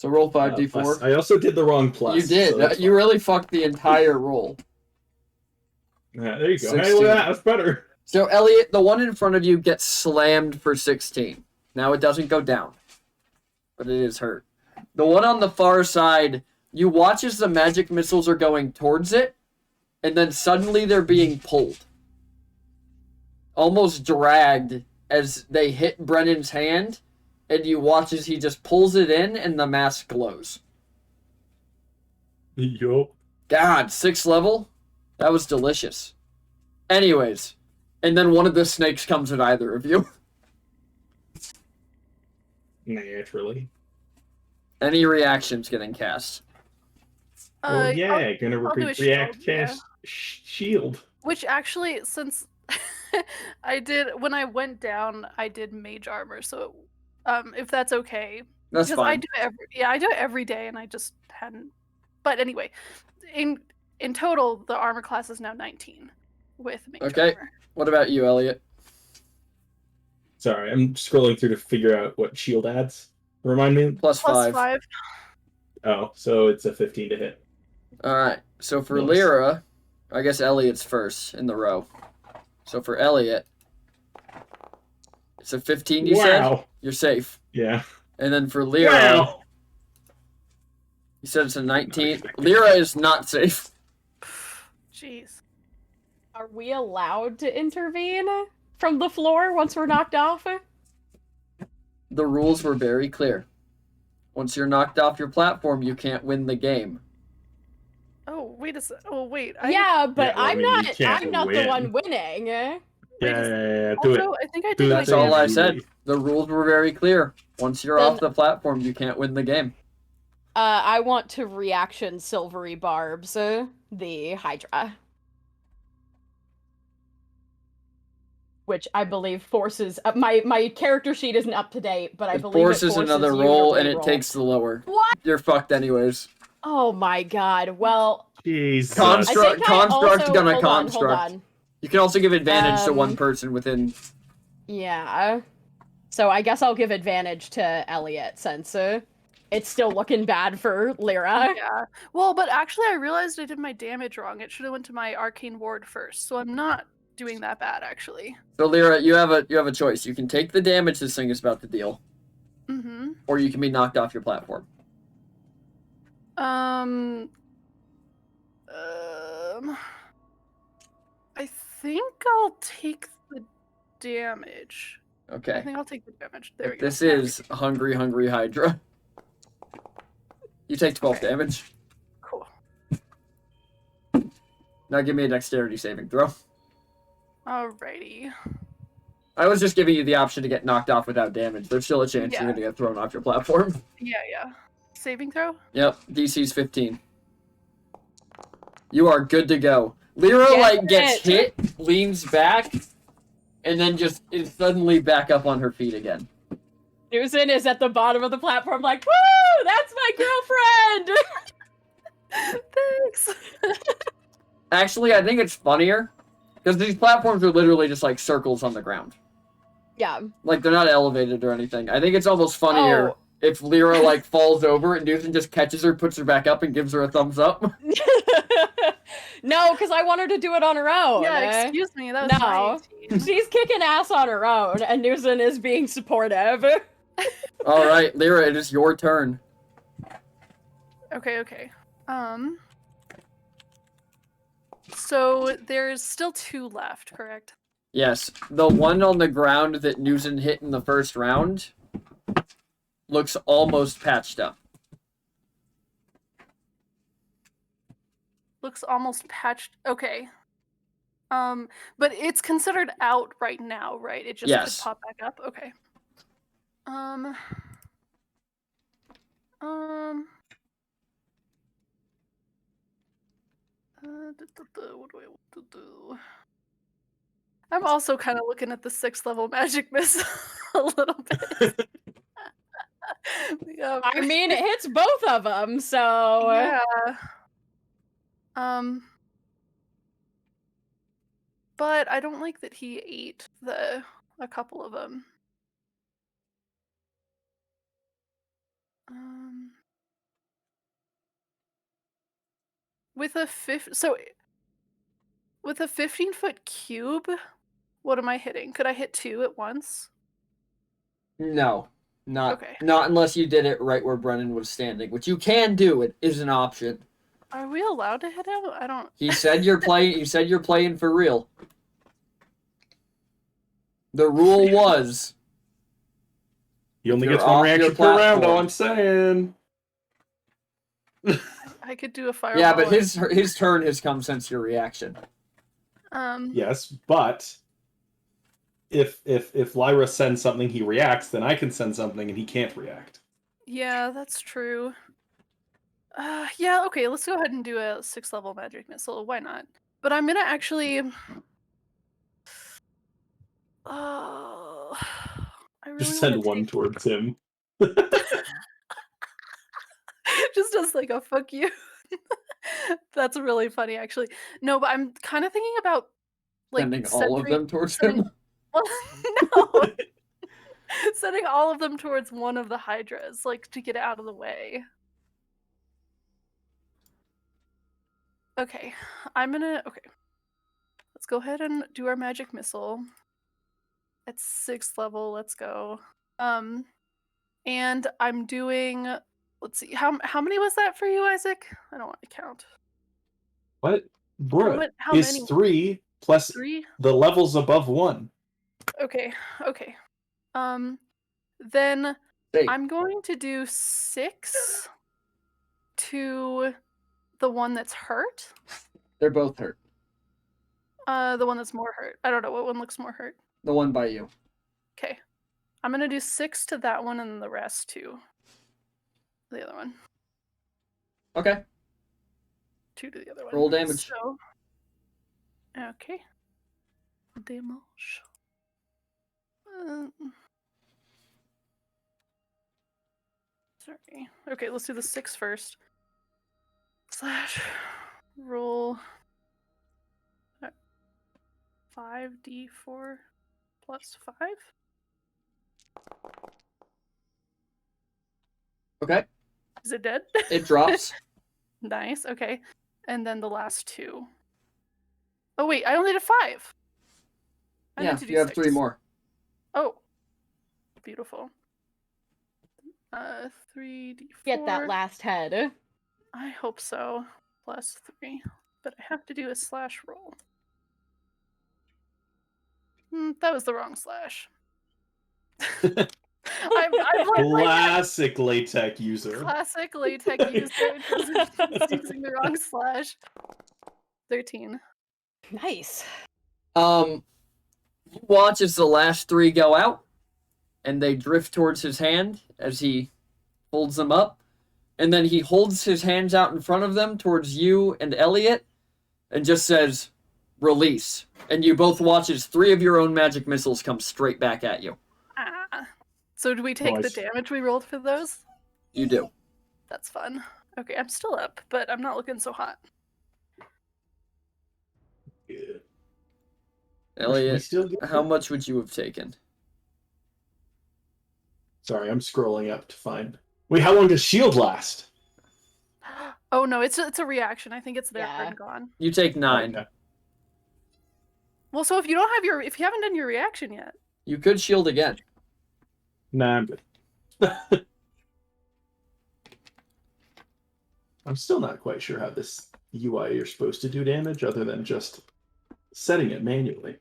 roll Plus, 5d4. I also did the wrong plus. You did. so that's You fine. really fucked the entire roll. Yeah, there you go. Hey, 16. look at that. That's better. So Elliot, the one in front of you gets slammed for 16. Now it doesn't go down, but it is hurt. The one on the far side, you watch as the magic missiles are going towards it, and then suddenly they're being pulled. Almost dragged as they hit Brennan's hand, and you watch as he just pulls it in and the mask glows. Yup. God, 6th level? That was delicious. Anyways, and then one of the snakes comes at either of you. Naturally. Any reactions getting cast? Well, yeah, gonna I'll do a react shield, yeah. cast shield. Which actually, since I did when I went down, I did mage armor. So, if that's okay, That's because I fine. do it I do it every day, and I just hadn't. But anyway, in total, the armor class is now 19 with mage Okay. armor. What about you, Elliot? Sorry, I'm scrolling through to figure out what shield adds. Remind me? Plus Plus 5. 5. Oh, so it's a 15 to hit. Alright, so for Nice. Lyra, I guess Elliot's first in the row. So for Elliot, So 15, you said? Wow. You're safe. Yeah. And then for Lyra, Wow. you said it's a 19. Lyra is not safe. Jeez. Are we allowed to intervene from the floor once we're knocked off? The rules were very clear. Once you're knocked off your platform, you can't win the game. Oh, wait a sec. Oh, wait. Yeah, but Yeah, well, I mean, you can't I'm not the win. one winning. Yeah, Wait a do Also, it. I think I Do did that my That's all I damage. said. The rules were very clear. Once you're Then- off the platform, you can't win the game. I want to reaction Silvery Barbs, the Hydra. Which I believe forces... my character sheet isn't up to date, but I It believe forces it another you to roll, and it reroll. takes the lower. What? You're fucked anyways. Oh my god, well... Jesus. I Construct, think I construct also... gonna hold construct. on. You can also give advantage to one Um, person within. Yeah. So I guess I'll give advantage to Elliot, since it's still looking bad for Lyra. Yeah. Well, but actually, I realized I did my damage wrong. It should have went to my arcane ward first, so I'm not doing that bad, actually. So Lyra, you have a choice. You can take the damage this thing is about to deal, Mm-hmm. or you can be knocked off your platform. I think I'll take the damage. I Okay. think I'll take the damage. There we If go. this is Hungry Hydra. You take 12 Okay. damage. Cool. Now give me a dexterity saving throw. Alrighty. I was just giving you the option to get knocked off without damage. There's still a chance Yeah. you're gonna get thrown off your platform. Yeah. Saving throw? Yep, DC's 15. You are good to go. Lyra, Get gets it. hit, leans back, and then just is suddenly back up on her feet again. Susan is at the bottom of the platform like, woo! That's my girlfriend! Thanks. Actually, I think it's funnier, because these platforms are literally just like circles on the ground. Yeah. Like, they're not elevated or anything. I think it's almost funnier Oh. if Lyra, falls over and Newton just catches her, puts her back up, and gives her a thumbs up. No, because I want her to do it on her own. Yeah, excuse me. That was No. my 18. She's kicking ass on her own, and Newson is being supportive. Alright, Lyra, it is your turn. Okay. So there's still 2 left, correct? Yes, the one on the ground that Newton hit in the first round looks almost patched up. Looks almost patched. Okay. But it's considered out right now, right? It just Yes. could pop back up. Okay. What do I want to do? I'm also kind of looking at the 6th level magic missile a little bit. Yeah, I mean, it hits both of them, so... yeah. But I don't like that he ate a couple of them. With a 15-foot cube, what am I hitting? Could I hit 2 at once? No. Not Okay. not unless you did it right where Brennan was standing, which you can do. It is an option. Are we allowed to hit him? I don't. He said you're playing. You said you're playing for real. The rule was He only You're gets one off your reaction per round, all platform. I'm saying. I could do a fireball. yeah, but his turn has come since your reaction. Yes, but if Lyra sends something, he reacts, then I can send something and he can't react. Yeah, that's true. Yeah, okay, let's go ahead and do a 6th level magic missile. Why not? But I'm gonna actually. Oh, I really Just send wanna one take- towards him. just as like a fuck you. That's really funny, actually. No, but I'm kind of thinking about Sending all of them towards sending- him. Well, no. Sending all of them towards one of the hydras, to get out of the way. Okay, okay. Let's go ahead and do our magic missile. at 6th level. Let's go. And I'm doing. Let's see. How many was that for you, Isaac? I don't want to count. What? Bruh, How it's many? 3 plus 3. the levels above 1. Okay. Then Hey, I'm going to do 6 to the one that's hurt. they're both hurt. The one that's more hurt. I don't know what one looks more hurt. The one by you. Okay. I'm gonna do 6 to that one and then the rest to the other one. Okay. 2 to the other one. Roll damage. So, okay. Damage. Sorry. Okay, let's do the 6 first. Slash. Roll. 5d4 plus 5. Okay. Is it dead? It drops. Nice. Okay. And then the last 2. Oh wait, I only did 5. I Yeah, meant to do you have 6. 3 more. Oh, beautiful. 3d4. Get that last head. I hope so. Plus 3, but I have to do a slash roll. That was the wrong slash. I'm Classic LaTeX user. classic LaTeX user just using the wrong slash. 13. Nice. You watch as the last 3 go out, and they drift towards his hand as he holds them up, and then he holds his hands out in front of them towards you and Elliot, and just says, "Release." And you both watch as 3 of your own magic missiles come straight back at you. So do we take Nice. the damage we rolled for those? You do. That's fun. Okay, I'm still up, but I'm not looking so hot. Good. Elliot, Still get how that? much would you have taken? Sorry, I'm scrolling up to find. Wait, how long does shield last? Oh no, it's a reaction. I think it's there Yeah. and gone. You take 9. Okay. Well, so if you haven't done your reaction yet. You could shield again. Nah, I'm good. I'm still not quite sure how this UI you're supposed to do damage other than just setting it manually.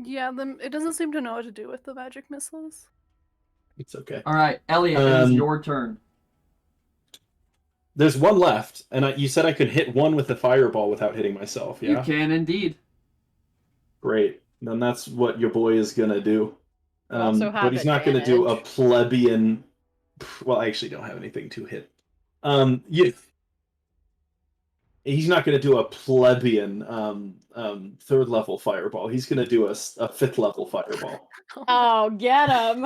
Yeah, it doesn't seem to know what to do with the magic missiles. It's okay. All right, Elliot, it is Um, your turn. There's one left, and you said I could hit one with the fireball without hitting myself, yeah? You can indeed. Great. Then that's what your boy is gonna do. Also have But he's not gonna do a advantage. plebeian. Well, I actually don't have anything to hit. He's not gonna do a plebeian 3rd level fireball. He's gonna do a 5th level fireball. Oh, get him.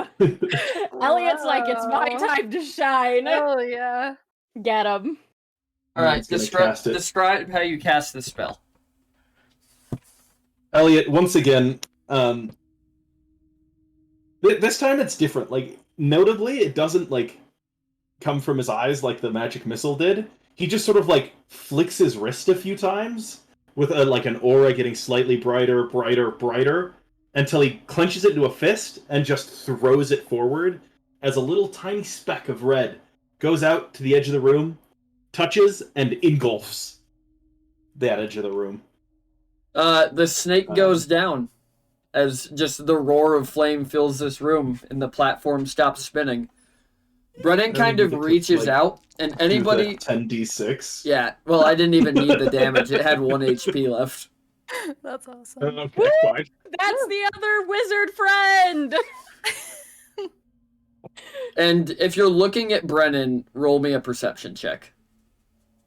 Elliot's like, it's my Wow. time to shine. Oh yeah. Get him. All right, He's gonna cast it. describe how you cast the spell. Elliot, once again, this time it's different. Like, notably, it doesn't like come from his eyes like the magic missile did. He just sort of like flicks his wrist a few times with like an aura getting slightly brighter, brighter, until he clenches it into a fist and just throws it forward as a little tiny speck of red goes out to the edge of the room, touches, and engulfs that edge of the room. The snake goes down as just the roar of flame fills this room and the platform stops spinning. Brennan kind of reaches out, and anybody... 10d6. Yeah, well, I didn't even need the damage. It had 1 HP left. That's awesome. Okay, fine. That's the other wizard friend. And if you're looking at Brennan, roll me a perception check.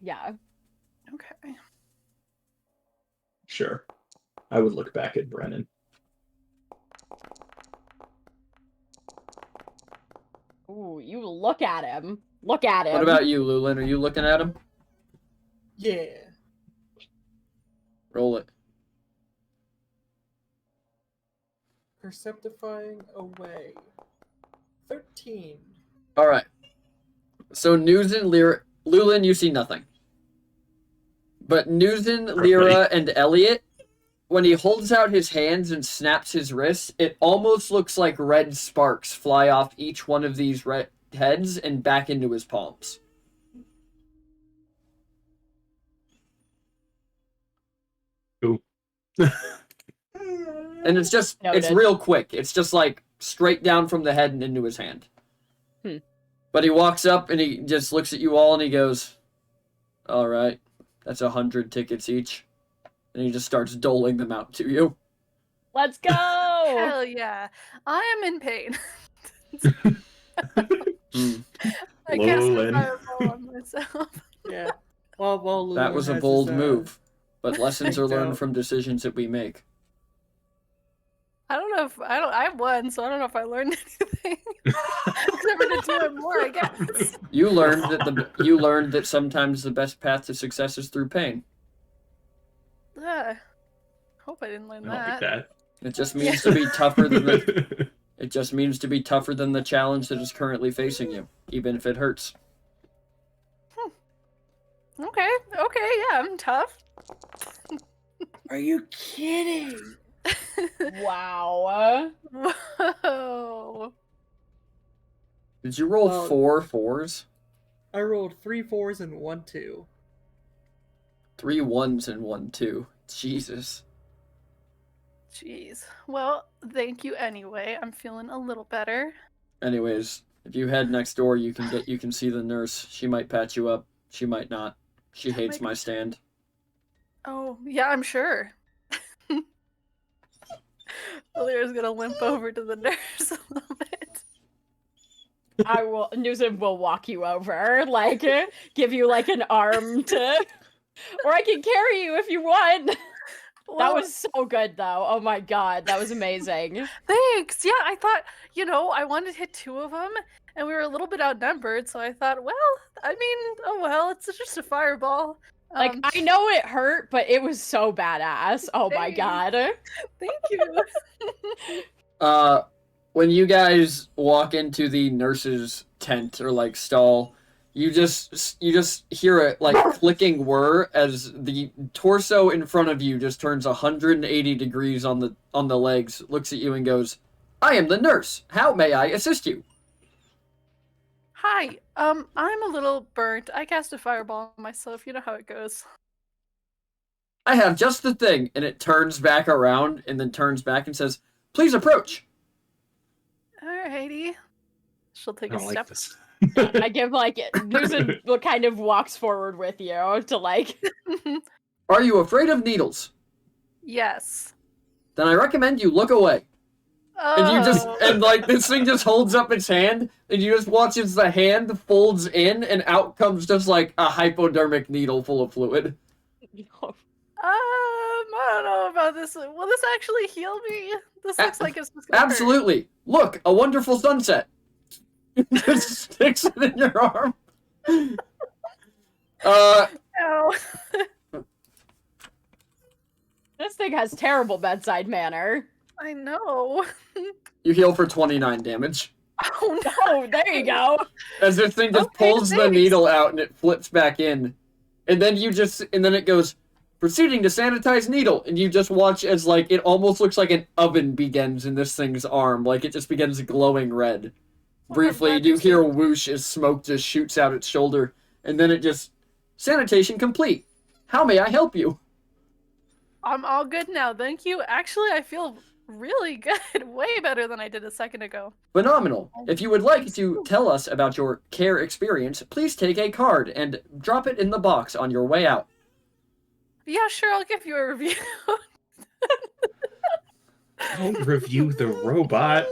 Yeah. Okay. Sure. I would look back at Brennan. Ooh, you look at him. Look at him. What about you, Lulin? Are you looking at him? Yeah. Roll it. Perceptifying away. 13. All right. So Nuzin, Lulin, you see nothing. But Nuzin, Lyra, and Elliot, when he holds out his hands and snaps his wrists, it almost looks like red sparks fly off each one of these red heads and back into his palms. Cool. And it's Noted. real quick. It's just like straight down from the head and into his hand. Hmm. But he walks up and he just looks at you all and he goes, "All right, that's 100 tickets each." And he just starts doling them out to you. Let's go! Hell yeah. I am in pain. I cast a Lolin. fireball on myself. Yeah. While That Lulin was a has bold his, move. But lessons are learned out. from decisions that we make. I don't know if I won, so I don't know if I learned anything. Except for to do it more, I guess. You learned that sometimes the best path to success is through pain. Hope I didn't learn I don't like that. that. It just means to be tougher than the challenge that is currently facing you, even if it hurts. Okay, yeah, I'm tough. Are you kidding? Wow. Whoa. Did you roll Well- 4 4s? I rolled 3 4s and 1 2. 3 1s and 1 2. Jesus. Jeez. Well, thank you anyway. I'm feeling a little better. Anyways, if you head next door, you can see the nurse. She might patch you up. She might not. She hates my stand. Oh, yeah, I'm sure. Alira's gonna limp over to the nurse a little bit. Newsom will walk you over, like, give you, like, an arm to... Or I can carry you if you want. That Well, was so good, though. Oh my god, that was amazing. thanks. Yeah, I thought, I wanted to hit 2 of them, and we were a little bit outnumbered, so I thought, it's just a fireball. Like, I know it hurt, but it was so badass. Oh my Thanks. god. Thank you. When you guys walk into the nurse's tent or like stall, you just hear a like clicking whir as the torso in front of you just turns 180 degrees on the legs, looks at you and goes, "I am the nurse. How may I assist you?" Hi. I'm a little burnt. I cast a fireball on myself. You know how it goes. "I have just the thing," and it turns back around and then turns back and says, "Please approach." Alrighty. She'll take I a don't step. like this. I give, like, Newsom kind of walks forward with you to, like... "Are you afraid of needles? Yes. Then I recommend you look away." Oh. And like this thing just holds up its hand, and you just watch as the hand folds in, and out comes just like a hypodermic needle full of fluid. I don't know about this. Will this actually heal me? This looks like it's just gonna hurt. Absolutely. Look, a wonderful sunset. Just sticks it in your arm. Ow. This thing has terrible bedside manner. I know. You heal for 29 damage. Oh no. Oh, there you go. As this thing just Okay, pulls the thanks. needle out and it flips back in. And then it goes, "Proceeding to sanitize needle." And you just watch as like it almost looks like an oven begins in this thing's arm. Like it just begins glowing red. Briefly, you hear a whoosh as smoke just shoots out its shoulder. And then it just, "Sanitation complete. How may I help you?" I'm all good now. Thank you. Actually, I feel really good. Way better than I did a second ago. Phenomenal. If you would like to tell us about your care experience, please take a card and drop it in the box on your way out. Yeah, sure. I'll give you a review. Don't review the robot.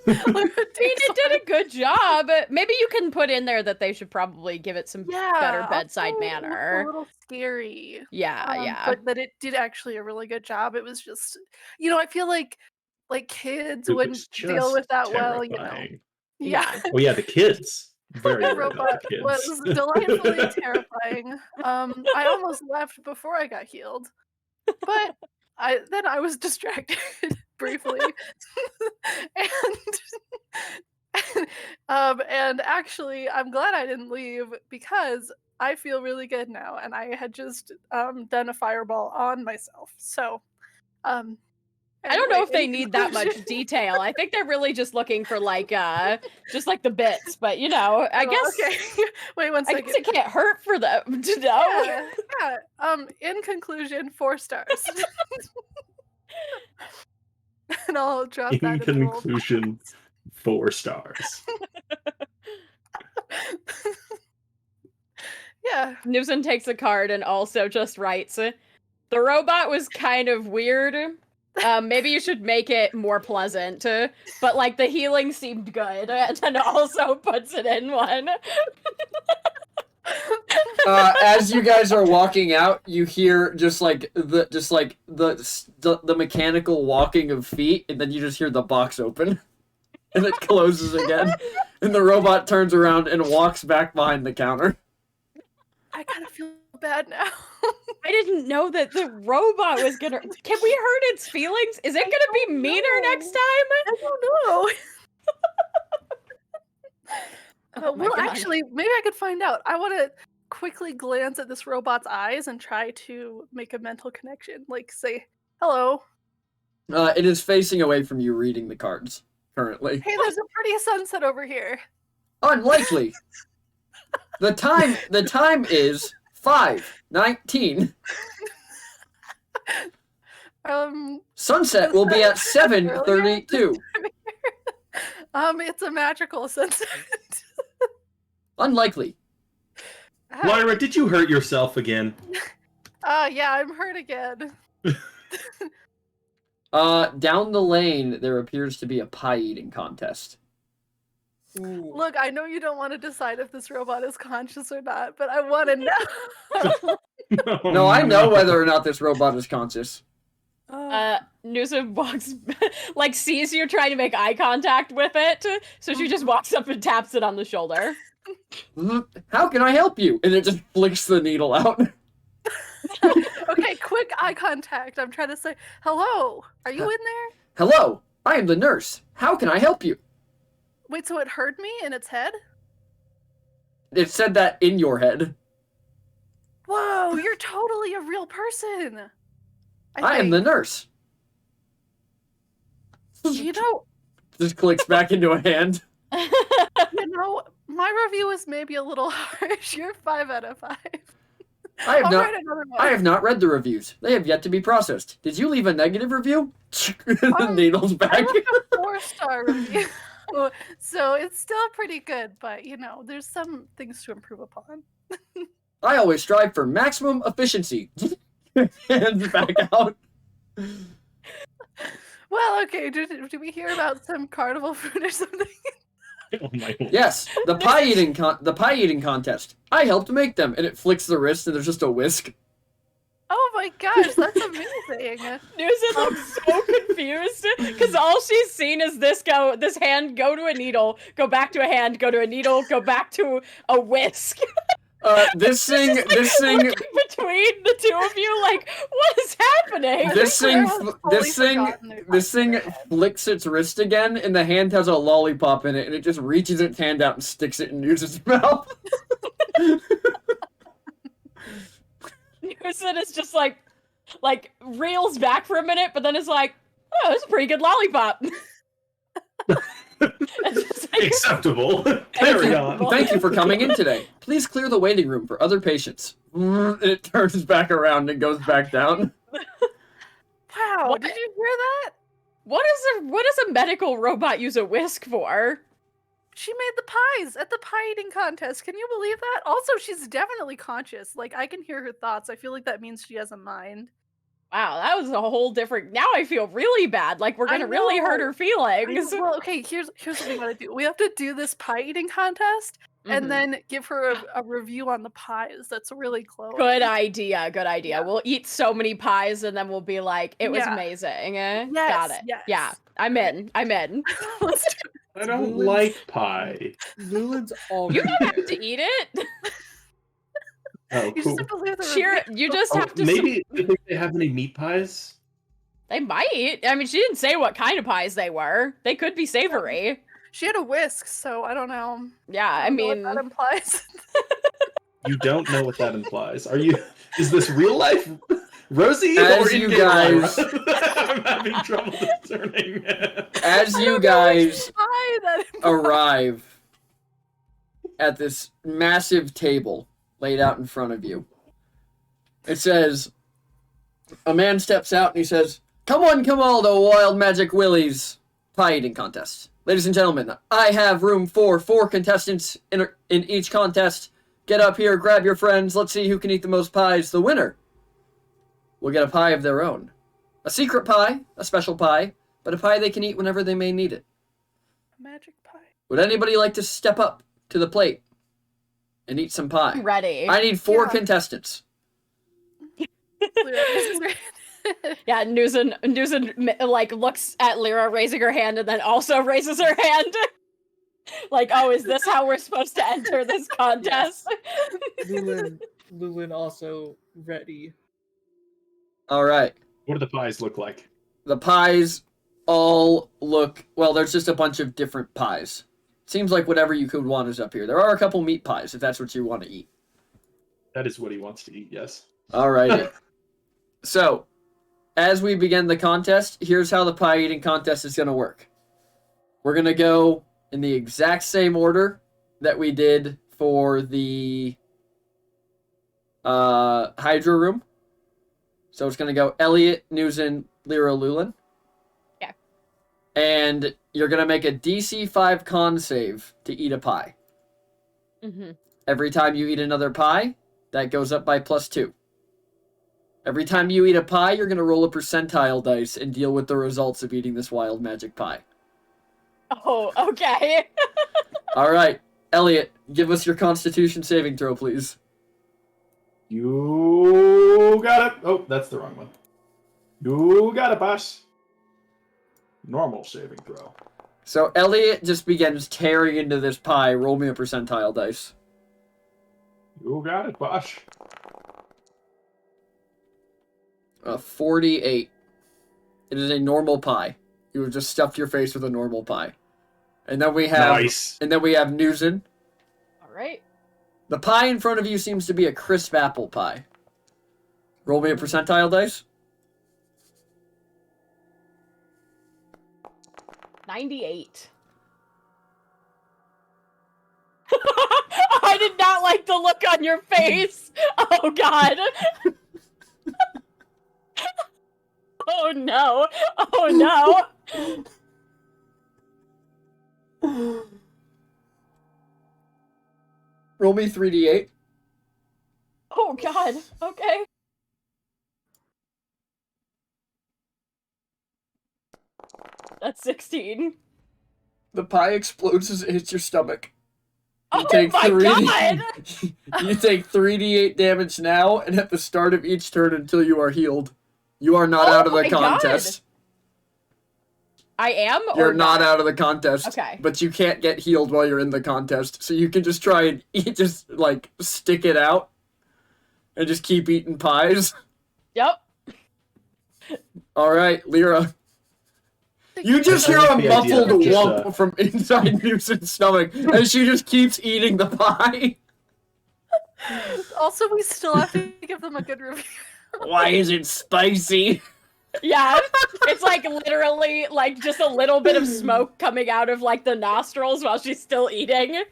It did a good job. Maybe you can put in there that they should probably give it some better I'll bedside say it looked manner. A little scary. Yeah. But that it did actually a really good job. It was just, I feel like kids It wouldn't was deal just with that well, terrifying. Yeah. Oh yeah, the kids. Very The worried about robot the kids. was delightfully terrifying. I almost left before I got healed, but I was distracted briefly, and actually, I'm glad I didn't leave because I feel really good now, and I had just done a fireball on myself, so I don't know Anyway, if they in need that much conclusion- detail. I think they're really just looking for just like the bits. But I Oh, guess okay. Wait one I second. guess it can't hurt for them to know. Yeah. In conclusion, 4 stars. And I'll drop In that in the roll. conclusion, 4 stars. Yeah. Newson takes a card and also just writes, the robot was kind of weird. Maybe you should make it more pleasant. But like the healing seemed good, and then also puts it in one. As you guys are walking out, you hear the mechanical walking of feet, and then you just hear the box open, and it closes again, and the robot turns around and walks back behind the counter. I kind of feel bad now. I didn't know that the robot was gonna. Can we hurt its feelings? Is it gonna be meaner know. next time? I don't know. Oh my Well, God. actually, maybe I could find out. I want to quickly glance at this robot's eyes and try to make a mental connection. Like, say, hello. It is facing away from you, reading the cards currently. Hey, there's a pretty sunset over here. Unlikely. The time is 5:19. Sunset will be at 7:32. It's a magical sunset. Unlikely. Lyra, did you hurt yourself again? Yeah, I'm hurt again. Down the lane, there appears to be a pie eating contest. Ooh. Look, I know you don't want to decide if this robot is conscious or not, but I want to know. Oh, No, I know whether or not this robot is conscious. Newsom walks, sees you trying to make eye contact with it, so she just walks up and taps it on the shoulder. How can I help you? And it just flicks the needle out. Okay, quick eye contact. I'm trying to say, hello, are you in there? Hello, I am the nurse. How can I help you? Wait, so it heard me in its head? It said that in your head. Whoa, you're totally a real person. I am the nurse. You know, Just clicks back into a hand. my review is maybe a little harsh. You're 5 out of 5. I have I'll not. write another one. I have not read the reviews. They have yet to be processed. Did you leave a negative review? The needle's I back. left a 4-star review. So it's still pretty good, but there's some things to improve upon. I always strive for maximum efficiency. Hands back out. Well, okay, do we hear about some carnival food or something? Oh my God. Yes, the pie eating contest. I helped make them, and it flicks the wrist, and there's just a whisk. Oh my gosh, that's amazing. Newsom looks so confused because all she's seen is this hand go to a needle, go back to a hand, go to a needle, go back to a whisk. This thing, Looking between the two of you, like, what is happening? this Claire has fully forgotten this thing their head. flicks its wrist again, and the hand has a lollipop in it, and it just reaches its hand out and sticks it in News's mouth. Newsom is just like reels back for a minute, but then is like, oh, that's a pretty good lollipop. Acceptable. Carry on. Thank you for coming in today. Please clear the waiting room for other patients. And it turns back around and goes back down. Wow, What? did you hear that? What does a medical robot use a whisk for? She made the pies at the pie eating contest. Can you believe that? Also, she's definitely conscious. Like, I can hear her thoughts. I feel like that means she has a mind. Wow, that was a whole different. Now I feel really bad. Like we're I gonna really hurt know. her feelings. Well, okay, here's what we gotta do. We have to do this pie eating contest Mhm. and then give her a review on the pies. That's really close. Good idea. Yeah. We'll eat so many pies and then we'll be like, it was Yeah. amazing. Yes, Got it. yes. Yeah, I'm in. Let's do it. I don't like pie. Lulin's You already don't have there. to eat it. Oh, You cool. just have to leave the Cheer. review. You just Oh, have to. maybe do you think they have any meat pies? They might. I mean, she didn't say what kind of pies they were. They could be savory. She had a whisk, so I don't know. Yeah, I don't know mean, what that implies. You don't know what that implies. Are you? Is this real life? Rosie As or you in-game guys- Lyra? I'm having trouble discerning. As I you don't know which guys pie that implies. arrive at this massive table laid out in front of you, it says, a man steps out and he says, come all to Wild Magic Willie's pie eating contest. Ladies and gentlemen, I have room for 4 contestants in each contest. Get up here, grab your friends, let's see who can eat the most pies. The winner will get a pie of their own. A secret pie, a special pie, but a pie they can eat whenever they may need it. Magic pie. Would anybody like to step up to the plate and eat some pie? Ready. I need 4 Yeah. contestants. Yeah, Nuzin like looks at Lyra raising her hand and then also raises her hand. Like, oh, is this how we're supposed to enter this contest? Lulin also ready. All right. What do the pies look like? The pies all look, well, there's just a bunch of different pies. Seems like whatever you could want is up here. There are a couple meat pies if that's what you want to eat. That is what he wants to eat, yes. Alrighty. So, as we begin the contest, here's how the pie eating contest is going to work. We're going to go in the exact same order that we did for the Hydra room. So it's going to go Elliot, Nuzin, Lyra, Lulin. Yeah. And you're going to make a DC 5 con save to eat a pie. Mm-hmm. Every time you eat another pie, that goes up by +2. Every time you eat a pie, you're going to roll a percentile dice and deal with the results of eating this wild magic pie. Oh, okay. All right, Elliot, give us your Constitution saving throw, please. You got it. Oh, that's the wrong one. You got it, boss. Normal saving throw. So Elliot just begins tearing into this pie. Roll me a percentile dice. You got it, boss. 48. It is a normal pie. You have just stuffed your face with a normal pie. And then we have Nice. And then we have Nuzin. All right. The pie in front of you seems to be a crisp apple pie. Roll me a percentile dice. 98. I did not like the look on your face. Oh, God. Oh, no. Oh, no. Roll me 3d8. Oh, God. Okay. That's 16. The pie explodes as it hits your stomach. Oh, my God. You take 3d8 damage now, and at the start of each turn until you are healed. You are not out of the my God. contest. I am? You're or not out of the contest. Okay. But you can't get healed while you're in the contest. So you can just try and eat, just, like, stick it out. And just keep eating pies. Yep. Alright, Lyra. You just hear a I like the idea muffled of just, whump from inside Newson's stomach as she just keeps eating the pie. Also, we still have to give them a good review. Why is it spicy? Yeah, it's like literally like just a little bit of smoke coming out of like the nostrils while she's still eating.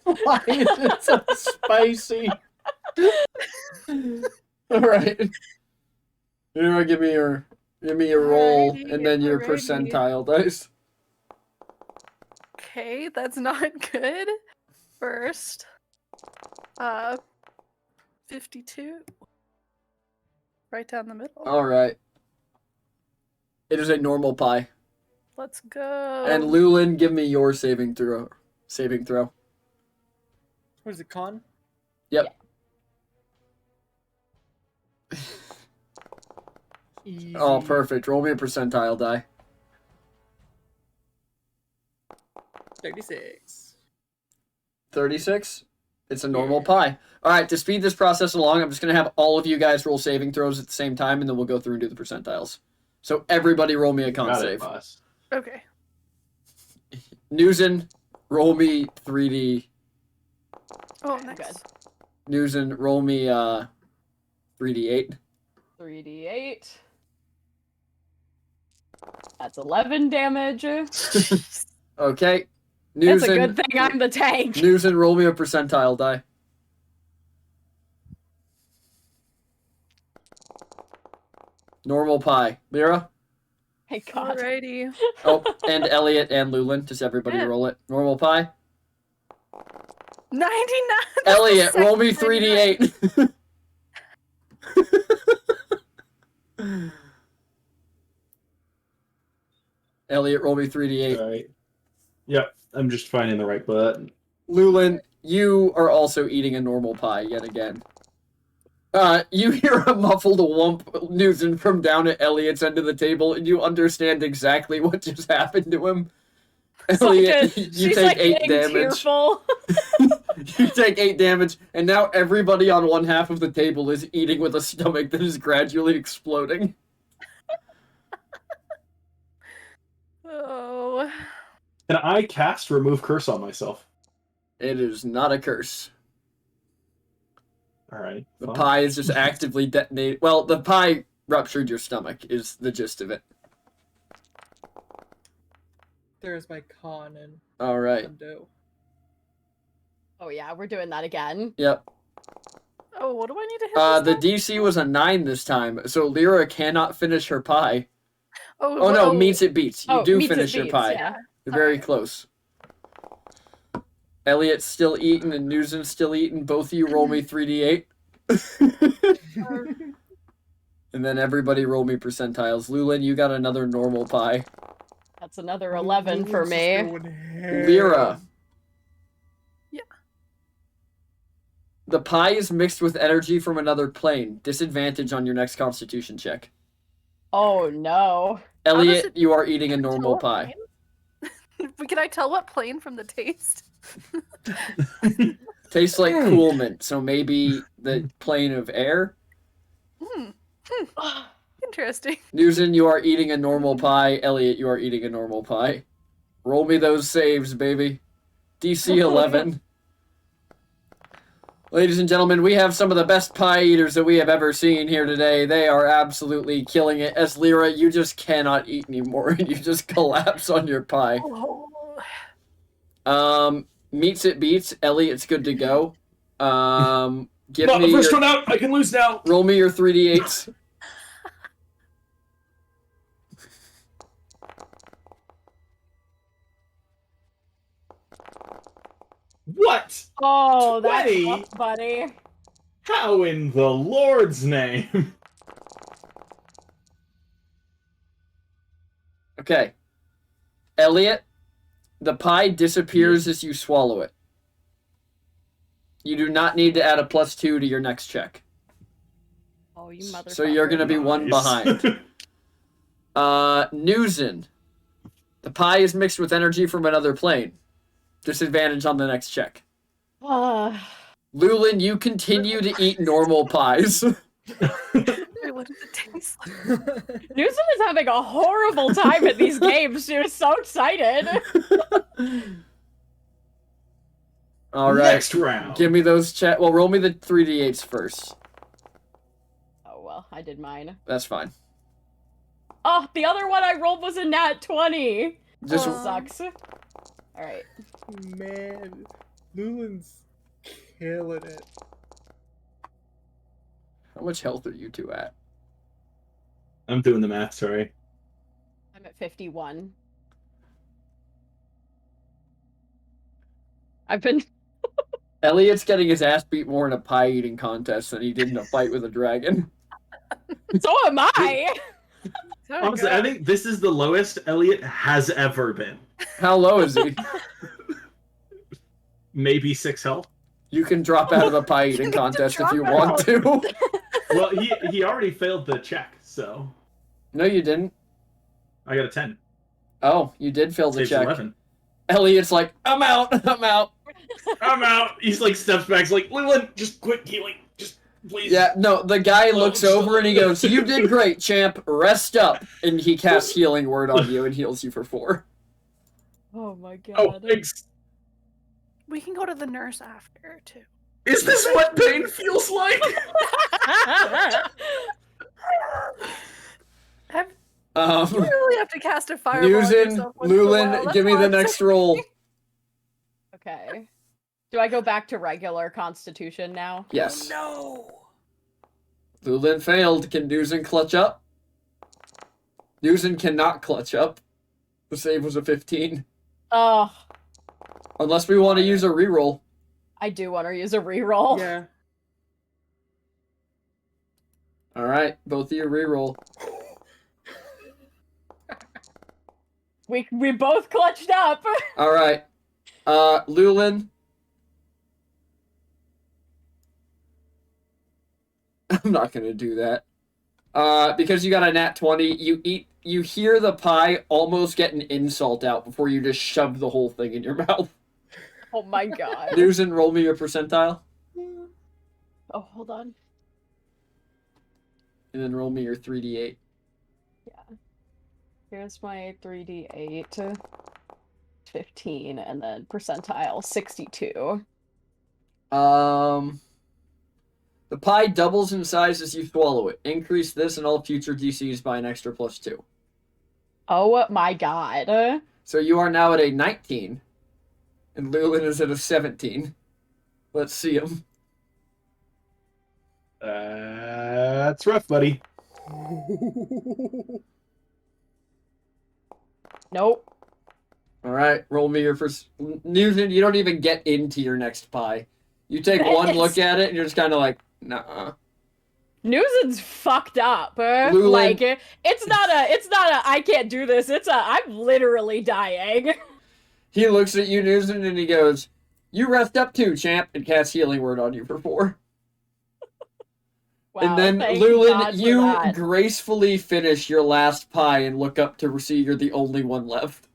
Why is it so spicy? Alright. Lyra, give me your roll Alrighty, and then your alrighty. percentile dice. Okay, that's not good. First, 52. Right down the middle. Alright. It is a normal pie. Let's go. And Lulin, give me your saving throw. What is it, con? Yep. Easy. Oh, perfect. Roll me a percentile die. 36. 36? It's a normal pie. Alright, to speed this process along, I'm just going to have all of you guys roll saving throws at the same time, and then we'll go through and do the percentiles. So everybody roll me a con Got it, save. boss. Okay. Nuzin, roll me 3D. Oh, nice. Good. Nuzin, roll me 3d8. 3d8. That's 11 damage. Okay. It's a good thing I'm the tank. Newson, roll me a percentile die. Normal pie. Lyra? Thank God. Alrighty. Oh, and Elliot and Lulin. Just everybody Yeah. roll it. Normal pie. 99. Elliot, roll me Second 3d8. Elliot, roll me 3d8. Alright. Yep, I'm just finding the right button. Lulin, you are also eating a normal pie yet again. You hear a muffled whump Newton from down at Elliot's end of the table, and you understand exactly what just happened to him. Elliot, you she's take 8 getting damage. tearful. You take 8 damage, and now everybody on one half of the table is eating with a stomach that is gradually exploding. Oh. Can I cast Remove Curse on myself? It is not a curse. Alright. The fine. pie is just actively detonated. Well, the pie ruptured your stomach, is the gist of it. There's my con and Alright. hundo. Oh yeah, we're doing that again. Yep. Oh, what do I need to hit The this time? DC was a 9 this time, so Lyra cannot finish her pie. Oh, Oh no, meets it beats. You do meets it finish your beats, pie. yeah. You're very Alright. close. Elliot's still eating and Newson's still eating. Both of you roll me 3d8. And then everybody roll me percentiles. Lulin, you got another normal pie. That's another 11 for Lulin's just me. going ham. Lyra. Yeah. The pie is mixed with energy from another plane. Disadvantage on your next constitution check. Oh no. Elliot, it- you are eating a Tell normal what pie. plane? Can I tell what plane from the taste? Tastes like cool mint, so maybe the plane of air. Interesting. Newson, you are eating a normal pie. Elliot, you are eating a normal pie. Roll me those saves, baby. DC 11. Ladies and gentlemen, we have some of the best pie eaters that we have ever seen here today. They are absolutely killing it. As Lyra, you just cannot eat anymore, and you just collapse on your pie. Oh. Meets it beats. Elliot's good to go. Give Not me the first your, one out! I can lose now! roll me your 3d8s. What? Oh, that's 20? rough, buddy. How in the Lord's name? Okay. Elliot, the pie disappears as you swallow it. You do not need to add a +2 to your next check. Oh, you motherfucker. So you're gonna be one Nice. behind. Newson. The pie is mixed with energy from another plane. Disadvantage on the next check. Lulin, you continue to eat normal pies. Wait, what does it taste like? Newsom is having a horrible time at these games. She was so excited. All right. Next round. Give me those check. Well, roll me the 3d8s first. Oh, well, I did mine. That's fine. Oh, the other one I rolled was a nat 20. Just Oh. Sucks. Alright. Man, Lulin's killing it. how much health are you two at? I'm doing the math, sorry. I'm at 51. I've been... Elliot's getting his ass beat more in a pie eating contest than he did in a fight with a dragon. So am I! Oh, Honestly, God. I think this is the lowest Elliot has ever been. How low is he? Maybe 6 health. You can drop out of the pie eating You can contest if drop you out. want to. Well, he already failed the check, so No, you didn't. I got a 10. Oh, you did fail the Saves check. 11. Elliot's like, I'm out, I'm out. I'm out. He's like steps back. He's like, Leland, just quit healing. Just please. Yeah, no, the guy looks just a over and he little goes, bit. you did great, champ. Rest up. And he casts healing word on you and heals you for 4. Oh my god. Oh, thanks. We can go to the nurse after, too. Is this what pain feels like? cast a fireball on Newson, yourself once in a while, Lulin, that's give me all the I'm next saying. roll. Okay. Do I go back to regular Constitution now? Yes. No. Lulin failed. Can Newson clutch up? Newson cannot clutch up. The save was a 15. Oh, Unless we want to use a reroll. I do want to use a reroll. Yeah. Alright, both of you reroll. We both clutched up. Alright. Lulin. I'm not gonna do that. Because you got a nat 20, you hear the pie almost get an insult out before you just shove the whole thing in your mouth. Oh my god. Newson, roll me your percentile. Oh, hold on. And then roll me your 3d8. Here's my 3d8. 15, and then percentile 62. The pie doubles in size as you swallow it. Increase this and all future DCs by an extra +2. Oh my god. So you are now at a 19. And Lulin is at a 17. Let's see him. That's rough, buddy. Nope. Alright, roll me your first... Newton, you don't even get into your next pie. You take one look at it and you're just kind of like, nah. Newson's fucked up. Lulin- Like, it's not a I can't do this. It's a I'm literally dying. He looks at you, Newton, and he goes, you rest up too, champ, and casts Healing Word on you for 4. Wow, And then, thank Lulin, God for you that. gracefully finish your last pie and look up to see you're the only one left.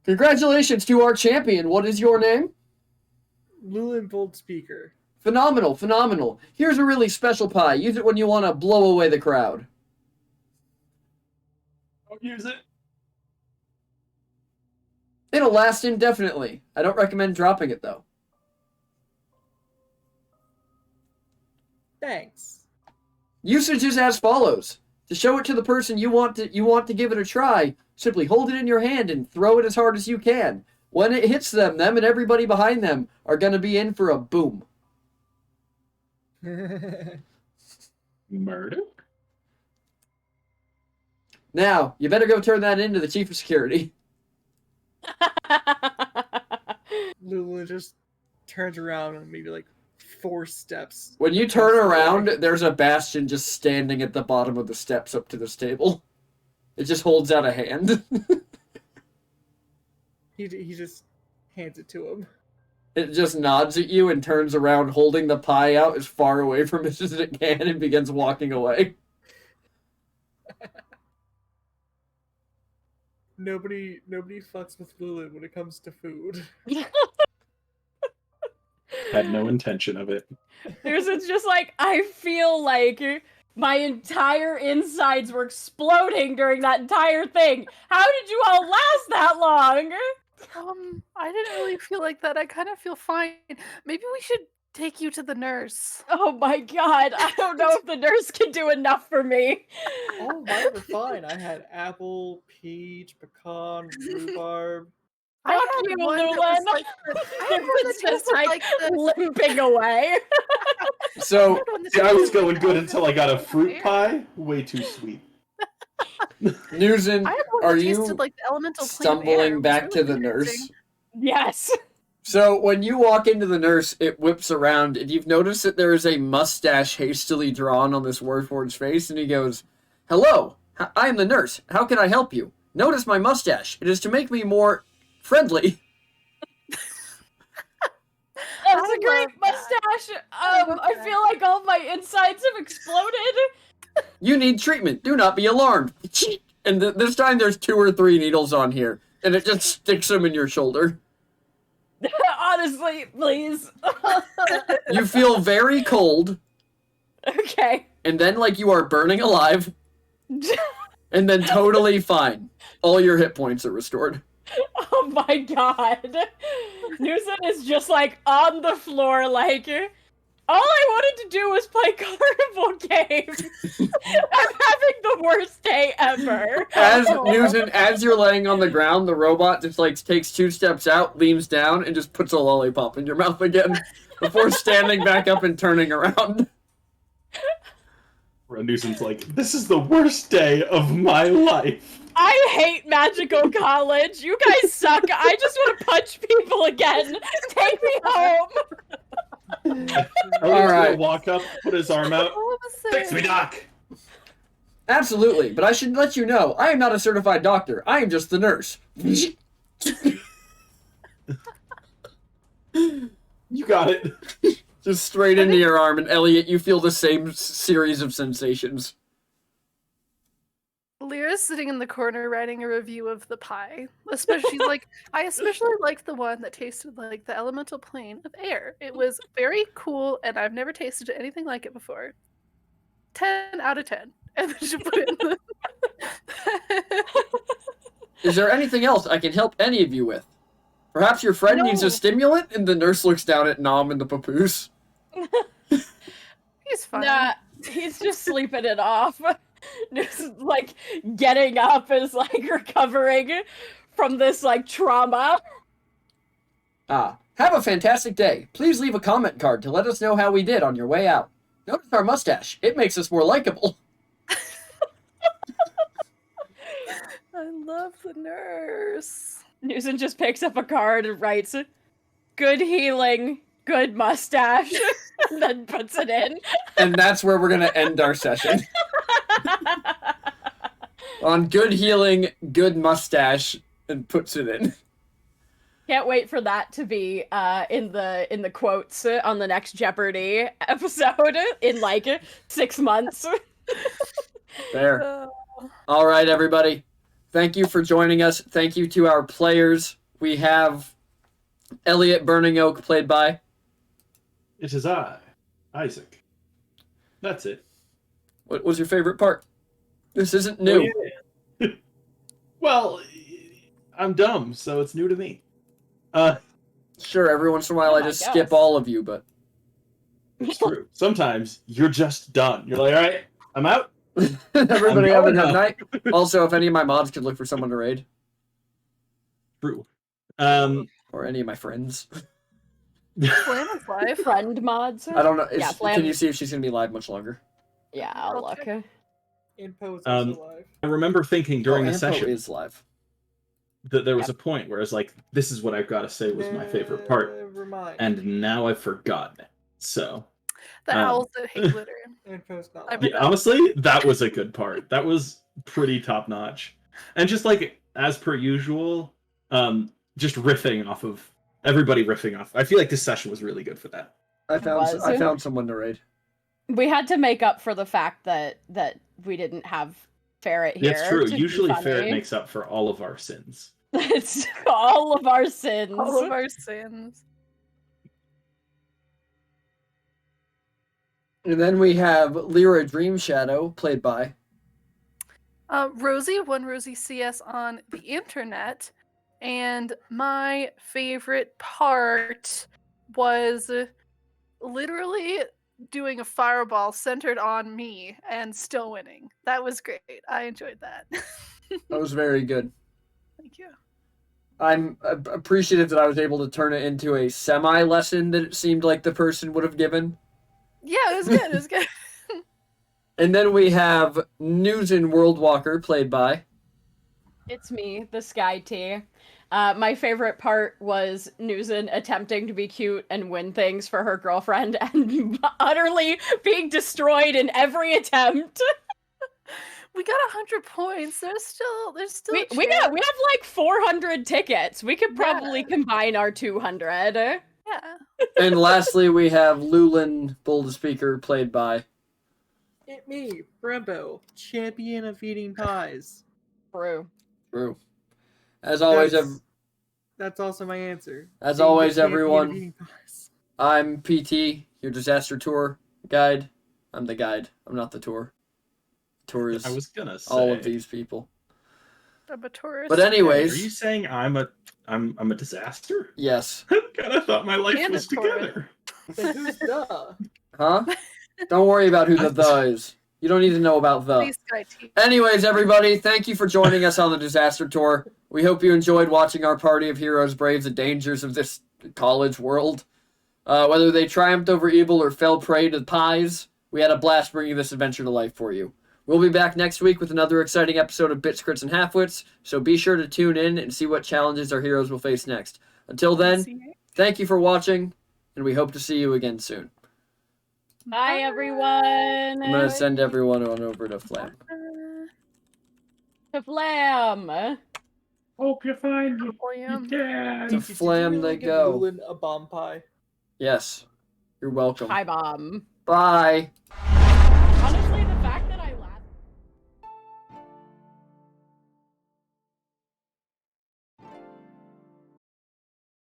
Congratulations to our champion. What is your name? Lulin Bold Speaker. Phenomenal, phenomenal. Here's a really special pie. Use it when you want to blow away the crowd. Don't use it. It'll last indefinitely. I don't recommend dropping it, though. Thanks. Usage is as follows. To show it to the person you want to give it a try, simply hold it in your hand and throw it as hard as you can. When it hits them and everybody behind them are going to be in for a boom. Murder? Now, you better go turn that into the chief of security. Lulin just turns around and maybe like 4 steps. When you turn around, there's a Bastion just standing at the bottom of the steps up to this table. It just holds out a hand. He just hands it to him. It just nods at you and turns around, holding the pie out as far away from it as it can, and begins walking away. Nobody fucks with Lulin when it comes to food. Had no intention of it. It's just like, I feel like my entire insides were exploding during that entire thing. How did you all last that long? I didn't really feel like that. I kind of feel fine. Maybe we should take you to the nurse. Oh my god, I don't know if the nurse can do enough for me. Oh, mine were fine. I had apple, peach, pecan, rhubarb. I Fuck had you, one that Lulin. was like I had one that It's just tasted like, the limping away. So, had one that See, I was tasted going like good the- until I got a fruit pie. Way too sweet. Newson, I had one are that you tasted like the elemental plant air. stumbling It was back really to the confusing. nurse? Yes. So, when you walk into the nurse, it whips around, and you've noticed that there is a mustache hastily drawn on this Warforged's face, and he goes, "Hello, I am the nurse. How can I help you? Notice my mustache. It is to make me more friendly." That's I a great love that. mustache. love I that. feel like all my insides have exploded. You need treatment. Do not be alarmed. And this time there's 2 or 3 needles on here, and it just sticks them in your shoulder. Honestly, please. You feel very cold, Okay. and then like you are burning alive, and then totally fine. All your hit points are restored. Oh my god. Newsom is just like on the floor, like All I wanted to do was play carnival games. I'm having the worst day ever. As Newton, as you're laying on the ground, the robot just like takes 2 steps out, leans down, and just puts a lollipop in your mouth again before standing back up and turning around. Newsom's like, this is the worst day of my life. I hate magical college. You guys suck. I just want to punch people again. Take me home. All right. Gonna walk up, put his arm out. What was Fix me, it? doc. Absolutely, but I should let you know, I am not a certified doctor. I am just the nurse. You got it. Just straight into your arm, and Elliot, you feel the same series of sensations. Lyra's sitting in the corner writing a review of the pie. Especially I especially liked the one that tasted like the elemental plane of air. It was very cool, and I've never tasted anything like it before. 10 out of 10. And then she put it in the... Is there anything else I can help any of you with? Perhaps your friend needs a No. stimulant? And the nurse looks down at Nom and the papoose. He's fine. Nah, he's just sleeping it off. Just like getting up is like recovering from this like trauma. Ah, have a fantastic day. Please leave a comment card to let us know how we did on your way out. Notice our mustache. It makes us more likable. I love the nurse. Newson just picks up a card and writes, "Good healing, good mustache," and then puts it in. And that's where we're going to end our session. On good healing, good mustache, and puts it in. Can't wait for that to be in the quotes on the next Jeopardy episode in like 6 months. There. Oh. All right, everybody. Thank you for joining us. Thank you to our players. We have Elliot Burning Oak played by... It is I, Isaac. That's it. What was your favorite part? This isn't new. Oh, yeah. Well, I'm dumb, so it's new to me. Sure, every once in a while I I just guess. skip all of you, but... It's true. Sometimes you're just done. You're like, all right, I'm out. Everybody I'm have a going good now. night. Also, if any of my mods could look for someone to raid, True. or any of my friends. Flam is live. Friend mods. I don't know. Yeah, Can Flam- you see if she's going to be live much longer? Yeah, I'll look. Info is Um, also live. I remember thinking during the Info session is live. that there was a point where it's like, this is what I've got to say was my favorite part, Never mind. and now I've forgotten it. So, The owls that hate glitter. Info's not I live. mean, yeah, honestly, that was a good part. That was pretty top notch, and just like as per usual, just riffing off of everybody riffing off. I feel like this session was really good for that. I was. found someone to raid. We had to make up for the fact that we didn't have Ferret here. That's true. to be Usually, funny. Ferret makes up for all of our sins. It's all of our sins. all of our sins. And then we have Lyra Dream Shadow, played by... Rosie, one Rosie CS on the internet, and my favorite part was literally doing a fireball centered on me and still winning. That was great. I enjoyed that. That was very good. Thank you. I'm appreciative that I was able to turn it into a semi-lesson that it seemed like the person would have given. Yeah, it was good. It was good. And then we have Newton Worldwalker, played by... It's me, the Sky T. My favorite part was Newson attempting to be cute and win things for her girlfriend and utterly being destroyed in every attempt. We got 100 points. There's still a We chance. have like 400 tickets. We could probably combine our 200. Yeah. And lastly, we have Lulin Bold Speaker, played by... It me, Brembo, champion of eating pies. True. Drew. As always, That's also my answer. As Being the always, champion of everyone. eating pies. I'm PT, your disaster tour guide. I'm the guide. I'm not the tour. Tour is I was gonna say all of these people. I'm a tourist. But anyways, Are you saying I'm a disaster? yes. I kind of thought my life And was a tourist. together. Then who's duh? Huh? Don't worry about who the is. You don't need to know about the. Please, Sky T. Anyways, everybody, thank you for joining us on the Disaster Tour. We hope you enjoyed watching our party of heroes brave the dangers of this college world. Whether they triumphed over evil or fell prey to pies, we had a blast bringing this adventure to life for you. We'll be back next week with another exciting episode of Bits, Crits, and Halfwits, so be sure to tune in and see what challenges our heroes will face next. Until then, thank you for watching, and we hope to see you again soon. Bye, everyone. I'm going to send everyone on over to Flam. To Flam. Hope you find it. William. Yeah. To Flam they go. Lulin a bomb pie. Yes. You're welcome. Hi, Bomb. Bye. Honestly,